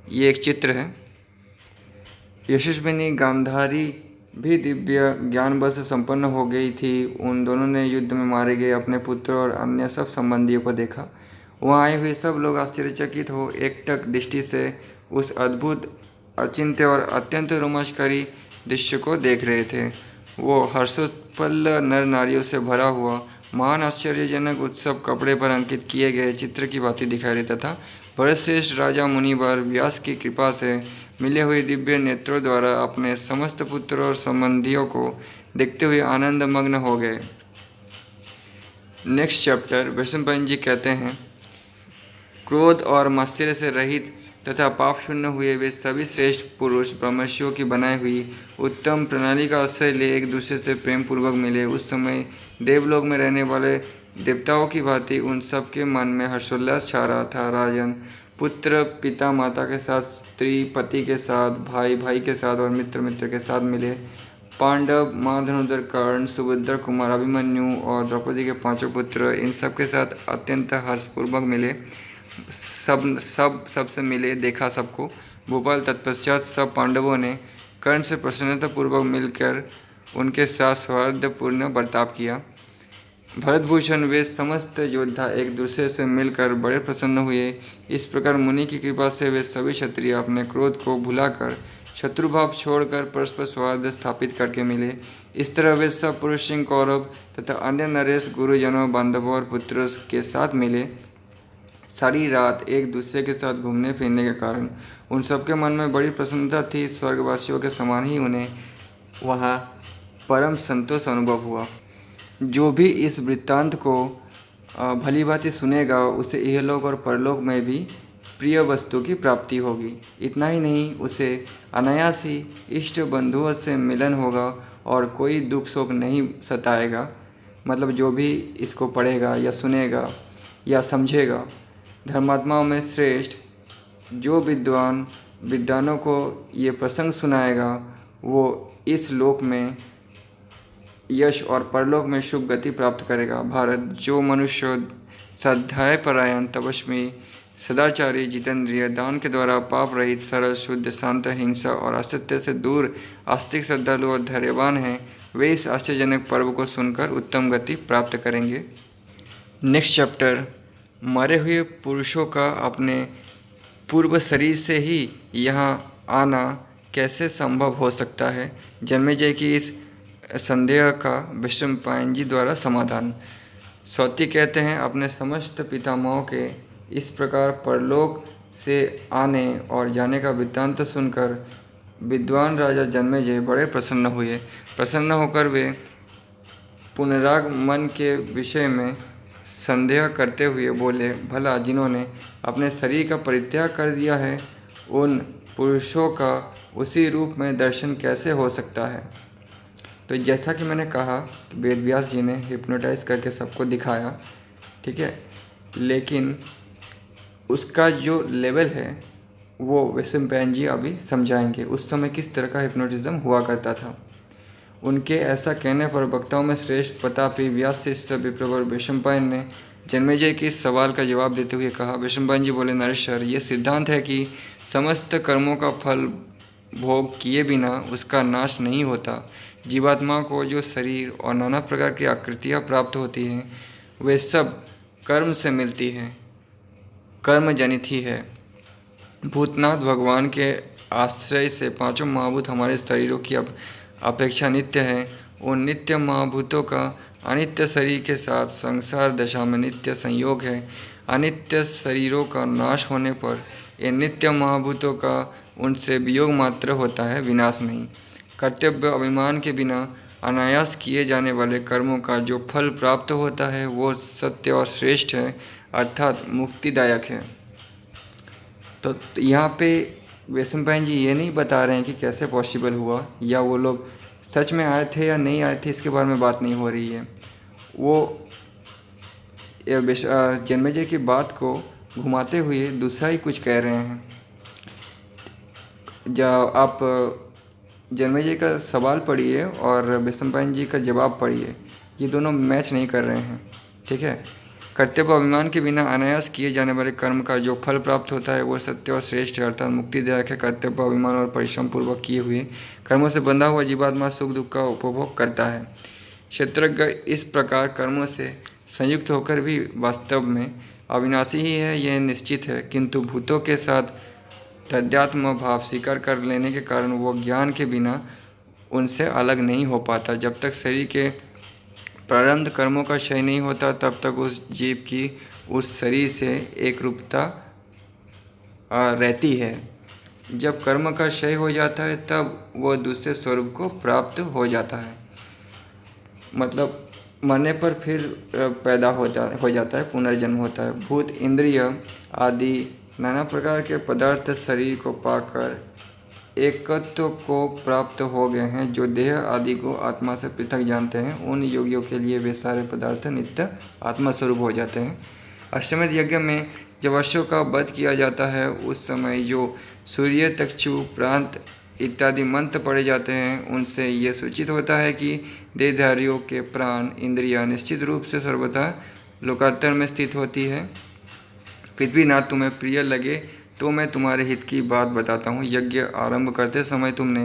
ये एक चित्र है। यशस्विनी गांधारी भी दिव्य ज्ञान बल से संपन्न हो गई थी। उन दोनों ने युद्ध में मारे गए अपने पुत्र और अन्य सब संबंधियों को देखा। वहाँ आए हुए सब लोग आश्चर्यचकित हो एकटक दृष्टि से उस अद्भुत, अचिंत्य और अत्यंत रोमांचकारी दृश्य को देख रहे थे। वो हर्षोत्पन्न नर नारियों से भरा हुआ महान आश्चर्यजनक उत्सव कपड़े पर अंकित किए गए चित्र की भांति दिखाई देता था। भरतश्रेष्ठ राजा मुनिवर व्यास की कृपा से मिले हुए दिव्य नेत्रों द्वारा अपने समस्त पुत्रों और संबंधियों को देखते हुए आनंद मग्न हो गए। नेक्स्ट चैप्टर वैशंपायन जी कहते हैं, क्रोध और मात्सर्य से रहित तथा पाप शून्य हुए वे सभी श्रेष्ठ पुरुष ब्रह्मर्षियों की बनाई हुई उत्तम प्रणाली का आश्रय ले एक दूसरे से प्रेम पूर्वक मिले। उस समय देवलोक में रहने वाले देवताओं की भांति उन सबके मन में हर्षोल्लास छा रहा था। राजन, पुत्र पिता माता के साथ, स्त्री पति के साथ, भाई भाई के साथ और मित्र मित्र के साथ मिले। पांडव, माँ धनुधर, कर्ण, सुभद्रा, कुमार, अभिमन्यु और द्रौपदी के पांचों पुत्र, इन सब के साथ अत्यंत हर्षपूर्वक मिले। सबसे मिले, देखा सबको। भोपाल तत्पश्चात सब पांडवों ने कर्ण से प्रसन्नतापूर्वक मिलकर उनके साथ सौहार्दपूर्ण बर्ताव किया। भरतभूषण वे समस्त योद्धा एक दूसरे से मिलकर बड़े प्रसन्न हुए। इस प्रकार मुनि की कृपा से वे सभी क्षत्रिय अपने क्रोध को भुलाकर शत्रुभाव छोड़कर परस्पर सौहार्द स्थापित करके मिले। इस तरह वे सब पुरुष सिंह, कौरव तथा अन्य नरेश गुरुजनों, बांधवों और पुत्रों के साथ मिले। सारी रात एक दूसरे के साथ घूमने फिरने के कारण उन सबके मन में बड़ी प्रसन्नता थी। स्वर्गवासियों के समान ही उन्हें वहाँ परम संतोष अनुभव हुआ। जो भी इस वृत्तांत को भली भांति सुनेगा उसे इहलोक और परलोक में भी प्रिय वस्तु की प्राप्ति होगी। इतना ही नहीं, उसे अनायास ही इष्ट बंधुओं से मिलन होगा और कोई दुख शोक नहीं सताएगा। मतलब जो भी इसको पढ़ेगा या सुनेगा या समझेगा, धर्मात्माओं में श्रेष्ठ जो विद्वानों को ये प्रसंग सुनाएगा, वो इस लोक में यश और परलोक में शुभ गति प्राप्त करेगा। भारत, जो मनुष्य स्वाध्याय परायण, तपस्वी, सदाचारी, जितेंद्रिय, दान के द्वारा पाप रहित, सरल, शुद्ध, शांत, हिंसा और असत्य से दूर, आस्तिक, श्रद्धालु और धैर्यवान हैं, वे इस आश्चर्यजनक पर्व को सुनकर उत्तम गति प्राप्त करेंगे। नेक्स्ट चैप्टर, मरे हुए पुरुषों का अपने पूर्व शरीर से ही यहाँ आना कैसे संभव हो सकता है। जन्मेजय की इस संदेह का वैशंपायन जी द्वारा समाधान। सौती कहते हैं, अपने समस्त पितामहों के इस प्रकार परलोक से आने और जाने का वृत्तांत सुनकर विद्वान राजा जन्मेजय बड़े प्रसन्न हुए। प्रसन्न होकर वे पुनरागमन के विषय में संदेह करते हुए बोले, भला जिन्होंने अपने शरीर का परित्याग कर दिया है, उन पुरुषों का उसी रूप में दर्शन कैसे हो सकता है। तो जैसा कि मैंने कहा कि वेद व्यास जी ने हिप्नोटाइज करके सबको दिखाया, ठीक है, लेकिन उसका जो लेवल है वो वैशंपायन जी अभी समझाएंगे। उस समय किस तरह का हिप्नोटिज्म हुआ करता था। उनके ऐसा कहने पर वक्ताओं में श्रेष्ठ प्रतापी व्यास शिष्य विप्रवर वैशंपायन ने जन्मेजय के इस सवाल का जवाब देते हुए कहा। वैशंपायन जी बोले, नरेश्वर, ये सिद्धांत है कि समस्त कर्मों का फल भोग किए बिना उसका नाश नहीं होता। जीवात्मा को जो शरीर और नाना प्रकार की आकृतियाँ प्राप्त होती हैं वे सब कर्म से मिलती हैं, कर्म जनित ही है। भूतनाथ भगवान के आश्रय से पांचों महाभूत हमारे शरीरों की अपेक्षा नित्य है। उन नित्य महाभूतों का अनित्य शरीर के साथ संसार दशा में नित्य संयोग है। अनित्य शरीरों का नाश होने पर इन नित्य महाभूतों का उनसे वियोग मात्र होता है, विनाश नहीं। कर्तव्य अभिमान के बिना अनायास किए जाने वाले कर्मों का जो फल प्राप्त होता है वो सत्य और श्रेष्ठ है, अर्थात मुक्तिदायक है। तो यहाँ पे वैशंपायन जी ये नहीं बता रहे हैं कि कैसे पॉसिबल हुआ या वो लोग सच में आए थे या नहीं आए थे, इसके बारे में बात नहीं हो रही है। वो जन्मेजय की बात को घुमाते हुए दूसरा ही कुछ कह रहे हैं। जब आप जन्मेजय का सवाल पढ़िए और वैशंपायन जी का जवाब पढ़िए, ये दोनों मैच नहीं कर रहे हैं, ठीक है। कर्तव्य अभिमान के बिना अनायास किए जाने वाले कर्म का जो फल प्राप्त होता है वो सत्य और श्रेष्ठ है, अर्थात मुक्तिदायक है। कर्तव्य अभिमान और परिश्रम पूर्वक किए हुए कर्मों से बंधा हुआ जीवात्मा सुख दुख का उपभोग करता है। क्षेत्रज्ञ इस प्रकार कर्मों से संयुक्त होकर भी वास्तव में अविनाशी ही है, यह निश्चित है, किंतु भूतों के साथ तद्यात्म भाव स्वीकार कर लेने के कारण वो ज्ञान के बिना उनसे अलग नहीं हो पाता। जब तक शरीर के प्रारब्ध कर्मों का क्षय नहीं होता तब तक उस जीव की उस शरीर से एक रूपता रहती है। जब कर्म का क्षय हो जाता है तब वह दूसरे स्वरूप को प्राप्त हो जाता है, मतलब मरने पर फिर पैदा हो जाता है, पुनर्जन्म होता है। भूत इंद्रिय आदि नाना प्रकार के पदार्थ शरीर को पाकर एकत्व को प्राप्त हो गए हैं। जो देह आदि को आत्मा से पृथक जानते हैं उन योगियों के लिए वे सारे पदार्थ नित्य आत्मा स्वरूप हो जाते हैं। अश्वमेध यज्ञ में जब अश्व का वध किया जाता है उस समय जो सूर्य तक्षु प्रांत इत्यादि मंत्र पढ़े जाते हैं उनसे ये सूचित होता है कि देहधारियों के प्राण इंद्रियां निश्चित रूप से सर्वथा लोकांतर में स्थित होती है। पृथ्वीनाथ तुम्हें प्रिय लगे तो मैं तुम्हारे हित की बात बताता हूँ। यज्ञ आरंभ करते समय तुमने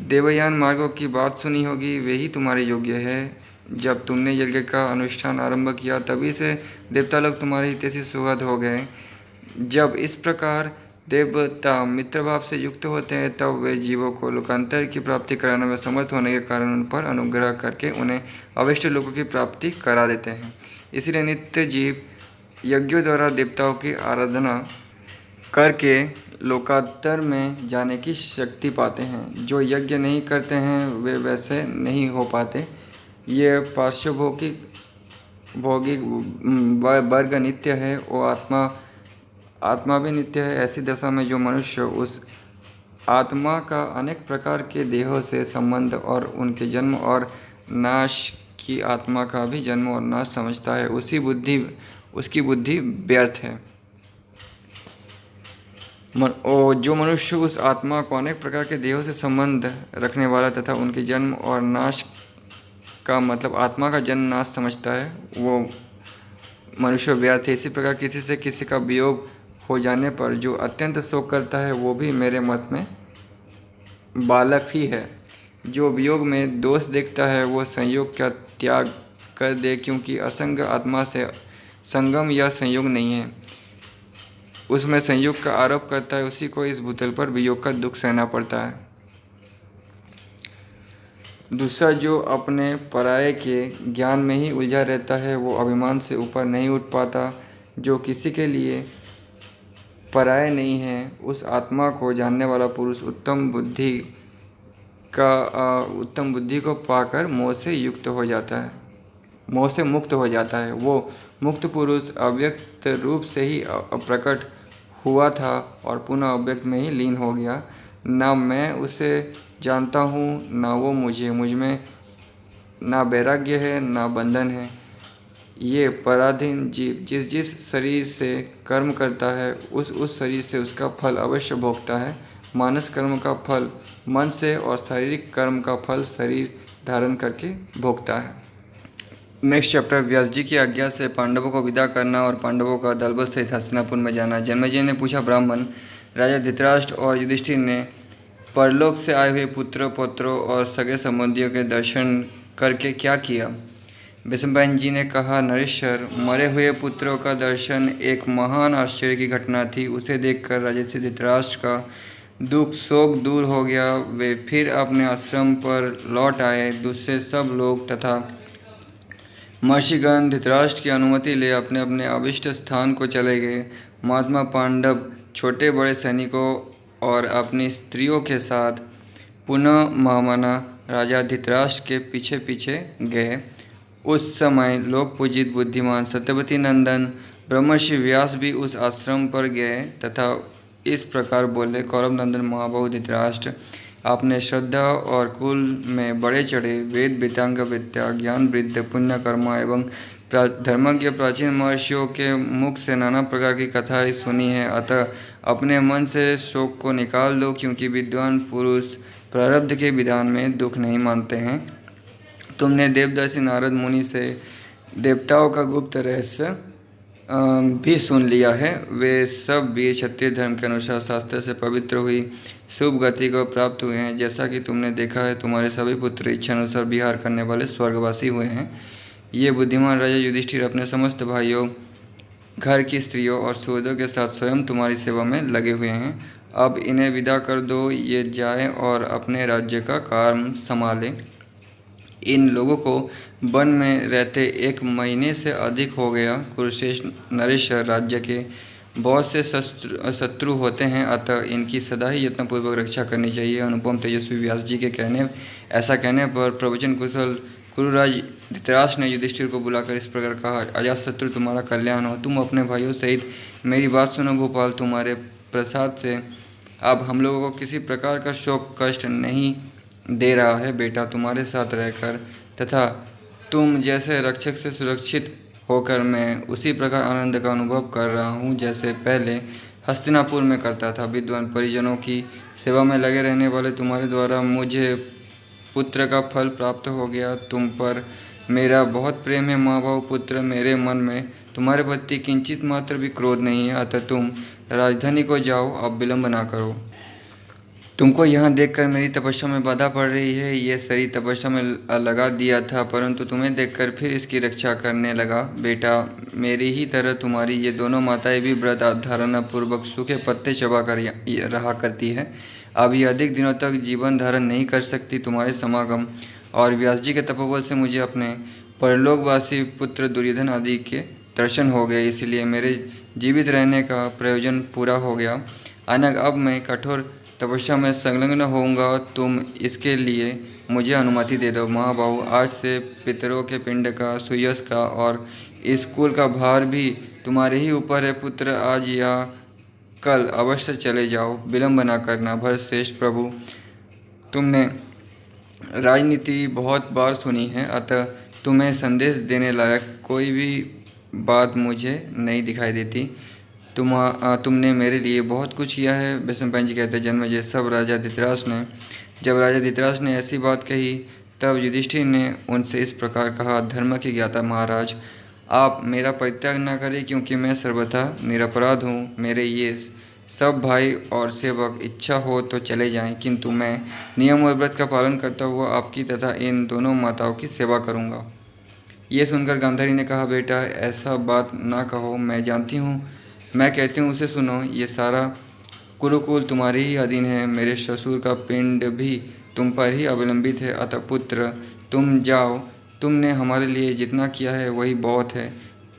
देवयान मार्गों की बात सुनी होगी, वे ही तुम्हारे योग्य है। जब तुमने यज्ञ का अनुष्ठान आरंभ किया तभी से देवता लोग तुम्हारे हितैषी सुहृद हो गए। जब इस प्रकार देवता मित्र भाव से युक्त होते हैं तब वे जीवों को लोकांतर की प्राप्ति कराने में समर्थ होने के कारण उन पर अनुग्रह करके उन्हें अविष्ट लोकों की प्राप्ति करा देते हैं। इसलिए नित्य जीव यज्ञों द्वारा देवताओं की आराधना करके लोकांतर में जाने की शक्ति पाते हैं। जो यज्ञ नहीं करते हैं वे वैसे नहीं हो पाते। ये पार्श्वभौतिक भौतिक वर्ग नित्य है और आत्मा भी नित्य है। ऐसी दशा में जो मनुष्य उस आत्मा का अनेक प्रकार के देहों से संबंध और उनके जन्म और नाश की आत्मा का भी जन्म और नाश समझता है उसकी बुद्धि व्यर्थ है। जो मनुष्य उस आत्मा को अनेक प्रकार के देहों से संबंध रखने वाला तथा उनके जन्म और नाश का मतलब आत्मा का जन्म नाश समझता है वो मनुष्य व्यर्थ है। इसी प्रकार किसी से किसी का वियोग हो जाने पर जो अत्यंत शोक करता है वो भी मेरे मत में बालक ही है। जो वियोग में दोष देखता है वो संयोग का त्याग कर दे, क्योंकि असंग आत्मा से संगम या संयोग नहीं है, उसमें संयोग का आरोप करता है, उसी को इस भूतल पर वियोग का दुख सहना पड़ता है। दूसरा जो अपने पराये के ज्ञान में ही उलझा रहता है वो अभिमान से ऊपर नहीं उठ पाता। जो किसी के लिए पराये नहीं है उस आत्मा को जानने वाला पुरुष उत्तम बुद्धि को पाकर मोह से युक्त हो जाता है, मोह से मुक्त हो जाता है। वो मुक्त पुरुष अव्यक्त रूप से ही प्रकट हुआ था और पुनः अव्यक्त में ही लीन हो गया। ना मैं उसे जानता हूँ ना वो मुझ में ना वैराग्य है ना बंधन है। ये पराधीन जीव जिस शरीर से कर्म करता है उस शरीर से उसका फल अवश्य भोगता है। मानस कर्म का फल मन से और शारीरिक कर्म का फल शरीर धारण करके भोगता है। नेक्स्ट चैप्टर, व्यास जी की आज्ञा से पांडवों को विदा करना और पांडवों का दलबल सहित हस्तिनापुर में जाना। जन्मेजय ने पूछा, ब्राह्मण राजा धृतराष्ट्र और युधिष्ठिर ने परलोक से आए हुए पुत्रों पौत्रों और सगे संबंधियों के दर्शन करके क्या किया? बिशनबैन जी ने कहा, नरेश्वर, मरे हुए पुत्रों का दर्शन एक महान आश्चर्य की घटना थी। उसे देखकर राजर्षि धृतराष्ट्र का दुख शोक दूर हो गया। वे फिर अपने आश्रम पर लौट आए। दूसरे सब लोग तथा महर्षिगण धृतराष्ट्र की अनुमति ले अपने अपने अभिष्ट स्थान को चले गए। महात्मा पांडव छोटे बड़े सैनिकों और अपनी स्त्रियों के साथ पुनः महामना राजा धृतराष्ट्र के पीछे पीछे गए। उस समय लोक पूजित बुद्धिमान सत्यवती नंदन ब्रह्मर्षि व्यास भी उस आश्रम पर गए तथा इस प्रकार बोले, कौरव नंदन महाबाहु धृतराष्ट्र, आपने श्रद्धा और कुल में बड़े चढ़े वेद वेदांग विद्या ज्ञान वृद्ध पुण्य कर्मा एवं धर्मज्ञ प्राचीन महर्षियों के मुख से नाना प्रकार की कथाएं सुनी है। अतः अपने मन से शोक को निकाल दो, क्योंकि विद्वान पुरुष प्रारब्ध के विधान में दुख नहीं मानते हैं। तुमने देवदर्शी नारद मुनि से देवताओं का गुप्त रहस्य भी सुन लिया है। वे सब वीर क्षत्रिय धर्म के अनुसार शास्त्र से पवित्र हुई शुभ गति को प्राप्त हुए हैं। जैसा कि तुमने देखा है, तुम्हारे सभी पुत्र इच्छा अनुसार विहार करने वाले स्वर्गवासी हुए हैं। ये बुद्धिमान राजा युधिष्ठिर अपने समस्त भाइयों, घर की स्त्रियों और सुहृदों के साथ स्वयं तुम्हारी सेवा में लगे हुए हैं। अब इन्हें विदा कर दो, ये जाएं और अपने राज्य का काम संभालें। इन लोगों को वन में रहते 1 महीने से अधिक हो गया। कुरुश्रेष्ठ नरेश्वर, राज्य के बहुत से शत्रु होते हैं, अतः इनकी सदा ही यत्नपूर्वक रक्षा करनी चाहिए। अनुपम तेजस्वी व्यास जी के ऐसा कहने पर प्रवचन कुशल कुरुराज धृतराष्ट्र ने युधिष्ठिर को बुलाकर इस प्रकार कहा, अजातशत्रु, तुम्हारा कल्याण हो। तुम अपने भाइयों सहित मेरी बात सुनो। भोपाल तुम्हारे प्रसाद से अब हम लोगों को किसी प्रकार का शोक कष्ट नहीं दे रहा है। बेटा तुम्हारे साथ रहकर तथा तुम जैसे रक्षक से सुरक्षित होकर मैं उसी प्रकार आनंद का अनुभव कर रहा हूँ जैसे पहले हस्तिनापुर में करता था। विद्वान परिजनों की सेवा में लगे रहने वाले तुम्हारे द्वारा मुझे पुत्र का फल प्राप्त हो गया। तुम पर मेरा बहुत प्रेम है महाभाव पुत्र। मेरे मन में तुम्हारे प्रति किंचित मात्र भी क्रोध नहीं है। अतः तुम राजधानी को जाओ, अब विलंब ना करो। तुमको यहाँ देखकर मेरी तपस्या में बाधा पड़ रही है। ये शरीर तपस्या में लगा दिया था, परंतु तुम्हें देखकर फिर इसकी रक्षा करने लगा। बेटा, मेरी ही तरह तुम्हारी ये दोनों माताएं भी व्रत धारणा पूर्वक सूखे पत्ते चबा कर रहा करती है। अब ये अधिक दिनों तक जीवन धारण नहीं कर सकती। तुम्हारे समागम और व्यास जी के तपोबल से मुझे अपने परलोकवासी पुत्र दुर्योधन आदि के दर्शन हो गए, इसलिए मेरे जीवित रहने का प्रयोजन पूरा हो गया। अनग अब मैं कठोर तपस्या में संलग्न होऊंगा। तुम इसके लिए मुझे अनुमति दे दो। महाबाहु, आज से पितरों के पिंड का, सुयश का और इस कुल का भार भी तुम्हारे ही ऊपर है। पुत्र, आज या कल अवश्य चले जाओ, विलंब न करना। भरतश्रेष्ठ प्रभु, तुमने राजनीति बहुत बार सुनी है, अतः तुम्हें संदेश देने लायक कोई भी बात मुझे नहीं दिखाई देती। तुमने मेरे लिए बहुत कुछ किया है। विष्णुपंत जी कहते हैं, जन्मेजय जब राजा धृतराष्ट्र ने ऐसी बात कही, तब युधिष्ठिर ने उनसे इस प्रकार कहा, धर्म की ज्ञाता महाराज, आप मेरा परित्याग न करें, क्योंकि मैं सर्वथा निरपराध हूँ। मेरे ये सब भाई और सेवक इच्छा हो तो चले जाएं, किंतु मैं नियम और व्रत का पालन करता हुआ आपकी तथा इन दोनों माताओं की सेवा करूँगा। ये सुनकर गांधारी ने कहा, बेटा ऐसा बात ना कहो, मैं जानती हूँ, मैं कहती हूँ उसे सुनो। ये सारा कुरुकुल तुम्हारे ही अधीन है। मेरे ससुर का पिंड भी तुम पर ही अवलंबित है। अतः पुत्र, तुम जाओ। तुमने हमारे लिए जितना किया है वही बहुत है।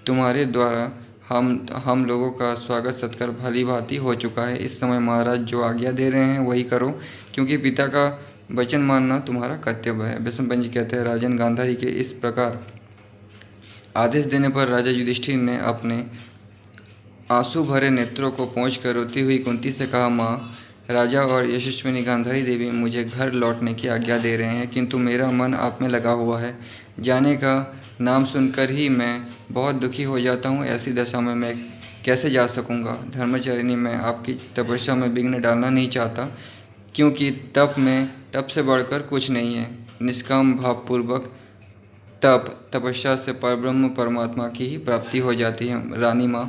तुम्हारे द्वारा हम लोगों का स्वागत सत्कार भली भांति हो चुका है। इस समय महाराज जो आज्ञा दे रहे हैं वही करो, क्योंकि पिता का वचन मानना तुम्हारा कर्तव्य है। विष्णुपंत जी कहते हैं, राजन गांधारी के इस प्रकार आदेश देने पर राजा युधिष्ठिर ने अपने आंसू भरे नेत्रों को पोंछकर रोती हुई कुंती से कहा, माँ, राजा और यशस्विनी गांधारी देवी मुझे घर लौटने की आज्ञा दे रहे हैं, किंतु मेरा मन आप में लगा हुआ है। जाने का नाम सुनकर ही मैं बहुत दुखी हो जाता हूँ। ऐसी दशा में मैं कैसे जा सकूँगा? धर्मचारिणी, मैं आपकी तपस्या में विघ्न डालना नहीं चाहता, क्योंकि तप से बढ़कर कुछ नहीं है। निष्काम भावपूर्वक तपस्या से परब्रह्म परमात्मा की ही प्राप्ति हो जाती है। रानी माँ,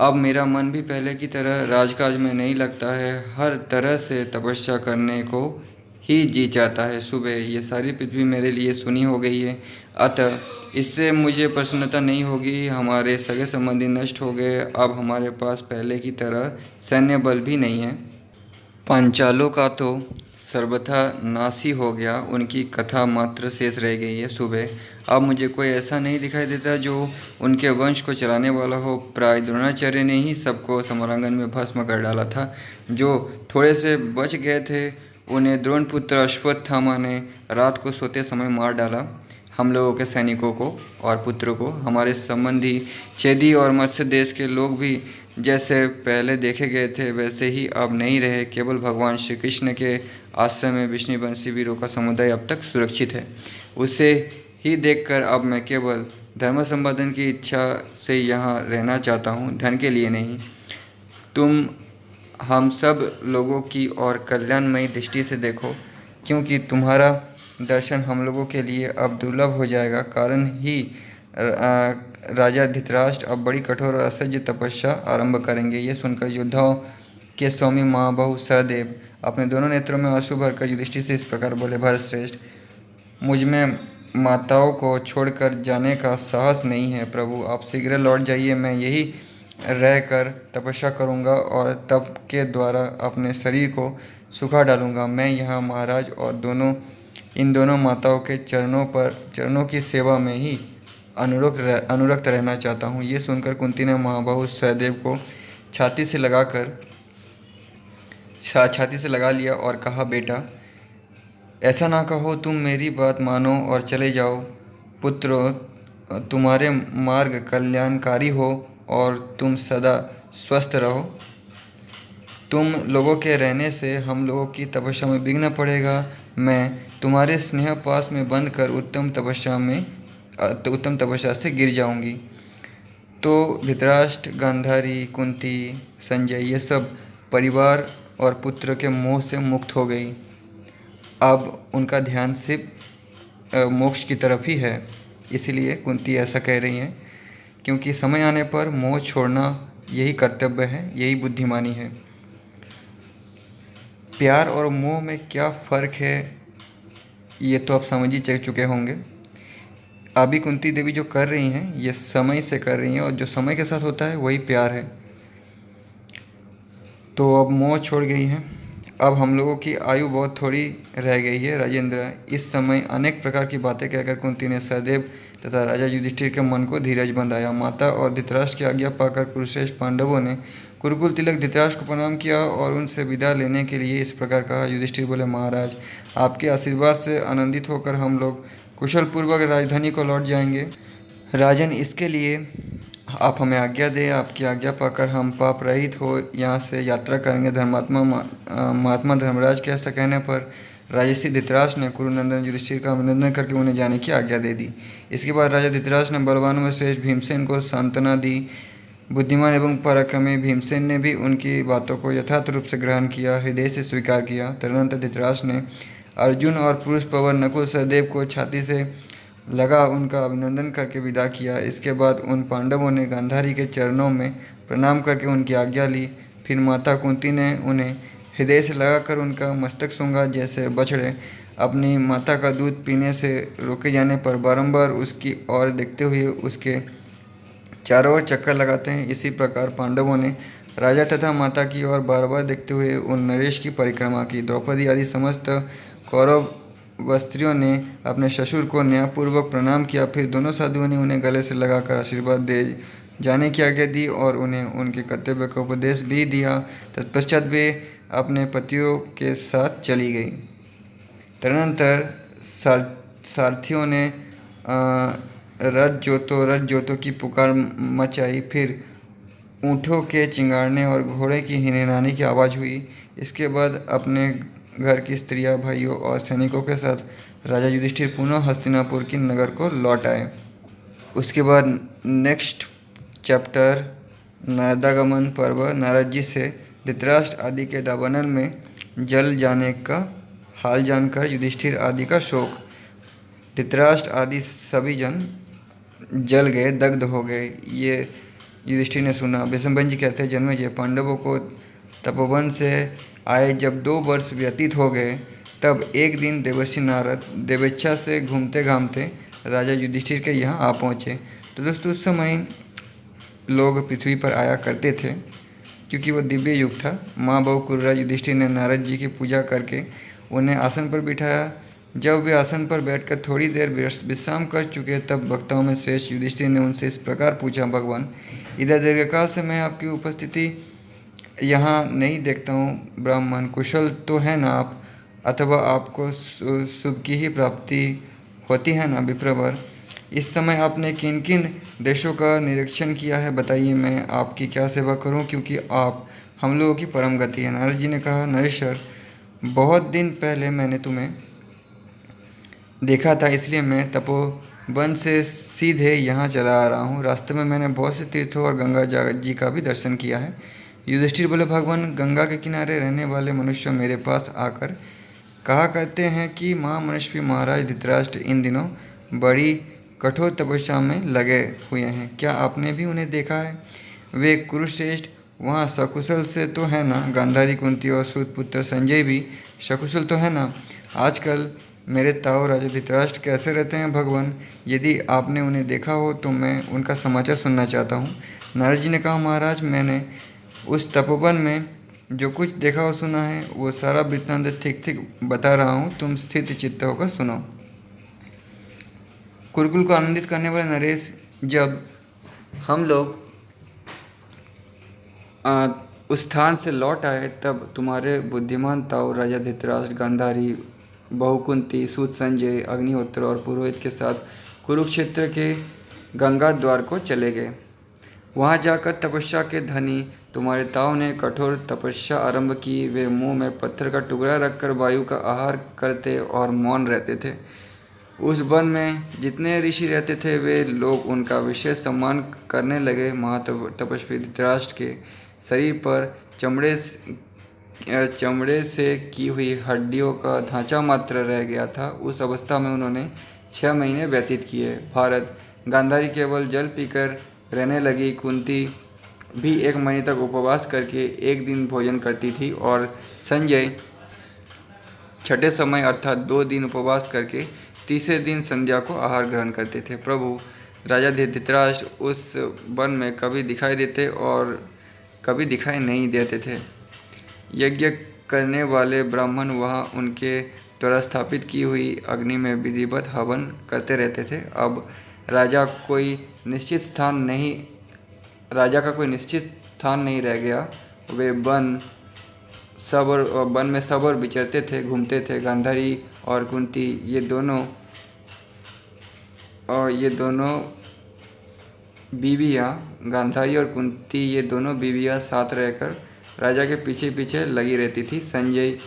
अब मेरा मन भी पहले की तरह राजकाज में नहीं लगता है, हर तरह से तपस्या करने को ही जी चाहता है। सुबह ये सारी पृथ्वी मेरे लिए सुनी हो गई है, अतः इससे मुझे प्रसन्नता नहीं होगी। हमारे सगे संबंधी नष्ट हो गए, अब हमारे पास पहले की तरह सैन्य बल भी नहीं है। पांचालों का तो सर्वथा नाश ही हो गया, उनकी कथा मात्र शेष रह गई है। सुबह अब मुझे कोई ऐसा नहीं दिखाई देता जो उनके वंश को चलाने वाला हो। प्राय द्रोणाचार्य ने ही सबको समरांगन में भस्म कर डाला था। जो थोड़े से बच गए थे उन्हें द्रोणपुत्र अश्वत्थामा ने रात को सोते समय मार डाला। हम लोगों के सैनिकों को और पुत्रों को हमारे संबंधी चेदी और मत्स्य देश के लोग भी जैसे पहले देखे गए थे वैसे ही अब नहीं रहे। केवल भगवान श्री कृष्ण के आश्रय में विष्णुवंशी वीरों का समुदाय अब तक सुरक्षित है। उसे ही देखकर अब मैं केवल धर्म संवर्धन की इच्छा से यहाँ रहना चाहता हूँ, धन के लिए नहीं। तुम हम सब लोगों की और कल्याणमयी दृष्टि से देखो, क्योंकि तुम्हारा दर्शन हम लोगों के लिए अब दुर्लभ हो जाएगा। कारण ही राजा धृतराष्ट्र अब बड़ी कठोर और असह्य तपस्या आरंभ करेंगे। ये सुनकर योद्धाओं के स्वामी महाबाहु सहदेव अपने दोनों नेत्रों में आंसू भरकर युधिष्ठिर से इस प्रकार बोले, भरतश्रेष्ठ, मुझ में माताओं को छोड़कर जाने का साहस नहीं है। प्रभु आप शीघ्र लौट जाइए, मैं यही रहकर तपस्या करूंगा और तप के द्वारा अपने शरीर को सुखा डालूंगा। मैं यहाँ महाराज और इन दोनों माताओं के चरणों की सेवा में ही अनुरक्त रहना चाहता हूँ। ये सुनकर कुंती ने महाबाहु सहदेव को छाती से लगा लिया और कहा, बेटा ऐसा ना कहो, तुम मेरी बात मानो और चले जाओ। पुत्रों, तुम्हारे मार्ग कल्याणकारी हो और तुम सदा स्वस्थ रहो। तुम लोगों के रहने से हम लोगों की तपस्या में विघ्न पड़ेगा। मैं तुम्हारे स्नेह पास में बंद कर उत्तम तपस्या से गिर जाऊंगी। तो धृतराष्ट्र, गांधारी, कुंती, संजय ये सब परिवार और पुत्र के मोह से मुक्त हो गई। अब उनका ध्यान सिर्फ मोक्ष की तरफ ही है। इसलिए कुंती ऐसा कह रही हैं, क्योंकि समय आने पर मोह छोड़ना यही कर्तव्य है, यही बुद्धिमानी है। प्यार और मोह में क्या फ़र्क है ये तो आप समझ ही चुके होंगे। अभी कुंती देवी जो कर रही हैं ये समय से कर रही हैं, और जो समय के साथ होता है वही प्यार है। तो अब मोह छोड़ गई हैं। अब हम लोगों की आयु बहुत थोड़ी रह गई है राजेंद्र। इस समय अनेक प्रकार की बातें कहकर कुंती ने सहदेव तथा राजा युधिष्ठिर के मन को धीरज बंधाया। माता और धृतराष्ट्र की आज्ञा पाकर कुरुश्रेष्ठ पांडवों ने कुरुकुल तिलक धृतराष्ट्र को प्रणाम किया और उनसे विदा लेने के लिए इस प्रकार कहा। युधिष्ठिर बोले, महाराज आपके आशीर्वाद से आनंदित होकर हम लोग कुशल पूर्वक राजधानी को लौट जाएंगे। राजन, इसके लिए आप हमें आज्ञा दें। आपकी आज्ञा पाकर हम पाप रहित हो यहाँ से यात्रा करेंगे। महात्मा धर्मराज के ऐसा कहने पर राजर्षि धृतराष्ट्र ने कुरुनंदन युधिष्ठिर का अभिनंदन करके उन्हें जाने की आज्ञा दे दी। इसके बाद राजा धृतराष्ट्र ने बलवानों में श्रेष्ठ भीमसेन को सांत्वना दी। बुद्धिमान एवं पराक्रमी भीमसेन ने भी उनकी बातों को यथार्थ रूप से ग्रहण किया, हृदय से स्वीकार किया। तदनंतर धृतराष्ट्र ने अर्जुन और पुरुष प्रवर नकुल सहदेव को छाती से लगा उनका अभिनंदन करके विदा किया। इसके बाद उन पांडवों ने गांधारी के चरणों में प्रणाम करके उनकी आज्ञा ली। फिर माता कुंती ने उन्हें हृदय से लगाकर उनका मस्तक सूंघा। जैसे बछड़े अपनी माता का दूध पीने से रोके जाने पर बारंबार उसकी ओर देखते हुए उसके चारों ओर चक्कर लगाते हैं, इसी प्रकार पांडवों ने राजा तथा माता की ओर बार बार देखते हुए उन नरेश की परिक्रमा की। द्रौपदी आदि समस्त कौरव वस्त्रियों ने अपने ससुर को न्यायपूर्वक प्रणाम किया। फिर दोनों साधुओं ने उन्हें गले से लगाकर आशीर्वाद दे जाने की आज्ञा दी और उन्हें उनके कर्तव्य का उपदेश भी दिया। तत्पश्चात वे अपने पतियों के साथ चली गई। तदनंतर सारथियों ने रथ जोतो की पुकार मचाई। फिर ऊँटों के चिंगारने और घोड़े की हिनहिनाने की आवाज़ हुई। इसके बाद अपने घर की स्त्रियां, भाइयों और सैनिकों के साथ राजा युधिष्ठिर पुनः हस्तिनापुर की नगर को लौट आए। उसके बाद नेक्स्ट चैप्टर नारदागमन पर्व। नारद जी से धृतराष्ट्र आदि के दावानल में जल जाने का हाल जानकर युधिष्ठिर आदि का शोक। धृतराष्ट्र आदि सभी जन जल गए, दग्ध हो गए। ये युधिष्ठिर ने सुना। वैशंपायन जी कहते हैं, जन्मेजय, पांडवों को तपोवन से आए जब 2 वर्ष व्यतीत हो गए, तब एक दिन देवर्षि नारद देवेच्छा से घूमते घामते राजा युधिष्ठिर के यहाँ आ पहुँचे। तो दोस्तों, उस समय लोग पृथ्वी पर आया करते थे क्योंकि वो दिव्य युग था। माँ बहू कुर्रा युधिष्ठिर ने नारद जी की पूजा करके उन्हें आसन पर बिठाया। जब वे आसन पर बैठकर थोड़ी देर विश्राम कर चुके, तब वक्ताओं में श्रेष्ठ युधिष्ठिर ने उनसे इस प्रकार पूछा, भगवान, इधर दीर्घकाल से मैं आपकी उपस्थिति यहाँ नहीं देखता हूँ। ब्राह्मण, कुशल तो है ना आप? अथवा आपको शुभ की ही प्राप्ति होती है ना? विप्रवर, इस समय आपने किन किन देशों का निरीक्षण किया है, बताइए, मैं आपकी क्या सेवा करूं, क्योंकि आप हम लोगों की परम गति है। नारद जी ने कहा, नरेश्वर, बहुत दिन पहले मैंने तुम्हें देखा था, इसलिए मैं तपोवन से सीधे यहाँ चला आ रहा हूँ। रास्ते में मैंने बहुत से तीर्थों और गंगा जी का भी दर्शन किया है। युधिष्ठिर बोले, भगवान, गंगा के किनारे रहने वाले मनुष्य मेरे पास आकर कहा करते हैं कि महामनस्वी महाराज धृतराष्ट्र इन दिनों बड़ी कठोर तपस्या में लगे हुए हैं। क्या आपने भी उन्हें देखा है? वे कुरुश्रेष्ठ वहाँ सकुशल से तो है ना? गांधारी, कुंती और सूतपुत्र संजय भी सकुशल तो है ना? आजकल मेरे ताऊ राजा धृतराष्ट्र कैसे रहते हैं भगवान? यदि आपने उन्हें देखा हो तो मैं उनका समाचार सुनना चाहता हूँ। नारद जी ने कहा, महाराज, मैंने उस तपोवन में जो कुछ देखा और सुना है वो सारा वृत्तांत ठीक ठीक बता रहा हूँ, तुम स्थिर चित्त होकर सुनो। कुरुकुल को आनंदित करने वाले नरेश, जब हम लोग उस स्थान से लौट आए, तब तुम्हारे बुद्धिमान ताऊ राजा धृतराष्ट्र, गांधारी, बहू कुंती, सूत संजय, अग्निहोत्र और पुरोहित के साथ कुरुक्षेत्र के गंगा द्वार को चले गए। वहाँ जाकर तपस्या के धनी तुम्हारे ताऊ ने कठोर तपस्या आरंभ की। वे मुंह में पत्थर का टुकड़ा रखकर वायु का आहार करते और मौन रहते थे। उस वन में जितने ऋषि रहते थे, वे लोग उनका विशेष सम्मान करने लगे। महातपस्वी धृतराष्ट्र के शरीर पर चमड़े से की हुई हड्डियों का ढांचा मात्र रह गया था। उस अवस्था में उन्होंने 6 महीने व्यतीत किए। भारत, गांधारी केवल जल पीकर रहने लगी। कुंती भी 1 महीने तक उपवास करके एक दिन भोजन करती थी, और संजय छठे समय अर्थात 2 दिन उपवास करके तीसरे दिन संध्या को आहार ग्रहण करते थे। प्रभु, राजा धृतराष्ट्र उस वन में कभी दिखाई देते और कभी दिखाई नहीं देते थे। यज्ञ करने वाले ब्राह्मण वहाँ उनके द्वारा स्थापित की हुई अग्नि में विधिवत हवन करते रहते थे। अब राजा का कोई निश्चित स्थान नहीं रह गया। वे वन में सबर विचरते थे, घूमते थे। गांधारी और कुंती ये दोनों बीवियाँ साथ रहकर राजा के पीछे पीछे लगी रहती थी। संजय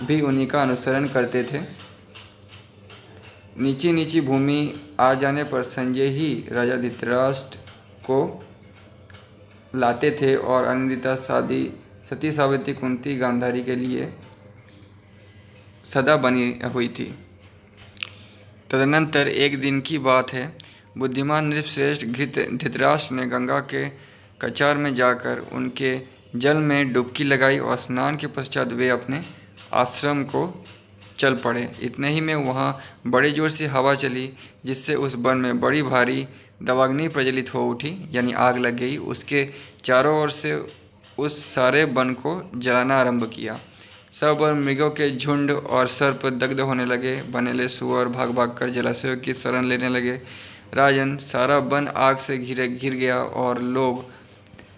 भी उन्हीं का अनुसरण करते थे। नीची नीची भूमि आ जाने पर संजय ही राजा धृतराष्ट्र को लाते थे, और अनिंदिता सती सावित्री कुंती गांधारी के लिए सदा बनी हुई थी। तदनंतर एक दिन की बात है, बुद्धिमान नृपश्रेष्ठ धृतराष्ट्र ने गंगा के कचार में जाकर उनके जल में डुबकी लगाई, और स्नान के पश्चात वे अपने आश्रम को चल पड़े। इतने ही में वहाँ बड़े जोर से हवा चली, जिससे उस वन में बड़ी भारी दावाग्नि प्रज्वलित हो उठी, यानी आग लग गई। उसके चारों ओर से उस सारे वन को जलाना आरंभ किया। सब और मृगों के झुंड और सर्प दग्ध होने लगे। बनेले सुअर भाग भाग कर जलाशयों की शरण लेने लगे। राजन, सारा वन आग से घिर गया,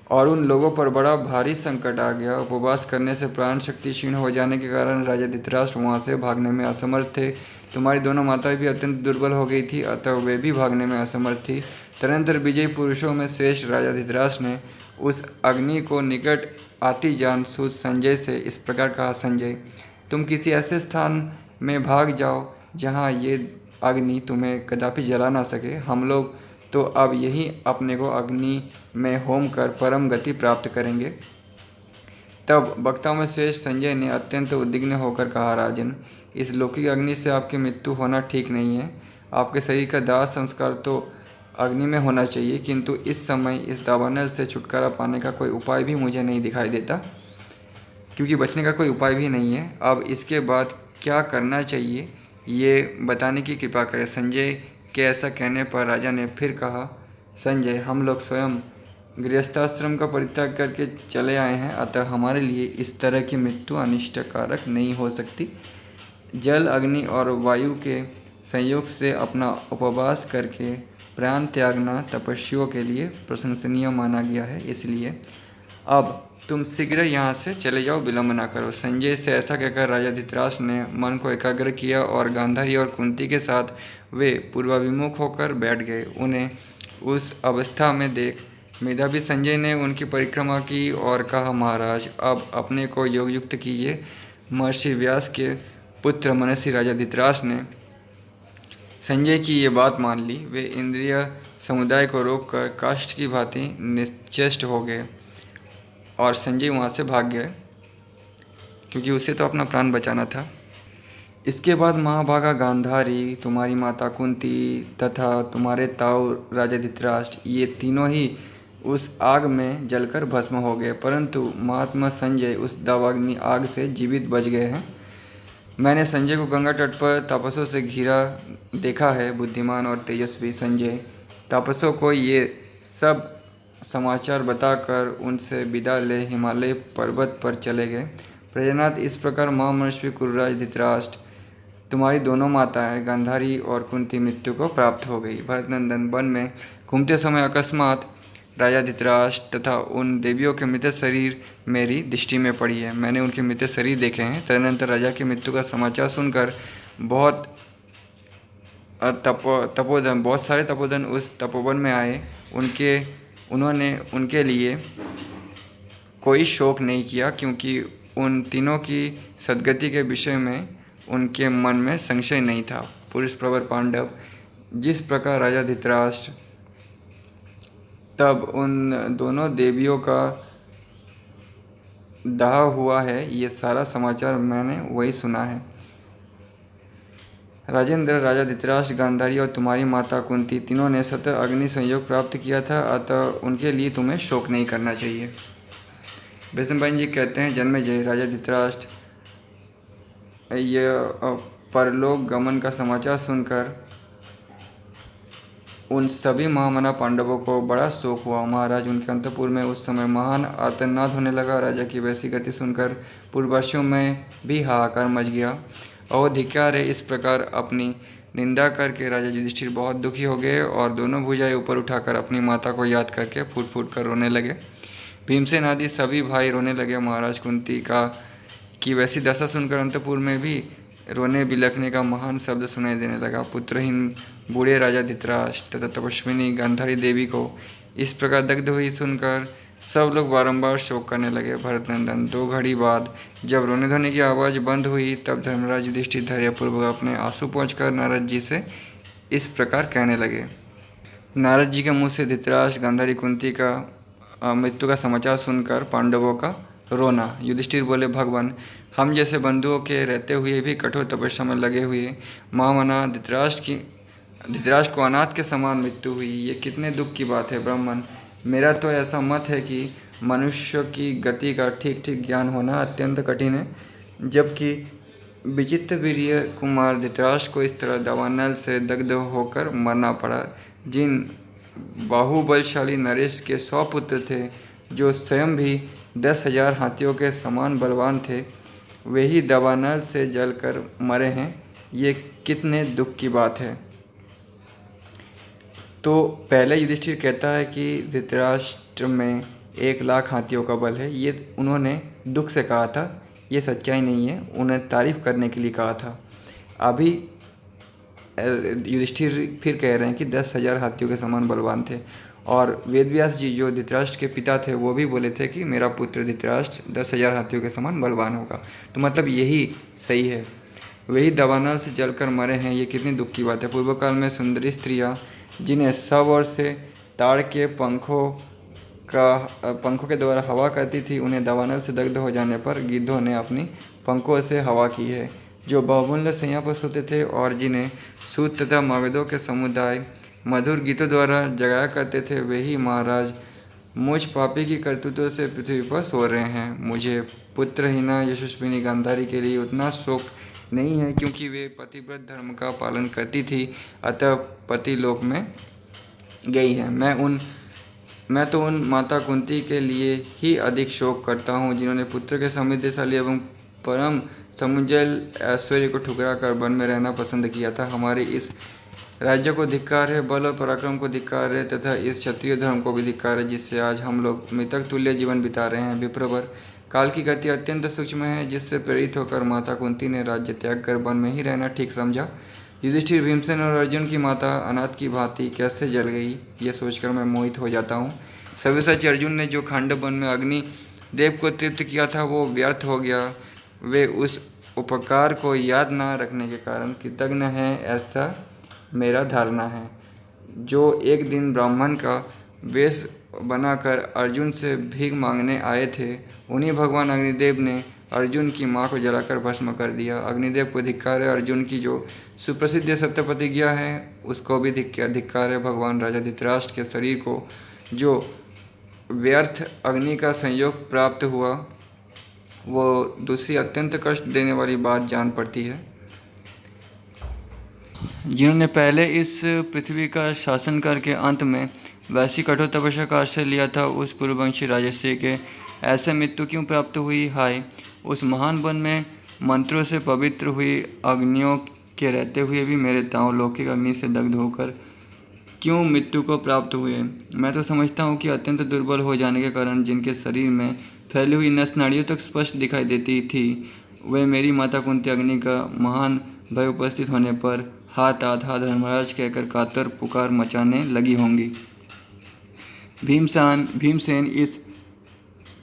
और उन लोगों पर बड़ा भारी संकट आ गया। उपवास करने से प्राण शक्ति क्षीण हो जाने के कारण राजा धृतराष्ट्र वहाँ से भागने में असमर्थ थे। तुम्हारी दोनों माताएं भी अत्यंत दुर्बल हो गई थी, अतः वे भी भागने में असमर्थ थी। तदनंतर विजयी पुरुषों में श्रेष्ठ राजा धृतराष्ट्र ने उस अग्नि को निकट आती जान सूत संजय से इस प्रकार कहा, संजय, तुम किसी ऐसे स्थान में भाग जाओ जहाँ ये अग्नि तुम्हें कदापि जला ना सके। हम लोग तो अब यही अपने को अग्नि में होम कर परम गति प्राप्त करेंगे। तब वक्ताओं में श्रेष्ठ संजय ने अत्यंत उद्विग्न होकर कहा, राजन, इस लौकिक अग्नि से आपकी मृत्यु होना ठीक नहीं है। आपके शरीर का दाह संस्कार तो अग्नि में होना चाहिए, किंतु इस समय इस दावानल से छुटकारा पाने का कोई उपाय भी मुझे नहीं दिखाई देता, क्योंकि बचने का कोई उपाय भी नहीं है। अब इसके बाद क्या करना चाहिए ये बताने की कृपा करें। संजय के ऐसा कहने पर राजा ने फिर कहा, संजय, हम लोग स्वयं गृहस्थाश्रम का परित्याग करके चले आए हैं, अतः हमारे लिए इस तरह की मृत्यु अनिष्टकारक नहीं हो सकती। जल, अग्नि और वायु के संयोग से अपना उपवास करके प्राण त्यागना तपस्वियों के लिए प्रशंसनीय माना गया है, इसलिए अब तुम शीघ्र यहाँ से चले जाओ, विलंब ना करो। संजय से ऐसा कहकर राजा धृतराष्ट्र ने मन को एकाग्र किया और गांधारी और कुंती के साथ वे पूर्वाभिमुख होकर बैठ गए। उन्हें उस अवस्था में देख मेधावी संजय ने उनकी परिक्रमा की और कहा, महाराज, अब अपने को योग युक्त कीजिए। महर्षि व्यास के पुत्र मनसी राजा धृतराष्ट्र ने संजय की ये बात मान ली। वे इंद्रिय समुदाय को रोककर काष्ठ की भांति निश्चेष्ट हो गए और संजय वहाँ से भाग गए, क्योंकि उसे तो अपना प्राण बचाना था। इसके बाद महाभागा गांधारी, तुम्हारी माता कुंती तथा तुम्हारे ताऊ राजा धृतराष्ट्र, ये तीनों ही उस आग में जलकर भस्म हो गए, परंतु महात्मा संजय उस दावाग्नि आग से जीवित बच गए हैं। मैंने संजय को गंगा तट पर तापसों से घिरा देखा है। बुद्धिमान और तेजस्वी संजय तापसों को ये सब समाचार बताकर उनसे विदा ले हिमालय पर्वत पर चले गए। प्रजानाथ, इस प्रकार महामनस्वी कुरुराज धृतराष्ट्र, तुम्हारी दोनों माताएं गांधारी और कुंती मृत्यु को प्राप्त हो गई। भरतनंदन, वन में घूमते समय अकस्मात राजा धृतराष्ट्र तथा उन देवियों के मृत शरीर मेरी दृष्टि में पड़ी है। मैंने उनके मृत शरीर देखे हैं। तदनंतर राजा की मृत्यु का समाचार सुनकर बहुत सारे तपोधन उस तपोवन में आए। उन्होंने उनके लिए कोई शोक नहीं किया, क्योंकि उन तीनों की सद्गति के विषय में उनके मन में संशय नहीं था। पुरुष प्रवर पांडव, जिस प्रकार राजा धृतराष्ट्र तब उन दोनों देवियों का दाह हुआ है, ये सारा समाचार मैंने वही सुना है। राजेंद्र, राजा धृतराष्ट्र, गांधारी और तुम्हारी माता कुंती तीनों ने स्वतः अग्नि संयोग प्राप्त किया था, अतः उनके लिए तुम्हें शोक नहीं करना चाहिए। वैशंपायन जी कहते हैं, जन्मेजय, राजा धृतराष्ट्र यह परलोक गमन का समाचार सुनकर उन सभी महामना पांडवों को बड़ा शोक हुआ। महाराज, उनके अंतपुर में उस समय महान आर्तनाद होने लगा। राजा की वैसी गति सुनकर पूर्ववासियों में भी हाहाकार मच गया। और धिक्कार है, इस प्रकार अपनी निंदा करके राजा युधिष्ठिर बहुत दुखी हो गए और दोनों भुजाएं ऊपर उठाकर अपनी माता को याद करके फूट फूट कर रोने लगे। भीमसेन आदि सभी भाई रोने लगे। महाराज कुंती की वैसी दशा सुनकर अंतपुर में भी रोने बिलखने का महान शब्द सुनाई देने लगा। पुत्रहीन बूढ़े राजा धृतराष्ट्र तथा तपस्विनी गांधारी देवी को इस प्रकार दग्ध हुई सुनकर सब लोग बारंबार शोक करने लगे। भरतनंदन, 2 घड़ी बाद जब रोने धोने की आवाज़ बंद हुई, तब धर्मराज युधिष्ठिर धैर्यपूर्वक अपने आंसू पोंछकर नारद जी से इस प्रकार कहने लगे। नारद जी के मुँह से धृतराष्ट्र, गांधारी, कुंती का मृत्यु का समाचार सुनकर पांडवों का रोना। युधिष्ठिर बोले, भगवान, हम जैसे बंधुओं के रहते हुए भी कठोर तपस्या में लगे हुए महामना धृतराष्ट्र को अनाथ के समान मृत्यु हुई, ये कितने दुख की बात है। ब्राह्मण, मेरा तो ऐसा मत है कि मनुष्य की गति का ठीक ठीक ज्ञान होना अत्यंत कठिन है, जबकि विचित्र वीर्य कुमार धृतराष्ट्र को इस तरह दावानल से दग्ध होकर मरना पड़ा। जिन बाहुबलशाली नरेश के 100 पुत्र थे, जो स्वयं भी 10,000 हाथियों के समान बलवान थे, वे ही दावानल से जलकर मरे हैं। ये कितने दुख की बात है। तो पहले युधिष्ठिर कहता है कि धृतराष्ट्र में 1,00,000 हाथियों का बल है। ये उन्होंने दुख से कहा था, ये सच्चाई नहीं है, उन्हें तारीफ करने के लिए कहा था। अभी युधिष्ठिर फिर कह रहे हैं कि 10,000 हाथियों के समान बलवान थे। और वेदव्यास जी, जो धृतराष्ट्र के पिता थे, वो भी बोले थे कि मेरा पुत्र धृतराष्ट्र 10,000 हाथियों के समान बलवान होगा। तो मतलब यही सही है, वही दावानल से जलकर मरे हैं। ये कितनी दुख की बात है। पूर्व काल में सुंदरी स्त्रियाँ, जिन्हें सब ओर से ताड़ के पंखों के द्वारा हवा करती थी, उन्हें दावानल से दग्ध हो जाने पर गिद्धों ने अपनी पंखों से हवा की है। जो बहुमूल्य सैया पर सोते थे और जिन्हें सूत तथा मगधों के समुदाय मधुर गीतों द्वारा जगाया करते थे, वही महाराज मुझ पापी की करतूतों से पृथ्वी पर सो रहे हैं। मुझे पुत्रहीना यशस्विनी गांधारी के लिए उतना शोक नहीं है, क्योंकि वे पतिव्रत धर्म का पालन करती थी, अतः पति लोक में गई है। मैं तो उन माता कुंती के लिए ही अधिक शोक करता हूँ, जिन्होंने पुत्र के समृद्धशाली एवं परम समुज्जल ऐश्वर्य को ठुकरा कर वन में रहना पसंद किया था। हमारे इस राज्य को धिक्कार है, बल और पराक्रम को धिक्कार है, तथा इस क्षत्रिय धर्म को भी धिक्कार है, जिससे आज हम लोग मृतक तुल्य जीवन बिता रहे हैं। विप्रवर, काल की गति अत्यंत सूक्ष्म है, जिससे प्रेरित होकर माता कुंती ने राज्य त्याग कर वन में ही रहना ठीक समझा। युधिष्ठिर, भीमसेन और अर्जुन की माता अनाथ की भांति कैसे जल गई, ये सोचकर मैं मोहित हो जाता हूँ। सव्यसाची अर्जुन ने जो खांडव वन में अग्नि देव को तृप्त किया था, वो व्यर्थ हो गया। वे उस उपकार को याद न रखने के कारण कृतज्ञ हैं, ऐसा मेरा धारणा है। जो एक दिन ब्राह्मण का वेश बनाकर अर्जुन से भीख मांगने आए थे, उन्हीं भगवान अग्निदेव ने अर्जुन की मां को जलाकर भस्म कर दिया। अग्निदेव को धिक्कार है। अर्जुन की जो सुप्रसिद्ध सत्य प्रतिज्ञा है, उसको भी धिक्कार है। भगवान राजा धृतराष्ट्र के शरीर को जो व्यर्थ अग्नि का संयोग प्राप्त हुआ, वो दूसरी अत्यंत कष्ट देने वाली बात जान पड़ती है। जिन्होंने पहले इस पृथ्वी का शासन करके अंत में वैसी कठोर तपस्या का आश्रय लिया था, उस पूर्ववंशी राजर्षि के ऐसे मृत्यु क्यों प्राप्त हुई? हाय, उस महान वन में मंत्रों से पवित्र हुई अग्नियों के रहते हुए भी मेरे ताऊ लौकिक अग्नि से दग्ध होकर क्यों मृत्यु को प्राप्त हुए? मैं तो समझता हूँ कि अत्यंत दुर्बल हो जाने के कारण जिनके शरीर में फैली हुई नस नाड़ियों तक स्पष्ट दिखाई देती थी, वे मेरी माता कुंती अग्नि का महान भय उपस्थित होने पर हाथ आधा धर्मराज कहकर कातर पुकार मचाने लगी होंगी। भीमसेन, इस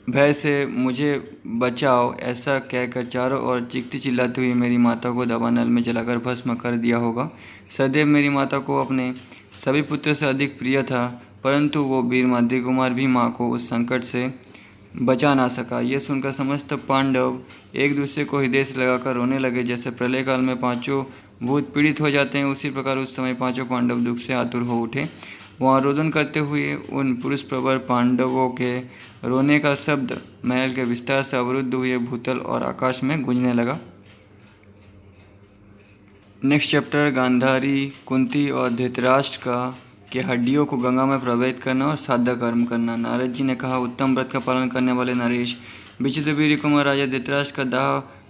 भय से मुझे बचाओ, ऐसा कहकर चारों ओर चीखती चिल्लाती हुई मेरी माता को दावानल में जलाकर भस्म कर दिया होगा। सदैव मेरी माता को अपने सभी पुत्र से अधिक प्रिय था, परंतु वो वीर माद्री कुमार भी माँ को उस संकट से बचा ना सका। ये सुनकर समस्त पांडव एक दूसरे को हृदय से लगाकर रोने लगे। जैसे प्रलय काल में पांचों भूत पीड़ित हो जाते हैं, उसी प्रकार उस समय पांचों पांडव दुख से आतुर हो उठे। वहाँ रोदन करते हुए उन पुरुष प्रवर पांडवों के रोने का शब्द महल के विस्तार से अवरुद्ध हुए भूतल और आकाश में गूंजने लगा। नेक्स्ट चैप्टर, गांधारी, कुंती और धृतराष्ट्र के हड्डियों को गंगा में प्रवाहित करना और साध्य कर्म करना। नारद जी ने कहा, उत्तम व्रत का पालन करने वाले नरेश, विचित्र वीर कुमार राजा धृतराष्ट्र का दाह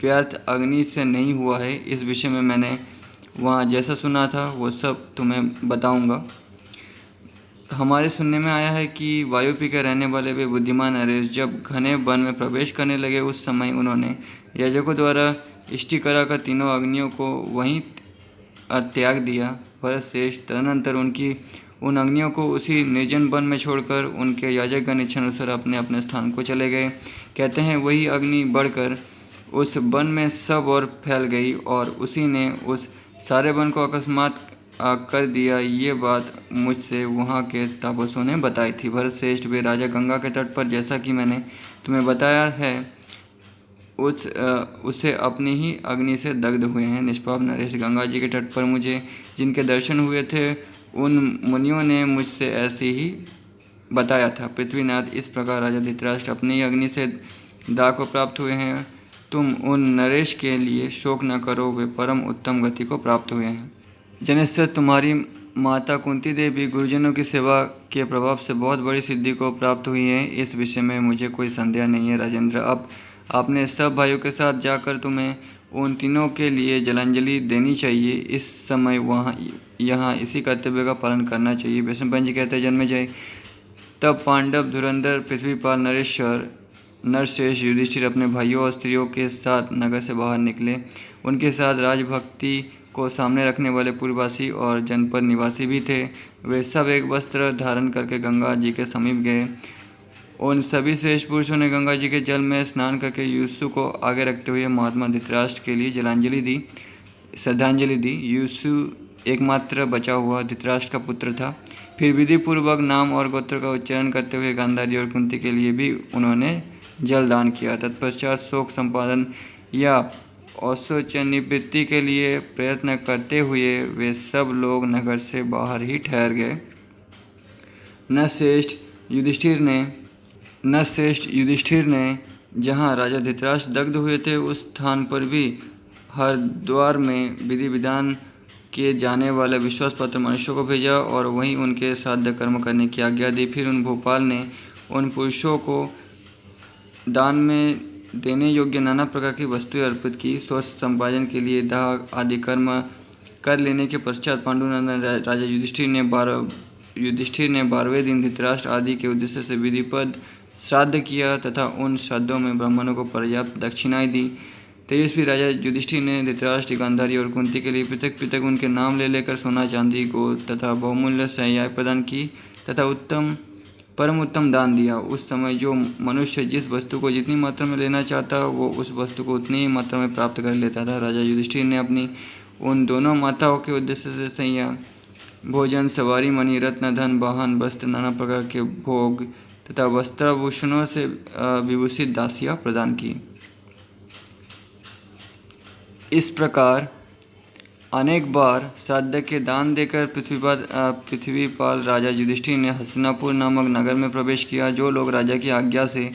व्यर्थ अग्नि से नहीं हुआ है। इस विषय में मैंने वहाँ जैसा सुना था वो सब तुम्हें बताऊंगा। हमारे सुनने में आया है कि वायुपी के रहने वाले वे बुद्धिमान नरेश जब घने वन में प्रवेश करने लगे, उस समय उन्होंने याजकों द्वारा इष्टि कराकर तीनों अग्नियों को वहीं त्याग दिया। भरतश्रेष्ठ, तदनंतर उन अग्नियों को उसी निर्जन वन में छोड़कर उनके याजकगण इच्छानुसार अपने अपने स्थान को चले गए। कहते हैं वही अग्नि बढ़कर उस वन में सब और फैल गई और उसी ने उस सारे वन को अकस्मात कर दिया। ये बात मुझसे वहाँ के तापसों ने बताई थी। भरतश्रेष्ठ, वे राजा गंगा के तट पर, जैसा कि मैंने तुम्हें बताया है, उसे अपनी ही अग्नि से दग्ध हुए हैं। निष्पाप नरेश, गंगा जी के तट पर मुझे जिनके दर्शन हुए थे, उन मुनियों ने मुझसे ऐसे ही बताया था। पृथ्वीनाथ, इस प्रकार राजा धृतराष्ट्र अपनी ही अग्नि से दाह को प्राप्त हुए हैं। तुम उन नरेश के लिए शोक न करो, वे परम उत्तम गति को प्राप्त हुए हैं। जनेश्वर, तुम्हारी माता कुंती देवी गुरुजनों की सेवा के प्रभाव से बहुत बड़ी सिद्धि को प्राप्त हुई है। इस विषय में मुझे कोई संदेह नहीं है। राजेंद्र, अब आपने सब भाइयों के साथ जाकर तुम्हें उन तीनों के लिए जलांजलि देनी चाहिए। इस समय यहाँ इसी कर्तव्य का पालन करना चाहिए। वैष्णव जी कहते हैं, जन्मेजय, तब पांडव, धुरंधर, पृथ्वीपाल, नरेश्वर, नरशेष, युधिष्ठिर अपने भाइयों और स्त्रियों के साथ नगर से बाहर निकले। उनके साथ राजभक्ति को सामने रखने वाले पूर्ववासी और जनपद निवासी भी थे। वे सब एक वस्त्र धारण करके गंगा जी के समीप गए। उन सभी श्रेष्ठ पुरुषों ने गंगा जी के जल में स्नान करके युसु को आगे रखते हुए महात्मा धृतराष्ट्र के लिए श्रद्धांजलि दी। युसु एकमात्र बचा हुआ धृतराष्ट्र का पुत्र था। फिर विधि पूर्वक नाम और गोत्र का उच्चारण करते हुए गांधारी और कुंती के लिए भी उन्होंने जल दान किया। तत्पश्चात शोक संपादन या औशोचनिवृत्ति के लिए प्रयत्न करते हुए वे सब लोग नगर से बाहर ही ठहर गए। नरश्रेष्ठ युधिष्ठिर ने जहाँ राजा धृतराष्ट्र दग्ध हुए थे उस स्थान पर भी हर द्वार में विधि विधान किए जाने वाले विश्वास पात्र मनुष्यों को भेजा और वहीं उनके साध्य कर्म करने की आज्ञा दी। फिर उन भोपाल ने उन पुरुषों को दान में देने योग्य नाना प्रकार की वस्तुएं अर्पित की। स्वस्थ संपादन के लिए दाह आदि कर्म कर लेने के पश्चात पांडुनंदन राजा युधिष्ठिर ने 12वें दिन धृतराष्ट्र आदि के उद्देश्य से विधिवत श्राद्ध किया तथा उन श्राद्धों में ब्राह्मणों को पर्याप्त दक्षिणाएं दी। तेजस्वी राजा युधिष्ठिर ने धृतराष्ट्र, गांधारी और कुंती के लिए पृथक पृथक उनके नाम ले लेकर सोना, चांदी, गोद तथा बहुमूल्य शैयाएं प्रदान की तथा परम उत्तम दान दिया। उस समय जो मनुष्य जिस वस्तु को जितनी मात्रा में लेना चाहता वो उस वस्तु को उतनी ही मात्रा में प्राप्त कर लेता था। राजा युधिष्ठिर ने अपनी उन दोनों माताओं के उद्देश्य से शैया, भोजन, सवारी, मणि, रत्न, धन, वाहन, वस्त्र, नाना प्रकार के भोग तथा वस्त्राभूषणों से विभूषित दासियां प्रदान की। इस प्रकार अनेक बार श्राद्ध के दान देकर पृथ्वीपाल राजा युधिष्ठिर ने हस्तिनापुर नामक नगर में प्रवेश किया। जो लोग राजा की आज्ञा से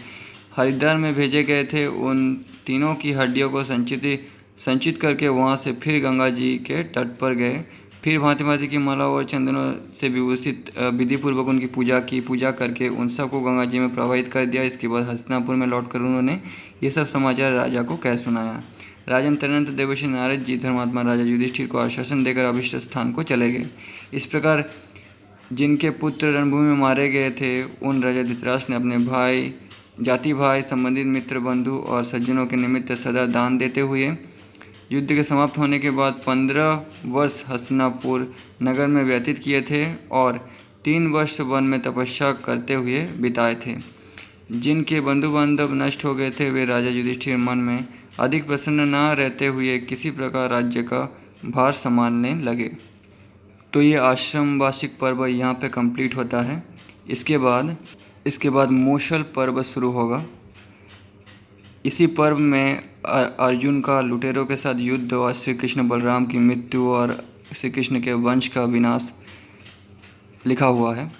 हरिद्वार में भेजे गए थे उन तीनों की हड्डियों को संचित करके वहां से फिर गंगा जी के तट पर गए। फिर भांति भांति की मालाओं और चंदनों से विभूषित विधिपूर्वक उनकी पूजा करके उन सबको गंगा जी में प्रवाहित कर दिया। इसके बाद हस्तिनापुर में लौटकर उन्होंने ये सब समाचार राजा को कह सुनाया। राजन तदनंतर देवर्षि नारद जी धर्मात्मा राजा युधिष्ठिर को आश्वासन देकर अभिष्ट स्थान को चले गए। इस प्रकार जिनके पुत्र रणभूमि में मारे गए थे उन राजा धृतराष्ट्र ने अपने जाति भाई, संबंधित मित्र, बंधु और सज्जनों के निमित्त सदा दान देते हुए युद्ध के समाप्त होने के बाद 15 वर्ष हस्तिनापुर नगर में व्यतीत किए थे और 3 वर्ष वन में तपस्या करते हुए बिताए थे। जिनके बंधु बांधव नष्ट हो गए थे वे राजा युधिष्ठिर मन में अधिक प्रसन्न न रहते हुए किसी प्रकार राज्य का भार संभालने लगे। तो ये आश्रम वार्षिक पर्व यहाँ पे कंप्लीट होता है। इसके बाद मूषल पर्व शुरू होगा। इसी पर्व में अर्जुन का लुटेरों के साथ युद्ध और श्री कृष्ण बलराम की मृत्यु और श्री कृष्ण के वंश का विनाश लिखा हुआ है।